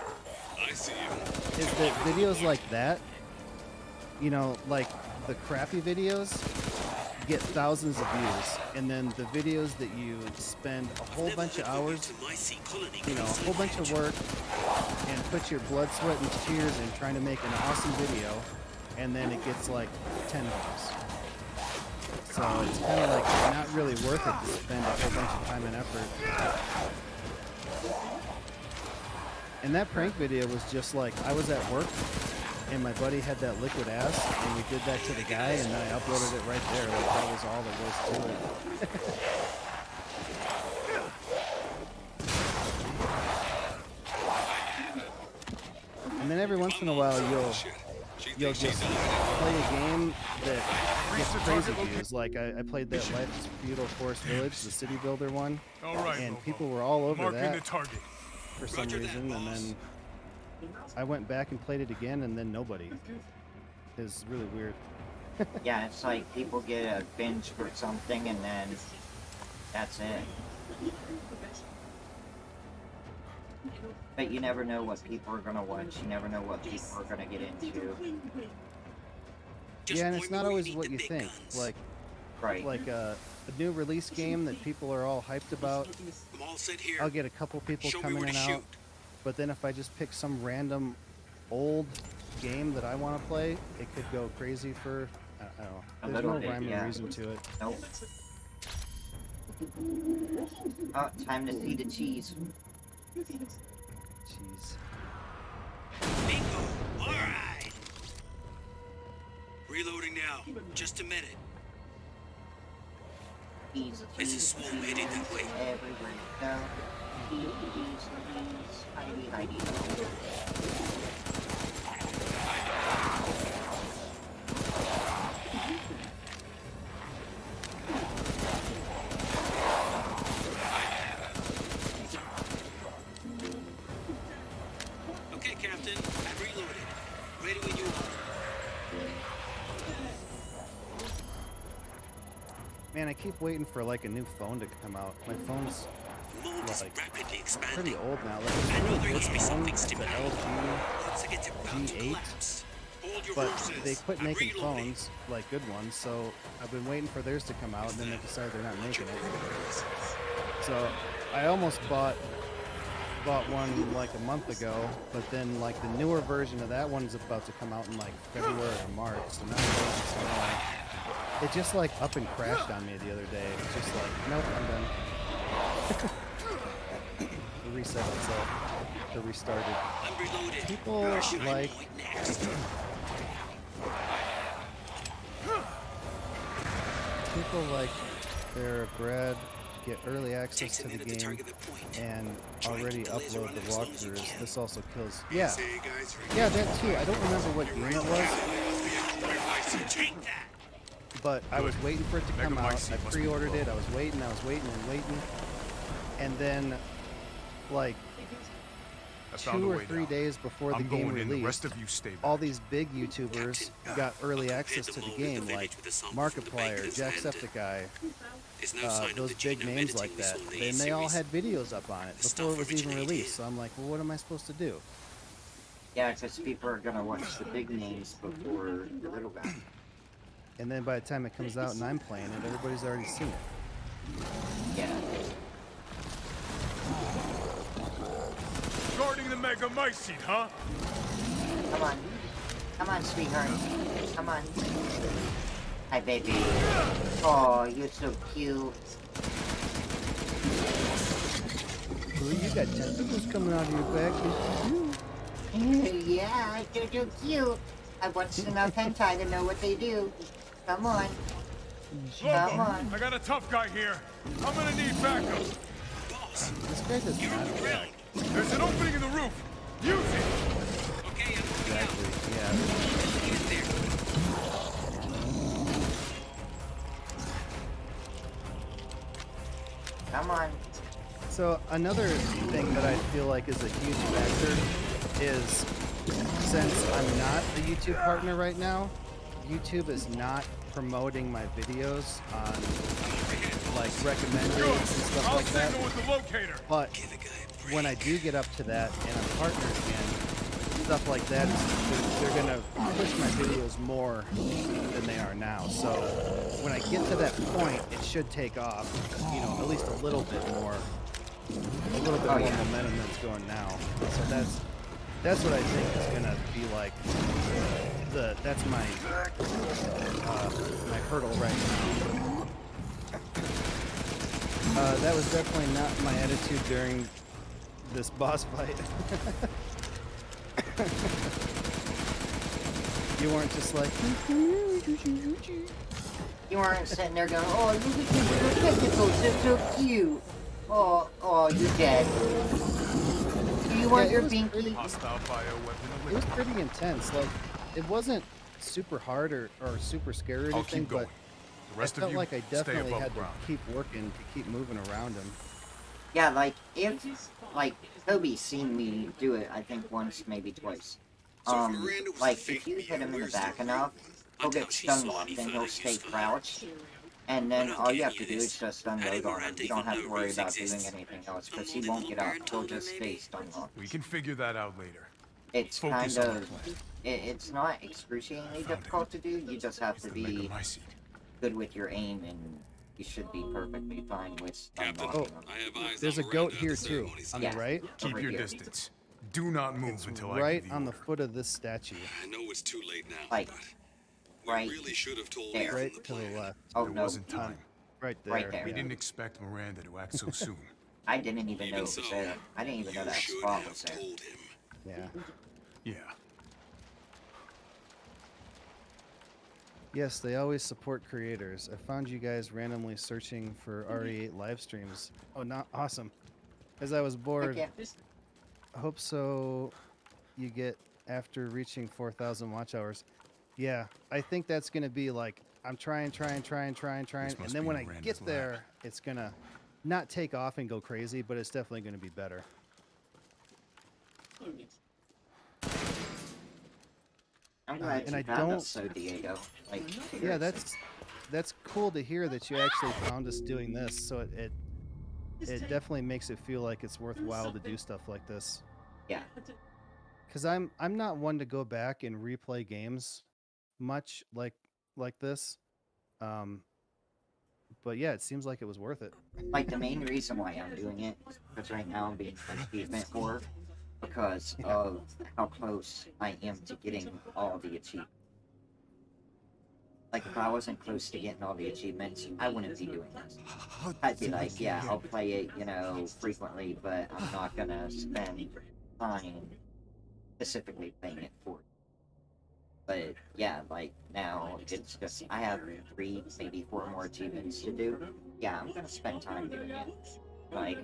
I see you. Is that videos like that, like the crappy videos, get thousands of views, and then the videos that you spend a whole bunch of hours, a whole bunch of work, and put your blood, sweat, and tears in trying to make an awesome video, and then it gets like 10 views. So it's kind of like not really worth it to spend a whole bunch of time and effort. And that prank video was just like, I was at work, and my buddy had that liquid ass, and we did that to the guy, and then I uploaded it right there. Like, that was all there was to it. And then every once in a while, you'll just play a game that gets crazy views. Like, I played that Life is Feudal Forest Village, the city builder one, All right, and Lobo. people were all over Marking that the target. for some reason, and then I went back and played it again, and then nobody. It's really weird. Yeah, it's like people get a binge for something and then that's it. But you never know what people are gonna watch. You never know what people are gonna get into. Yeah, and it's not always what you think. Like, Right. like a new release game that people are all hyped about. I'm all set here. I'll get a couple people Show me coming where in to and out. shoot. But then if I just pick some random old game that I want to play, it could go crazy for, I don't know. A There's little no bit, rhyme yeah. or reason to it. Nope. Oh, time to see the cheese. Jeez. Bingo. All right. Reloading now. Just a minute. Cheese, There's a cheese, swarm headed that way. everywhere you go. Cheese, hidey, hidey. Man, I keep waiting for like a new phone to come out. My phone's Mold is like rapidly pretty expanding. old now. Like I it's a know really there good must be phone. something It's the stimulating. LG Looks like it's about to G8, collapse. Hold your but horses. they quit I'm making reloading. phones, like good ones. So I've been waiting for theirs to come out, and then they decided they're not making it. So I almost bought one like a month ago, but then like the newer version of that one's about to come out in like February or March. So now I'm waiting some more. It just like up and crashed on me the other day. It's just like, nope, I'm done. It reset itself. It restarted. I'm reloaded. People Where should I like point next? people like their bread get early access Takes a to the minute to game target the point. and Try and already keep the laser upload on the it as long as you walkthroughs. can. This also kills. Yeah, Say, guys, yeah, that too. I don't remember what game it was, take that. but I was waiting for it to come out. Megamycete I must be pre-ordered low. it. I was waiting and waiting, and then like I found 2 a or way 3 down. days before the I'm game going in. The released, rest of you stay back. all these big YouTubers got early access to the game, like Markiplier, Jacksepticeye, There's no sign of those the big gene names editing like we that. saw in the And they all series. had videos up on it The before it stuff was even originated released. here. So I'm like, well, what am I supposed to do? Yeah, because people are gonna watch the big names before the little guy. And then by the time it comes out and I'm playing it, everybody's already seen it. Yeah. Guarding the Megamycete, huh? Come on. Come on, sweetheart. Come on. Hi, baby. Oh, you're so cute. Ooh, you got tentacles coming out of your back. Yeah, you're so cute. I watched enough hentai to know what they do. Come on. Come on. I got a tough guy here. I'm gonna need backup. Boss, This guy does you're on not the ground. There's an opening in the roof. Use it. Okay, I'm moving out. exactly. Yeah. Get there. Come on. So another thing that I feel like is a huge factor is since I'm not a YouTube partner right now, YouTube is not promoting my videos on like recommended and stuff I'll like that. signal with the locator. But Give the guy a break. when I do get up to that and I'm partnered again, stuff like that, they're gonna push my videos more than they are now. So when I get to that point, it should take off, you know, at least a little bit more more momentum than it's going now. So that's what I think is gonna be like that's my my hurdle right now. That was definitely not my attitude during this boss fight. You weren't just like You weren't sitting there going, oh, look at your tentacles, they're so cute. Oh, you're dead. Do you want your binky? Hostile bioweapon. it was pretty intense. Like it wasn't super hard or super scary or I'll anything, keep going. but The rest I felt of you like I stay definitely above had to ground. keep working to keep moving around him. Yeah, like, if, like, Toby's seen me do it, I think once, maybe twice. Like, if you hit him in the back enough, he'll get stun locked and he'll stay crouched. And then all you have to do is just unload on him. You don't have to worry about doing anything else, because he won't get up. He'll just stay stun locked. We can figure that out later. It's Focus kind on the of, plan. it's not excruciatingly difficult to do, you just have to The be Megamycete. good with your aim, and you should be perfectly fine with stun Captain, locking Oh, him. I have eyes there's a on goat Miranda here at the too, ceremony on site. the right. Keep Over your here. distance. Do not move It's until I right give the on the order. foot of this statue. I know it's too late now, Like, but we right really should have told there. you Right from to the the plan. left. Oh, There no. wasn't time. Right there. Right there. We yeah. didn't expect Miranda to act so soon. I didn't even know Even it was so, there. I didn't even know you that should spot have was there. told him. Yeah. Yeah. Yes, they always support creators. I found you guys randomly searching for RE8 live streams. Oh, not awesome. As I was bored. Heck yeah. I hope so. You get after reaching 4,000 watch hours. Yeah, I think that's gonna be like I'm trying, and must then be when I Miranda's get lab. there, it's gonna not take off and go crazy, but it's definitely gonna be better. I'm glad and you I found don't- us, so Diego. Like, Yeah, that's that's cool to hear that you actually found us doing this. So it definitely makes it feel like it's worthwhile to do stuff like this. Yeah. Because I'm not one to go back and replay games much like this. But yeah, it seems like it was worth it. Like, the main reason why I'm doing it is because right now I'm being achievement for because of how close I am to getting all the achievements. Like, if I wasn't close to getting all the achievements, I wouldn't be doing this. I'd be like, yeah, I'll play it, you know, frequently, but I'm not gonna spend time specifically playing it for it. But yeah, like, now it's just, I have 3, maybe 4 more achievements to do. Yeah, I'm gonna spend time doing it. Like,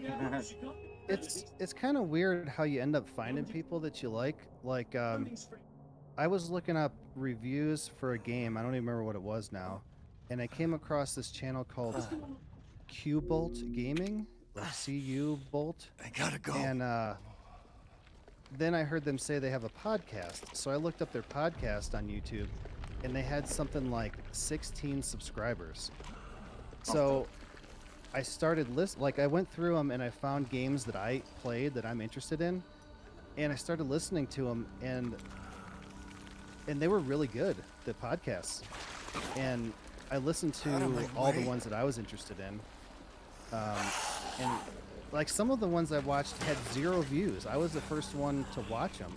it's kind of weird how you end up finding people that you like. Like, I was looking up reviews for a game. I don't even remember what it was now, and I came across this channel called Q-Bolt Gaming, or CU Bolt. I gotta go. And then I heard them say they have a podcast. So I looked up their podcast on YouTube, and they had something like 16 subscribers. So I started I went through them and I found games that I played that I'm interested in, and I started listening to them, and they were really good, the podcasts. And I listened to all the ones that I was interested in. And like, some of the ones I watched had 0 views. I was the first one to watch them.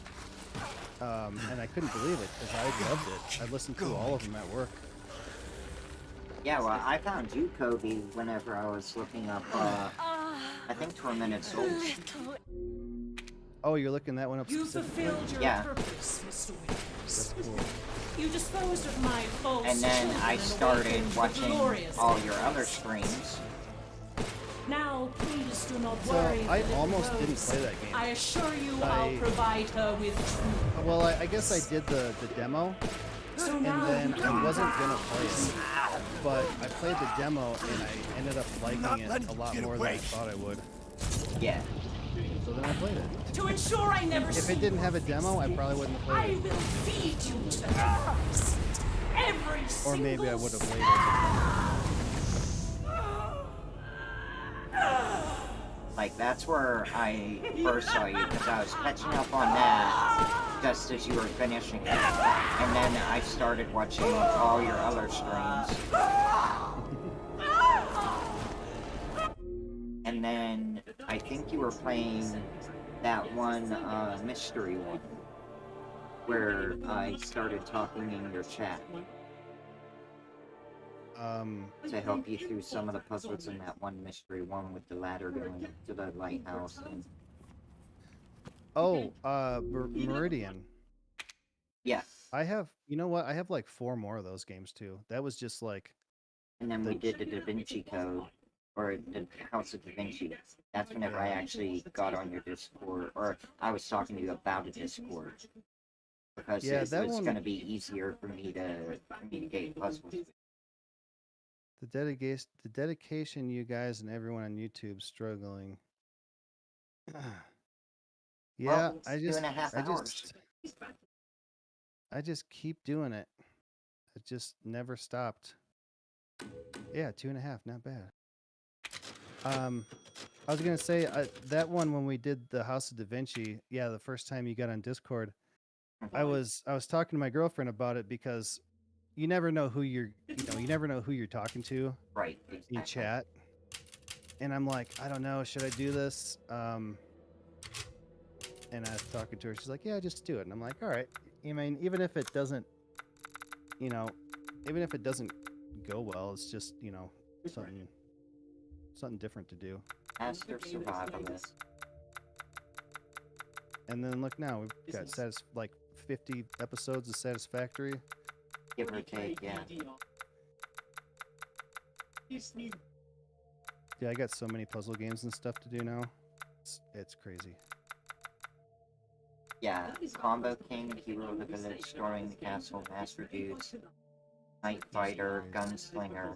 And I couldn't believe it because I loved it. I listened to all of them at work. yeah, well, I found you, Kobe, whenever I was looking up, I think Tormented Souls. Oh, you're looking that one up You specifically? fulfilled your Yeah. purpose, Mr. Winters. That's cool. You disposed of my false And then children I and started awakened the watching glorious all your Winters. other streams. Now, please do not So, worry. I little almost Rose. didn't play that game. I assure you, I- I'll provide her with true. Well, I guess I did the demo, So and now then you I wasn't gonna play it, but I played the demo and I ended up liking it a lot more than I thought I would. Yeah. So then I played it. To ensure I never If it didn't have a demo, I probably wouldn't have I played it. will feed you to the beast. Every Or maybe I single would have later. Like, that's where I first saw you, because I was catching up on that just as you were finishing it. And then I started watching all your other streams. And then I think you were playing that one mystery one where I started talking in your chat to help you through some of the puzzles in that one mystery one with the ladder going to the lighthouse. And... Oh, Meridian. Yeah. I have, you know what? I have like 4 more of those games too. That was just like. And then we did the Da Vinci Code, or the House of Da Vinci. That's whenever I actually got on your Discord, or I was talking to you about a Discord. Because Yeah, it that was one- going to be easier for me to communicate puzzles. The dedication you guys and everyone on YouTube struggling. Yeah, Well, I 2.5 hours. I just keep doing it. It just never stopped. Yeah, 2.5, not bad. I was gonna say that one when we did the House of Da Vinci. Yeah, the first time you got on Discord, I was talking to my girlfriend about it because you never know who you never know who you're talking to. Right. In chat. And I'm like, I don't know, should I do this? And I was talking to her. She's like, yeah, just do it. And I'm like, all right. I mean, even if it doesn't, even if it doesn't go well, it's just, something different to do. Master Survivalist. And then look now, we've got like 50 episodes of Satisfactory. Give or take, yeah. Yeah, I got so many puzzle games and stuff to do now. It's crazy. Yeah, Combo King, Hero of the Village, Storming the Castle, Master Dudes, Night Fighter, Gunslinger,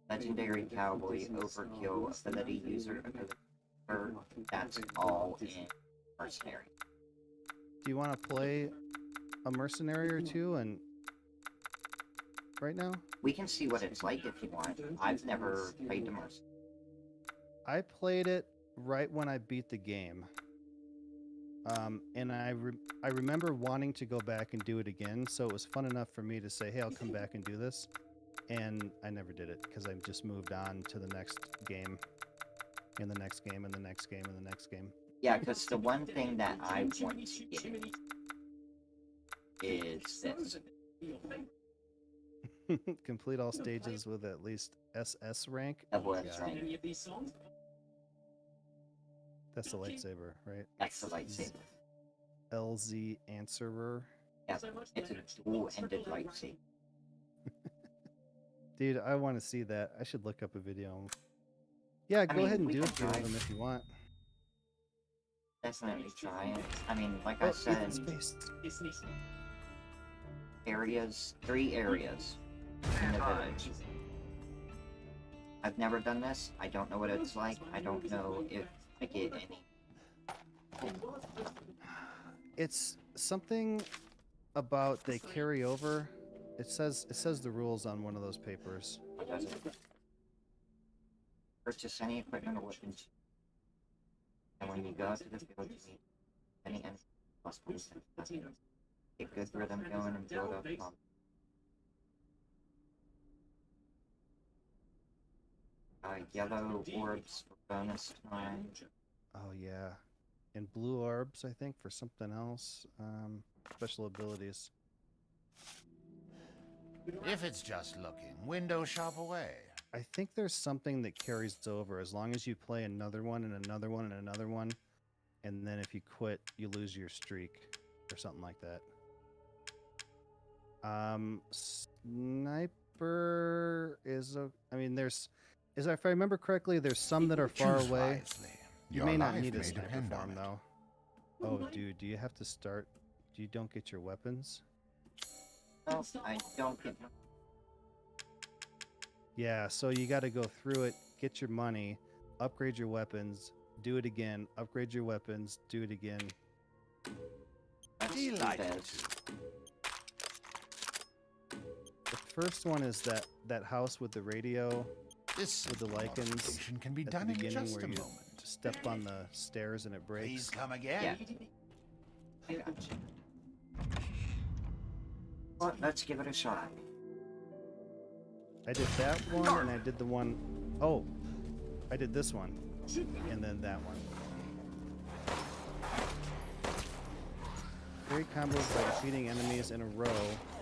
Legendary Cowboy, Overkill, Ability User, that's all in Mercenary. Do you want to play a mercenary or two? And right now? We can see what it's like if you want. I've never played the Mercy. I played it right when I beat the game. And I remember wanting to go back and do it again, so it was fun enough for me to say, hey, I'll come back and do this. And I never did it, because I just moved on to the next game, and the next game, and the next game, and the next game. Yeah, because the one thing that I want to get is this. Complete all stages with at least SS rank. Double Oh, S God. rank. That's the lightsaber, right? That's the lightsaber. LZ Answerer. Yeah, it's a dual-ended lightsaber. Dude, I want to see that. I should look up a video. Yeah, go mean, ahead and we do can a few of try. them if you want. Definitely try it. I mean, like Oh, I said, space. areas, 3 areas in the village. I've never done this. I don't know what it's like. I don't know if I get any. It's something about they carry over. It says the rules on one of those papers. What does it? Purchase any equipment or weapons. And when you go out to the field, you need any enemies plus points. Get good rhythm going and build up. Yellow orbs for bonus time. Oh yeah, and blue orbs I think for something else. Special abilities. If it's just looking, window shop away. I think there's something that carries over as long as you play another one and another one and another one, and then if you quit, you lose your streak or something like that. Sniper is a. I mean, if I remember correctly, there's some that are far Choose away. wisely. You Your may not life need a may sniper depend on farm it. though. Oh, dude, do you have to start? You don't get your weapons? No, I don't get. Yeah, so you got to go through it, get your money, upgrade your weapons, do it again, upgrade your weapons, do it again. Delighted. The first one is that house with the radio, This with the lichens modification can be at done the in beginning just where a you moment. step on the stairs and it breaks. Please come again. Yeah. I got you. Well, let's give it a shot. I did that one and I did the one, oh, I did this one and then that one. Create combos by defeating enemies in a row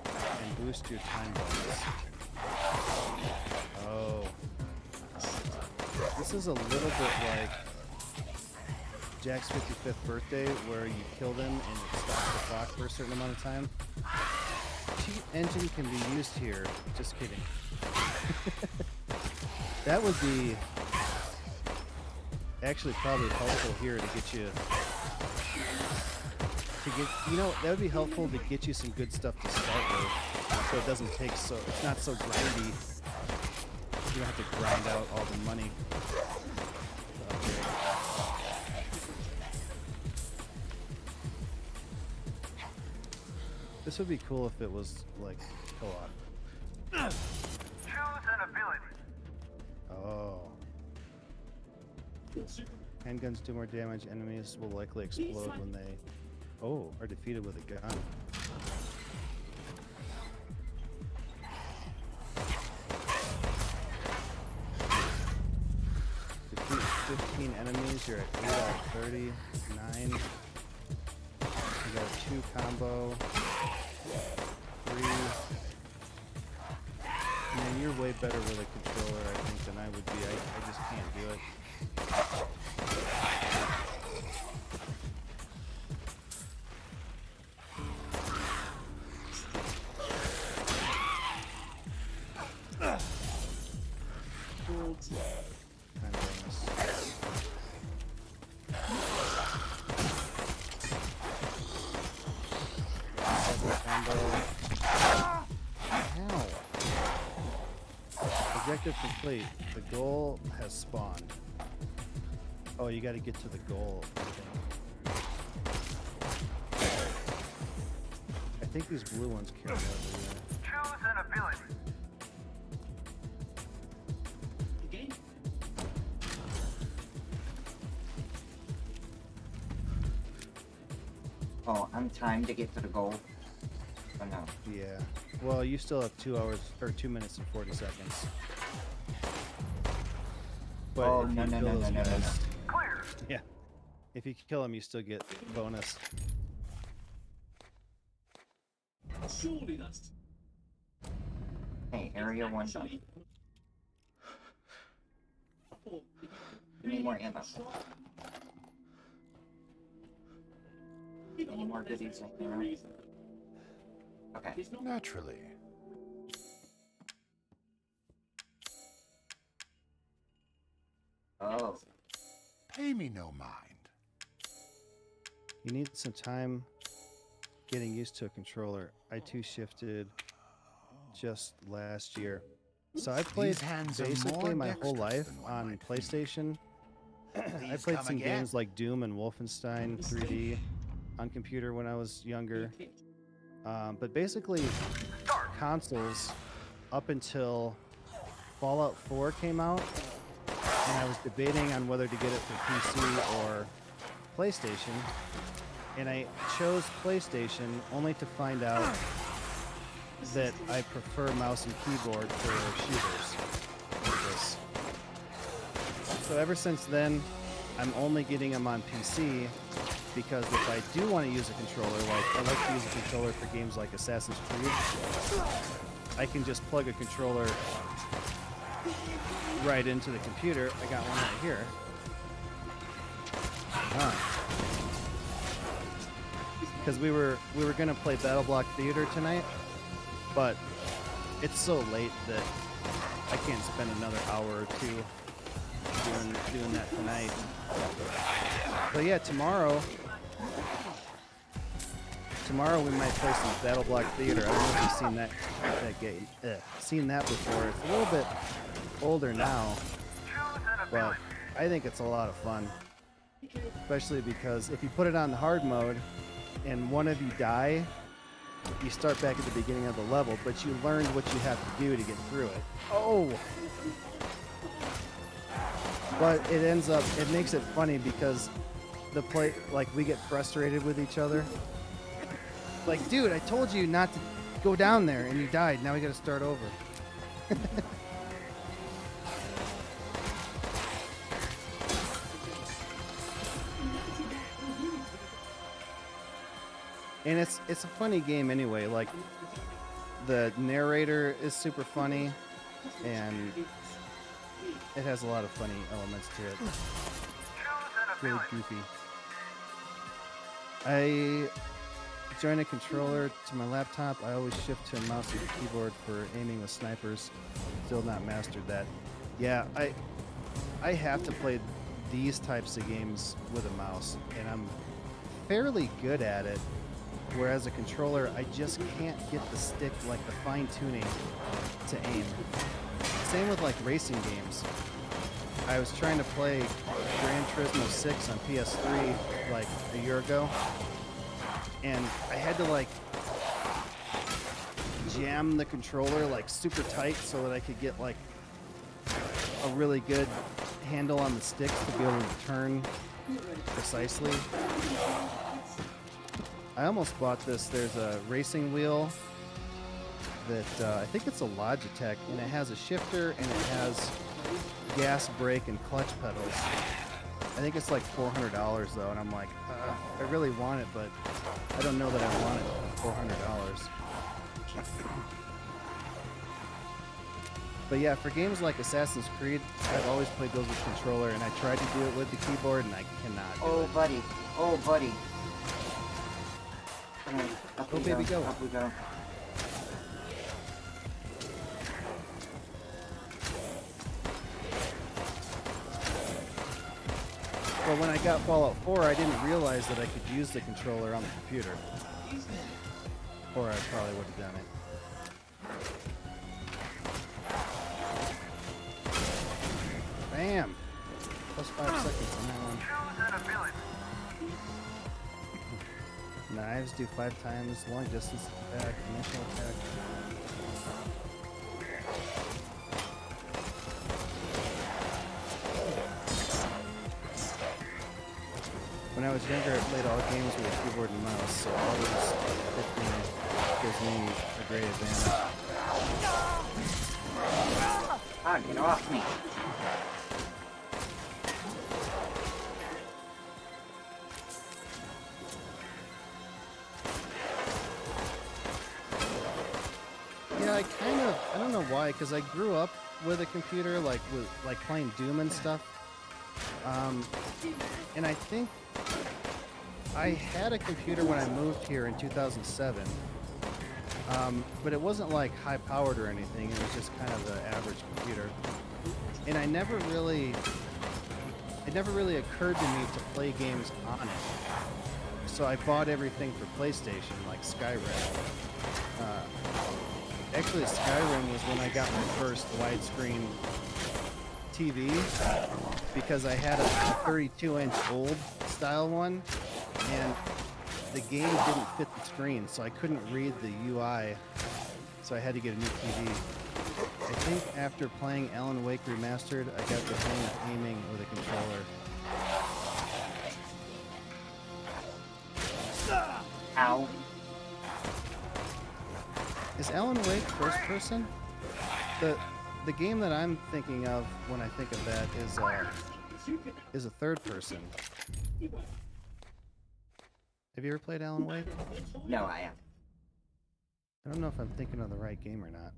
and boost your time bonus. Oh. This is a little bit like Jack's 55th birthday where you kill them and it stops the clock for a certain amount of time. Cheat engine can be used here. Just kidding. That would be actually probably helpful here to get you that would be helpful to get you some good stuff to start with, so it doesn't take it's not so grindy. You don't have to grind out all the money. This would be cool if it was like co-op. Choose an ability. Oh. Handguns do more damage. Enemies will likely explode when they are defeated with a gun. Defeat 15 enemies, you're at 8 out of 30. 9. You got a 2 combo. 3. Man, you're way better with a controller, I think, than I would be. I just can't do it. Time bonus. Double combo. Ow. Objective complete. The goal has spawned. Oh, you gotta get to the goal, I think. I think these blue ones carry over, yeah. Choose an ability. Oh, I'm timed to get to the goal. Oh no. Yeah. Well, you still have 2 hours or 2 minutes and 40 seconds. But Oh, if you no, no, kill no, those no, no, no, guys- Yeah. If you kill them, you still get bonus. Surely that's Hey, area 1 done. Need more ammo. Any more goodies in here? Okay. Naturally. Oh. Pay me no mind. You need some time getting used to a controller. I too shifted just last year. So I played These hands are basically more my whole life dexterous than one on might PlayStation. I Please played come some again. games like Doom and Wolfenstein 3D on computer when I was younger. But basically, consoles up until Fallout 4 came out, and I was debating on whether to get it for PC or PlayStation, and I chose PlayStation only to find out that I prefer mouse and keyboard for shooters like this. So ever since then, I'm only getting them on PC because if I do want to use a controller, like I like to use a controller for games like Assassin's Creed, I can just plug a controller right into the computer. I got one right here. Because we were gonna play Battle Block Theater tonight, but it's so late that I can't spend another hour or two doing that tonight. But yeah, tomorrow we might play some Battle Block Theater. I don't know if you've seen that before. It's a little bit older now, but I think it's a lot of fun. Especially because if you put it on the hard mode and one of you die, you start back at the beginning of the level, but you learned what you have to do to get through it. Oh! But it makes it funny because we get frustrated with each other. Like, dude, I told you not to go down there and you died. Now we gotta start over. And it's a funny game anyway. Like, the narrator is super funny, and it has a lot of funny elements to it. Really goofy. I joined a controller to my laptop. I always shift to a mouse and keyboard for aiming with snipers. Still not mastered that. Yeah, I have to play these types of games with a mouse, and I'm fairly good at it. Whereas a controller, I just can't get the stick, like the fine tuning to aim. Same with like racing games. I was trying to play Gran Turismo 6 on PS3 like a year ago, and I had to like jam the controller like super tight so that I could get like a really good handle on the sticks to be able to turn precisely. I almost bought this. There's a racing wheel that I think it's a Logitech, and it has a shifter and it has gas, brake, and clutch pedals. I think it's like $400 though, and I'm like, I really want it, but I don't know that I want it for $400. But yeah, for games like Assassin's Creed, I've always played those with controller, and I tried to do it with the keyboard, and I cannot do it. Buddy. Oh, buddy. Up Go, we baby, go. Up we go. Well, when I got Fallout 4, I didn't realize that I could use the controller on the computer. Or I probably would have done it. Bam! Plus 5 seconds on that one. Knives do 5 times long distance attack, initial attack. when I was younger, I played all games with a keyboard and mouse, so always 15 gives me a great advantage. Ah, get off me. Yeah, I don't know why, because I grew up with a computer, like playing Doom and stuff. And I think I had a computer when I moved here in 2007. But it wasn't like high powered or anything. It was just kind of the average computer. And it never really occurred to me to play games on it. So I bought everything for PlayStation, like Skyrim. Actually, Skyrim was when I got my first widescreen TV, because I had a 32-inch old style one, and the game didn't fit the screen, so I couldn't read the UI, so I had to get a new TV. I think after playing Alan Wake Remastered, I got the hang of aiming with a controller. Ow. Is Alan Wake first person? The game that I'm thinking of when I think of that is a third person. Have you ever played Alan Wake? No, I haven't. I don't know if I'm thinking of the right game or not.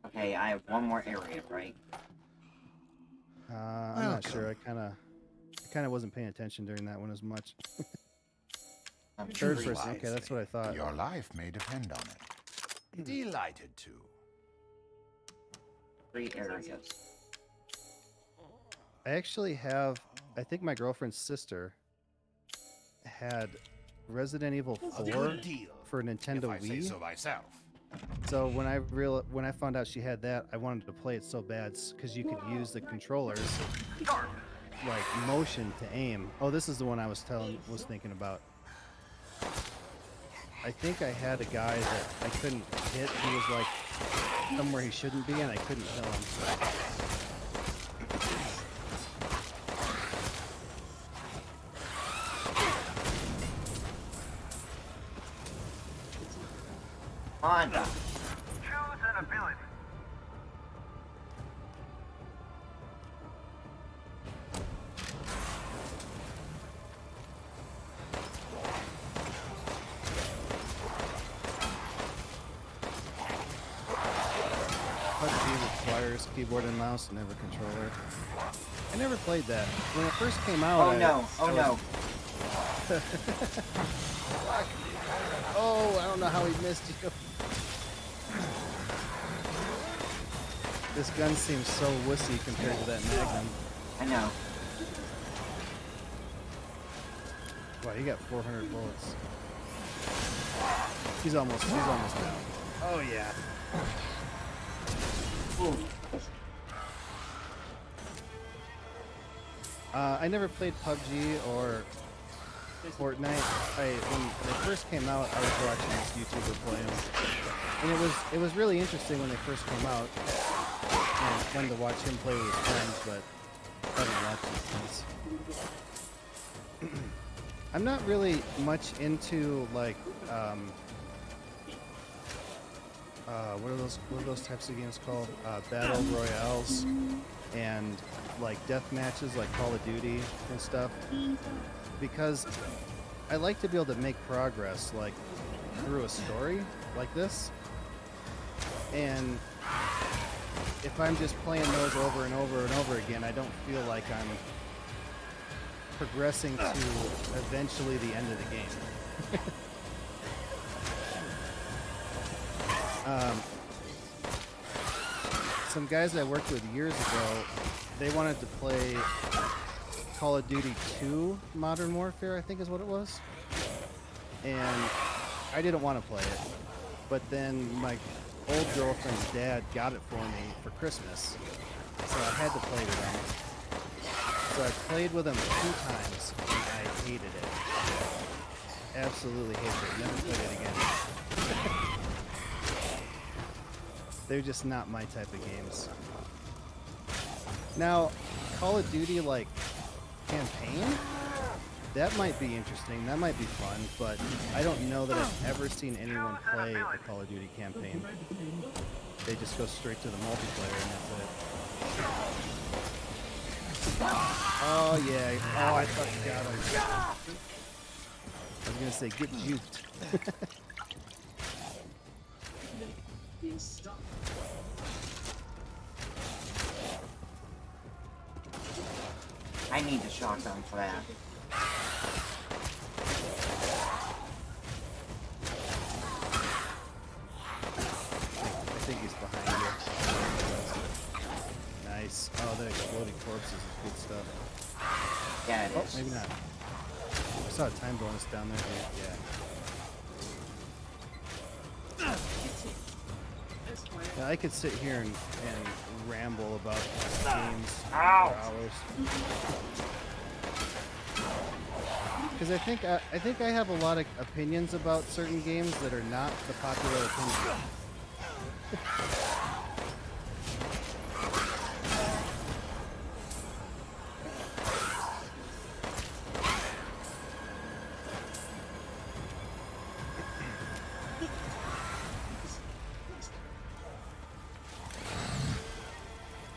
Okay, I have one more area, right? I'm not sure. I kind of wasn't paying attention during that one as much. Third person. Okay, that's what I thought. Your life may depend on it. Delighted to. 3 areas. I actually have, I think my girlfriend's sister had Resident Evil 4 for Nintendo Wii. So myself. So when I found out she had that, I wanted to play it so bad because you could use the controllers like motion to aim. Oh, this is the one I was thinking about. I think I had a guy that I couldn't hit. He was like somewhere he shouldn't be, and I couldn't kill him. Honda. Choose an ability. PUBG requires keyboard and mouse, never controller. I never played that. When it first came out, Oh no, oh no. Oh, I don't know how he missed you. This gun seems so wussy compared to that Magnum. I know. Wow, you got 400 bullets. He's almost down. Oh yeah. Ooh. I never played PUBG or Fortnite. When they first came out, I was watching this YouTuber play them, and it was really interesting when they first came out, and fun to watch him play with his friends. But I haven't watched it since. I'm not really much into like what are those types of games called? Battle royales and like death matches like Call of Duty and stuff, because I like to be able to make progress like through a story like this, and if I'm just playing those over and over and over again, I don't feel like I'm progressing to eventually the end of the game. Some guys I worked with years ago, they wanted to play Call of Duty 2 Modern Warfare, I think is what it was. And I didn't want to play it. But then my old girlfriend's dad got it for me for Christmas. So I had to play with him. So I played with him 2 times, and I hated it. Absolutely hated it. Never played it again. They're just not my type of games. Now, Call of Duty, like, campaign, That might be interesting. That might be fun, but I don't know that I've ever seen anyone play the Call of Duty campaign. They just go straight to the multiplayer and that's it. Oh yeah. Oh, I fucking got him. I was gonna say get juked. I need a shotgun for that. I think he's behind you. Nice. Oh, the exploding corpses is good stuff. Yeah, it Oh, is. maybe not. I saw a time bonus down there. Yeah. Yeah, I could sit here and ramble about games for hours. Because I think I have a lot of opinions about certain games that are not the popular opinion.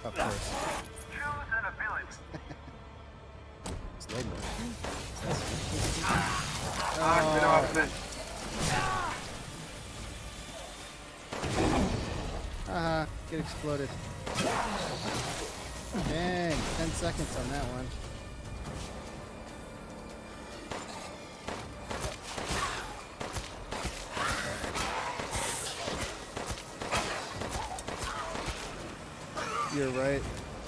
Of course. Slow motion. Get exploded. Dang, 10 seconds on that one. You're right.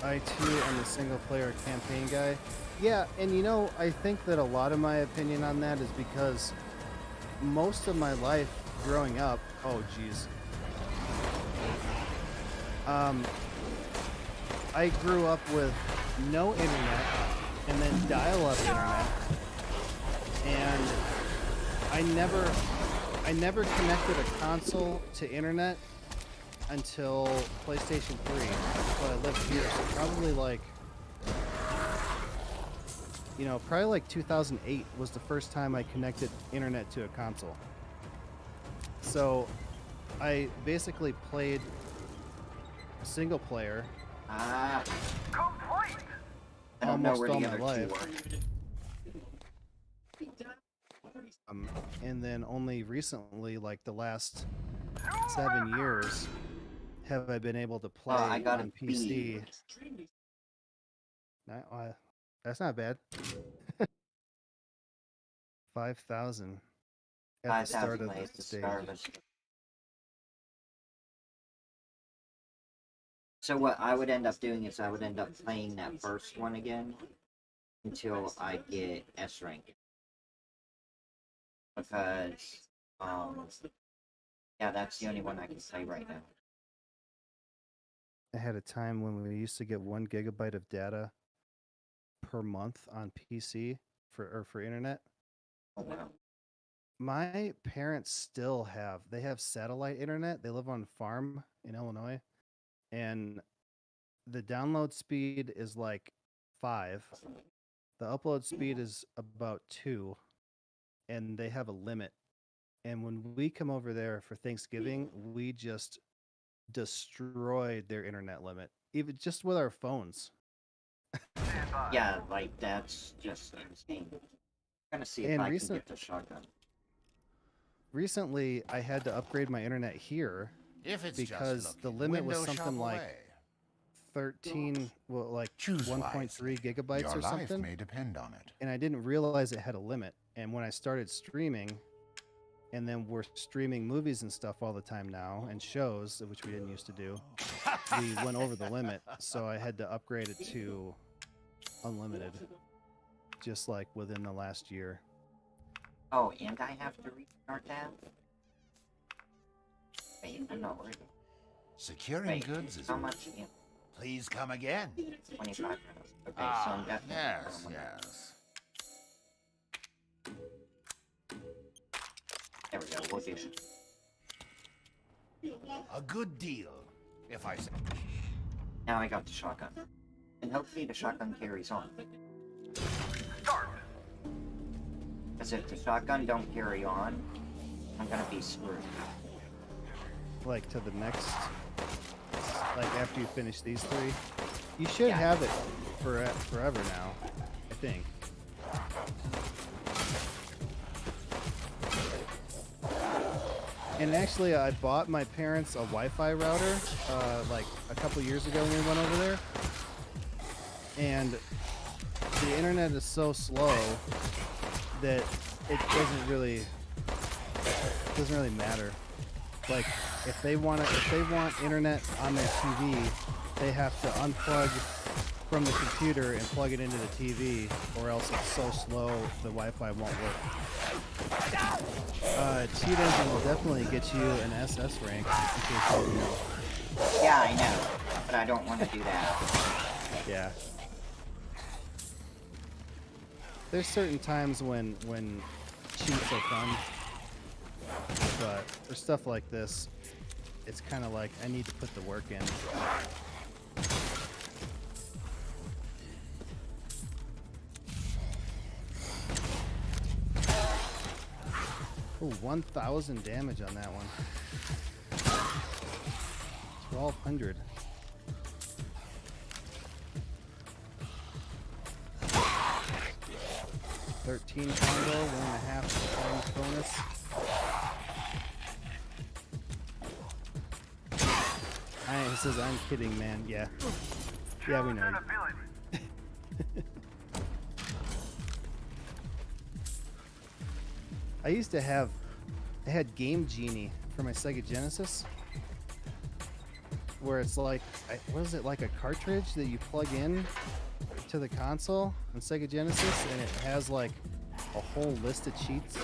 I too am a single player campaign guy. Yeah, and you know, I think that a lot of my opinion on that is because most of my life growing up, oh geez. I grew up with no internet and then dial-up internet, and I never connected a console to internet until PlayStation 3, but I lived here, so probably like, you know, probably like 2008 was the first time I connected internet to a console. So I basically played single player almost all my life. And then only recently, like the last 7 years, have I been able to play on PC. That's not bad. 5,000 at the start of the stage. So what I would end up doing is I would end up playing that first one again until I get S rank. Because, yeah, that's the only one I can play right now. I had a time when we used to get 1 gigabyte of data per month on PC for internet. Oh, wow. My parents still have satellite internet. They live on a farm in Illinois, and the download speed is like 5. The upload speed is about 2, and they have a limit. And when we come over there for Thanksgiving, we just destroyed their internet limit, even just with our phones. Yeah, like that's just insane. I'm gonna see if I can get the shotgun. Recently, I had to upgrade my internet here because the limit was something like 13, well, like 1.3 gigabytes or something. Your life may depend on it. And I didn't realize it had a limit. And when I started streaming, and then we're streaming movies and stuff all the time now, and shows, which we didn't used to do, we went over the limit. So I had to upgrade it to unlimited, just like within the last year. Oh, and I have to restart that? Wait, I'm not worried. Securing goods is how much? Yeah. Please come again. 25 minutes. Okay, so I'm definitely yes. There we go, we'll do it. A good deal, if I say. Now I got the shotgun. And hopefully the shotgun carries on. Because if the shotgun don't carry on, I'm gonna be screwed. Like to the next, like after you finish these 3, you should Yeah. have it forever now, I think. And actually, I bought my parents a Wi-Fi router like a couple years ago when we went over there, and the internet is so slow that it doesn't really matter. Like if they want internet on their TV, they have to unplug from the computer and plug it into the TV, or else it's so slow the Wi-Fi won't work. Cheat Engine will definitely get you an SS rank, in case you didn't know. Yeah, I know, but I don't want to do that. Yeah. There's certain times when cheats are fun, but for stuff like this, it's kind of like I need to put the work in. Oh, 1,000 damage on that one. 1,200. $13 combo, 1.5 times bonus. He says, I'm kidding, man. Yeah. Yeah, we know. I used to have, I had Game Genie for my Sega Genesis, where it's like, what is it, like a cartridge that you plug in to the console on Sega Genesis, and it has like a whole list of cheats.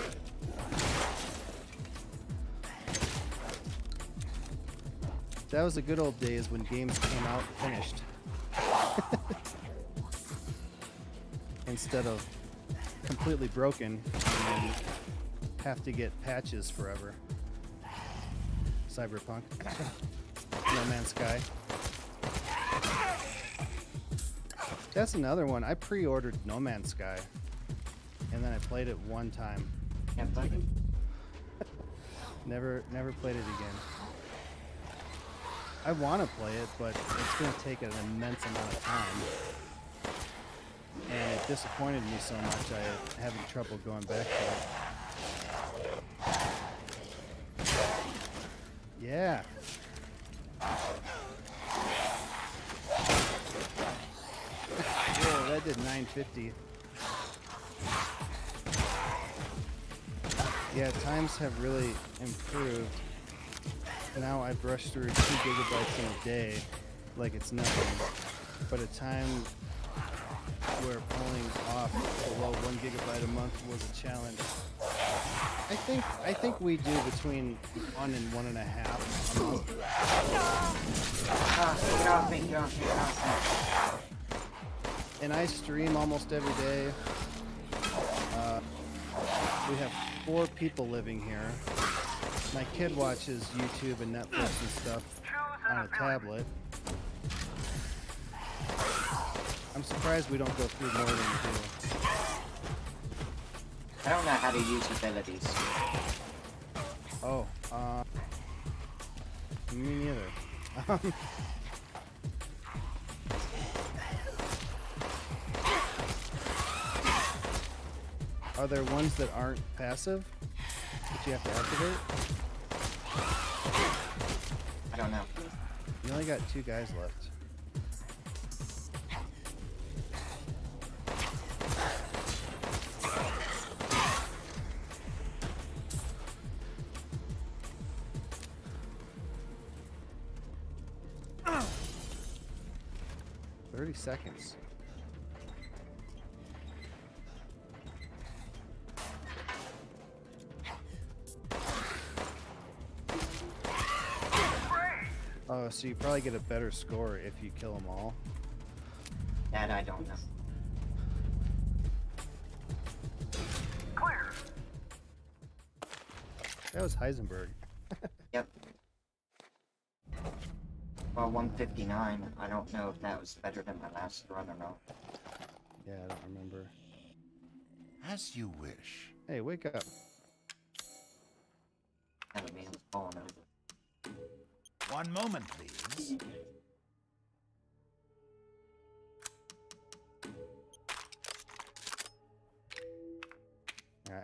That was the good old days when games came out finished. Instead of completely broken and then have to get patches forever. Cyberpunk. No Man's Sky. That's another one. I pre-ordered No Man's Sky, and then I played it one time. Can't play it. Never played it again. I want to play it, but it's going to take an immense amount of time. And it disappointed me so much, I'm having trouble going back to it. Yeah. Whoa, that did 950. Yeah, times have really improved. Now I brush through 2 gigabytes in a day like it's nothing. But a time where pulling off below 1 gigabyte a month was a challenge. I think we do between 1 and 1.5 a month. Get off me, get off me. And I stream almost every day. We have 4 people living here. My kid watches YouTube and Netflix and stuff on a tablet. I'm surprised we don't go through more than we do. I don't know how to use abilities. Oh, me neither. Are there ones that aren't passive that you have to activate? I don't know. You only got 2 guys left. Seconds. Oh, so you probably get a better score if you kill them all. That I don't know. Clear. That was Heisenberg. Yep. Well, 159. I don't know if that was better than my last run or not. Yeah, I don't remember. As you wish. Hey, wake up. And the man's falling over. One moment, please.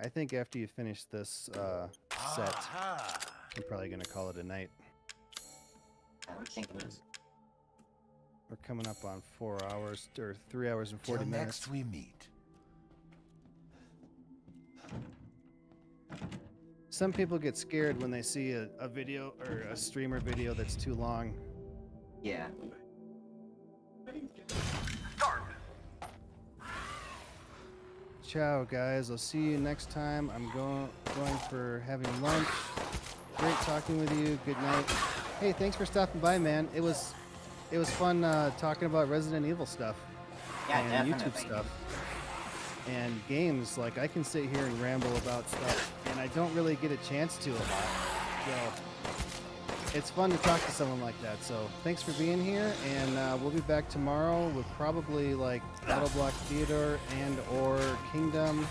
I think after you finish this set, Aha. I'm probably gonna call it a night. I'm thinking it's We're coming up on 4 hours or 3 hours and 40 Till minutes. next we meet. Some people get scared when they see a video or a streamer video that's too long. yeah. Ciao, guys. I'll see you next time. I'm going for having lunch. Great talking with you. Good night. Hey, thanks for stopping by, man. It was fun talking about Resident Evil stuff Yeah, and definitely. YouTube stuff and games. Like I can sit here and ramble about stuff, and I don't really get a chance to a lot. So it's fun to talk to someone like that. So thanks for being here, and we'll be back tomorrow with probably like Battle Block Theater and or Kingdom.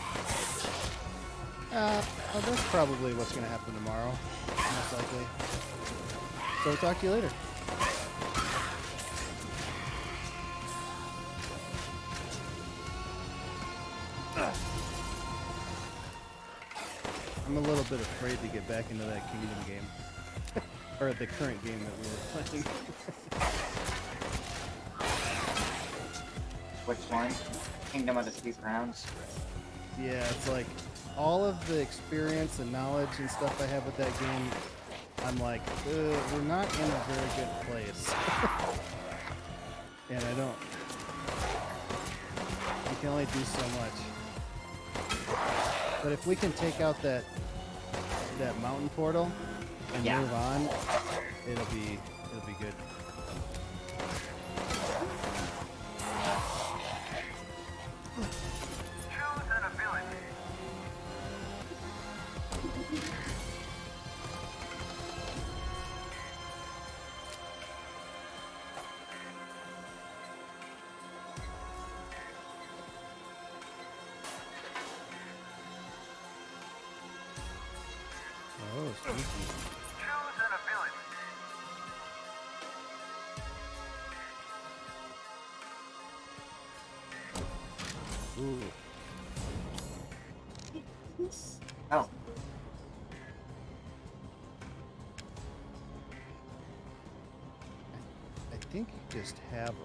That's probably what's going to happen tomorrow, most likely. So we'll talk to you later. I'm a little bit afraid to get back into that Kingdom game. Or the current game that we were playing. Which one? Kingdom of the Three Crowns? Yeah, it's like all of the experience and knowledge and stuff I have with that game, I'm like, we're not in a very good place. And I don't... You can only do so much. But if we can take out that mountain portal and move on, it'll be good. Oh, sneaky. Ooh. Oh. I think you just have them.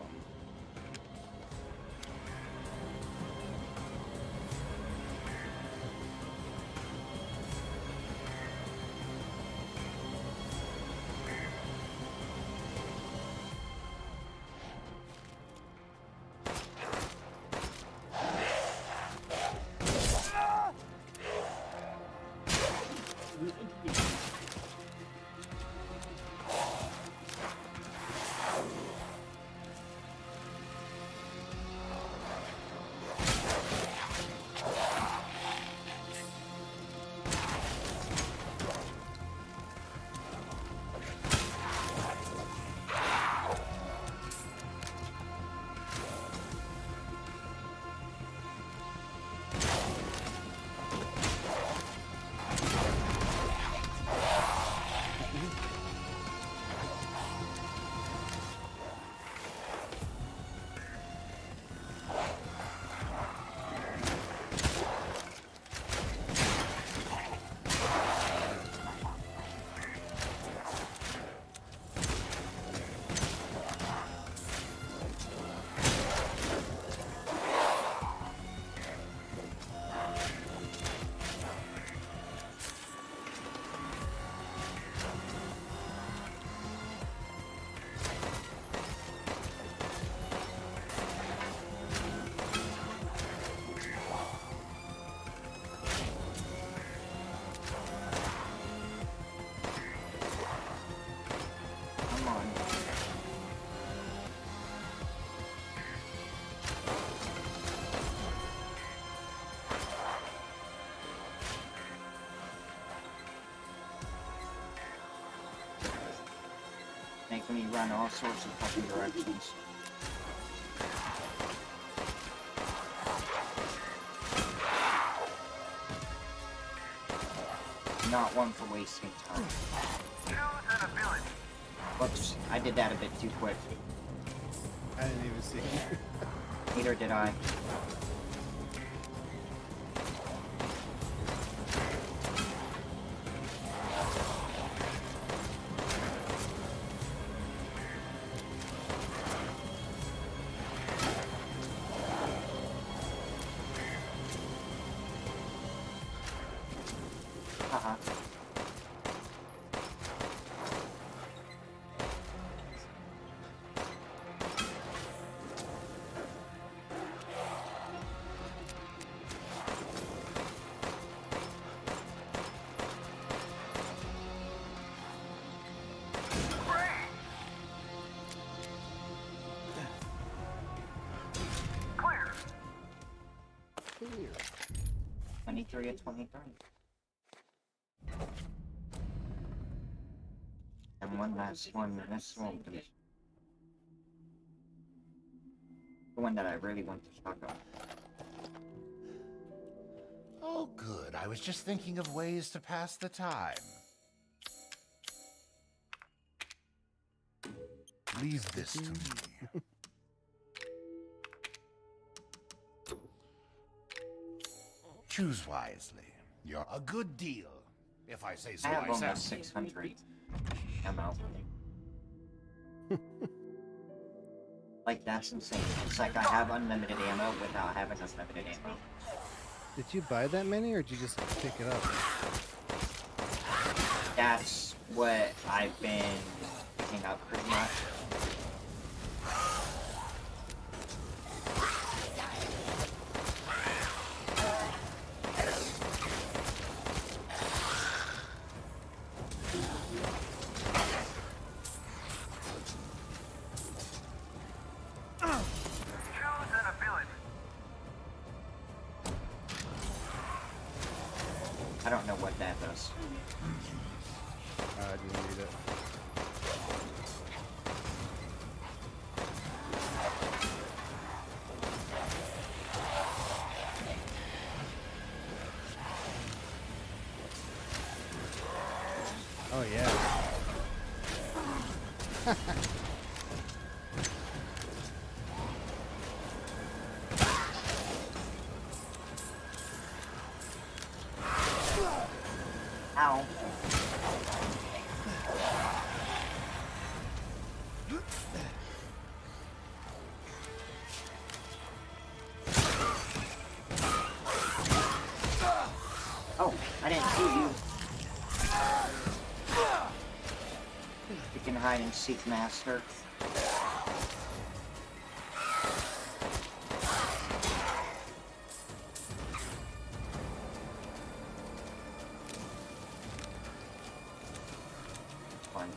Come on. Making me run all sorts of fucking directions. not one for wasting time. Whoops, I did that a bit too quick. I didn't even see it. Neither did I. Clear. 23 of 23. And one last one, and this one be the one that I really want to talk about. Oh, good. I was just thinking of ways to pass the time. Leave this to me. Choose wisely. You're a good deal, if I say so I have myself. almost 600 ammo. Like, that's insane. It's like I have unlimited ammo without having unlimited ammo. Did you buy that many, or did you just pick it up? That's what I've been picking up pretty much. I don't know what that does. I didn't read it. Oh yeah. Ow. Oh, I didn't see you. You can hide and seek, master. Fun.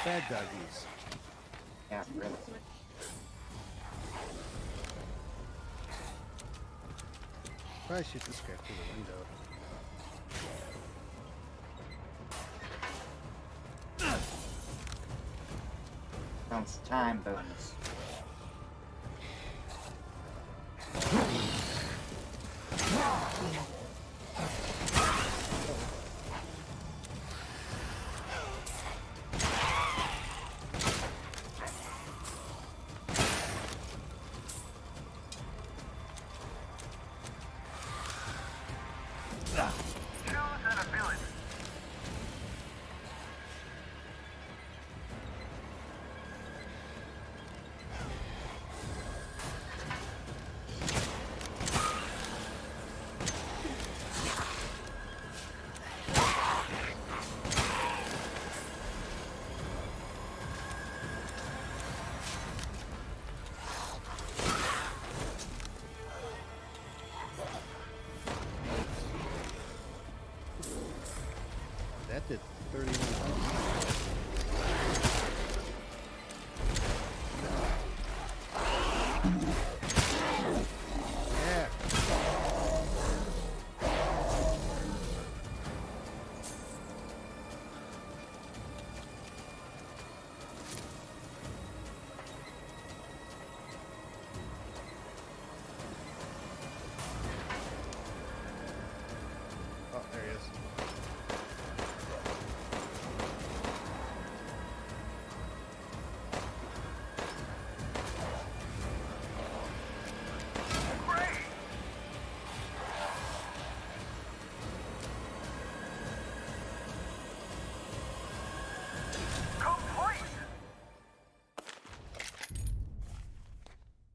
Bad doggies. Yeah, really. Probably shoot this guy through the window. Counts the time bonus. That did 3,100. Yeah. Oh, there he is.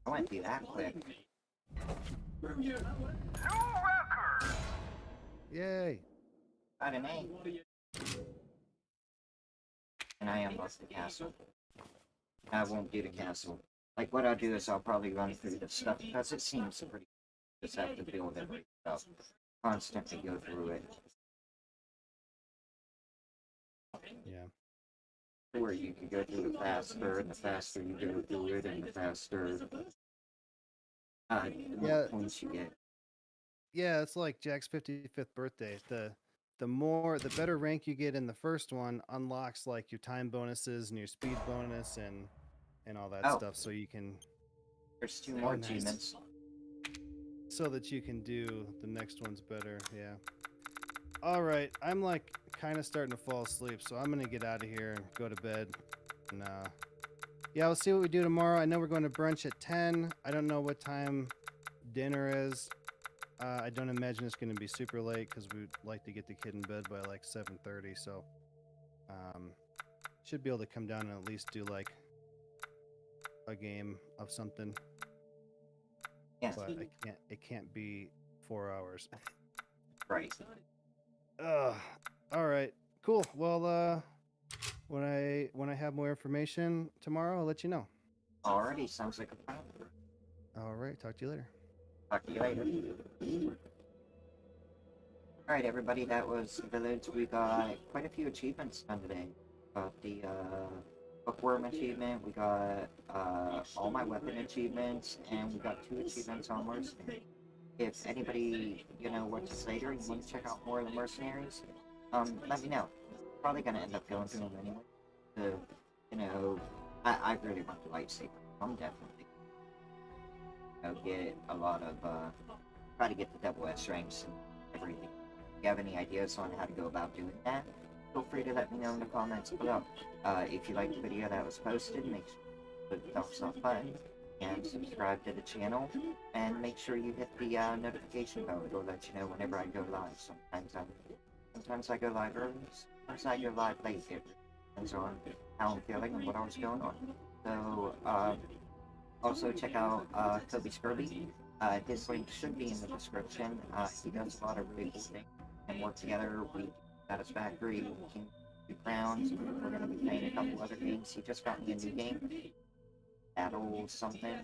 I went through that quick. Yay. Got an A. And I unlocked the castle. I won't do the castle. Like, what I'll do is I'll probably run through the stuff, because it seems pretty... Just have to build everything up. Constantly go through it. Yeah. Or you can go through it faster, and the faster you go through it, and the faster... the more points you get. Yeah, it's like Jack's 55th birthday. The better rank you get in the first one unlocks like your time bonuses and your speed bonus and all that stuff, so you can. There's 2 more achievements. So that you can do the next ones better. Yeah. All right, I'm like kind of starting to fall asleep, so I'm gonna get out of here and go to bed. And yeah, we'll see what we do tomorrow. I know we're going to brunch at 10. I don't know what time dinner is. I don't imagine it's going to be super late because we'd like to get the kid in bed by like 7:30. So, should be able to come down and at least do like a game of something. Yeah. But it can't be 4 hours. Right. All right. Cool. Well, when I have more information tomorrow, I'll let you know. Alrighty, sounds like a plan. All right. Talk to you later. Talk to you later. Alright, everybody, that was the village. We got quite a few achievements done today. Got the Bookworm achievement, we got all my weapon achievements, and we got 2 achievements on Mercenary. If anybody, watches later and you want to check out more of the Mercenaries, let me know. Probably gonna end up going through them anyway. I really want the lightsaber. I'm definitely get a lot of, try to get the double S ranks and everything. If you have any ideas on how to go about doing that, feel free to let me know in the comments below. If you liked the video that was posted, make sure you hit the thumbs up button and subscribe to the channel, and make sure you hit the notification bell. It'll let you know whenever I go live. Sometimes I go live early, sometimes I go live late. It depends on how I'm feeling and what else is going on. So, also check out Toby Scurvy. His link should be in the description. He does a lot of really cool things and work together. We do Satisfactory, King of Crowns. We're going to be playing a couple other games. He just got me a new game. Battle something.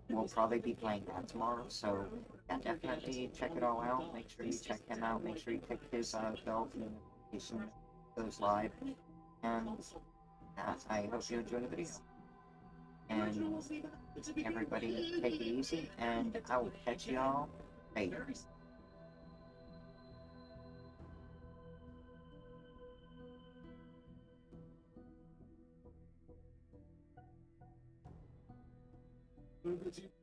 We'll probably be playing that tomorrow, so yeah, definitely check it all out. Make sure you check him out. Make sure you pick his bell for the notification goes live. And I hope you enjoy the video. And everybody take it easy, and I will catch y'all later. over to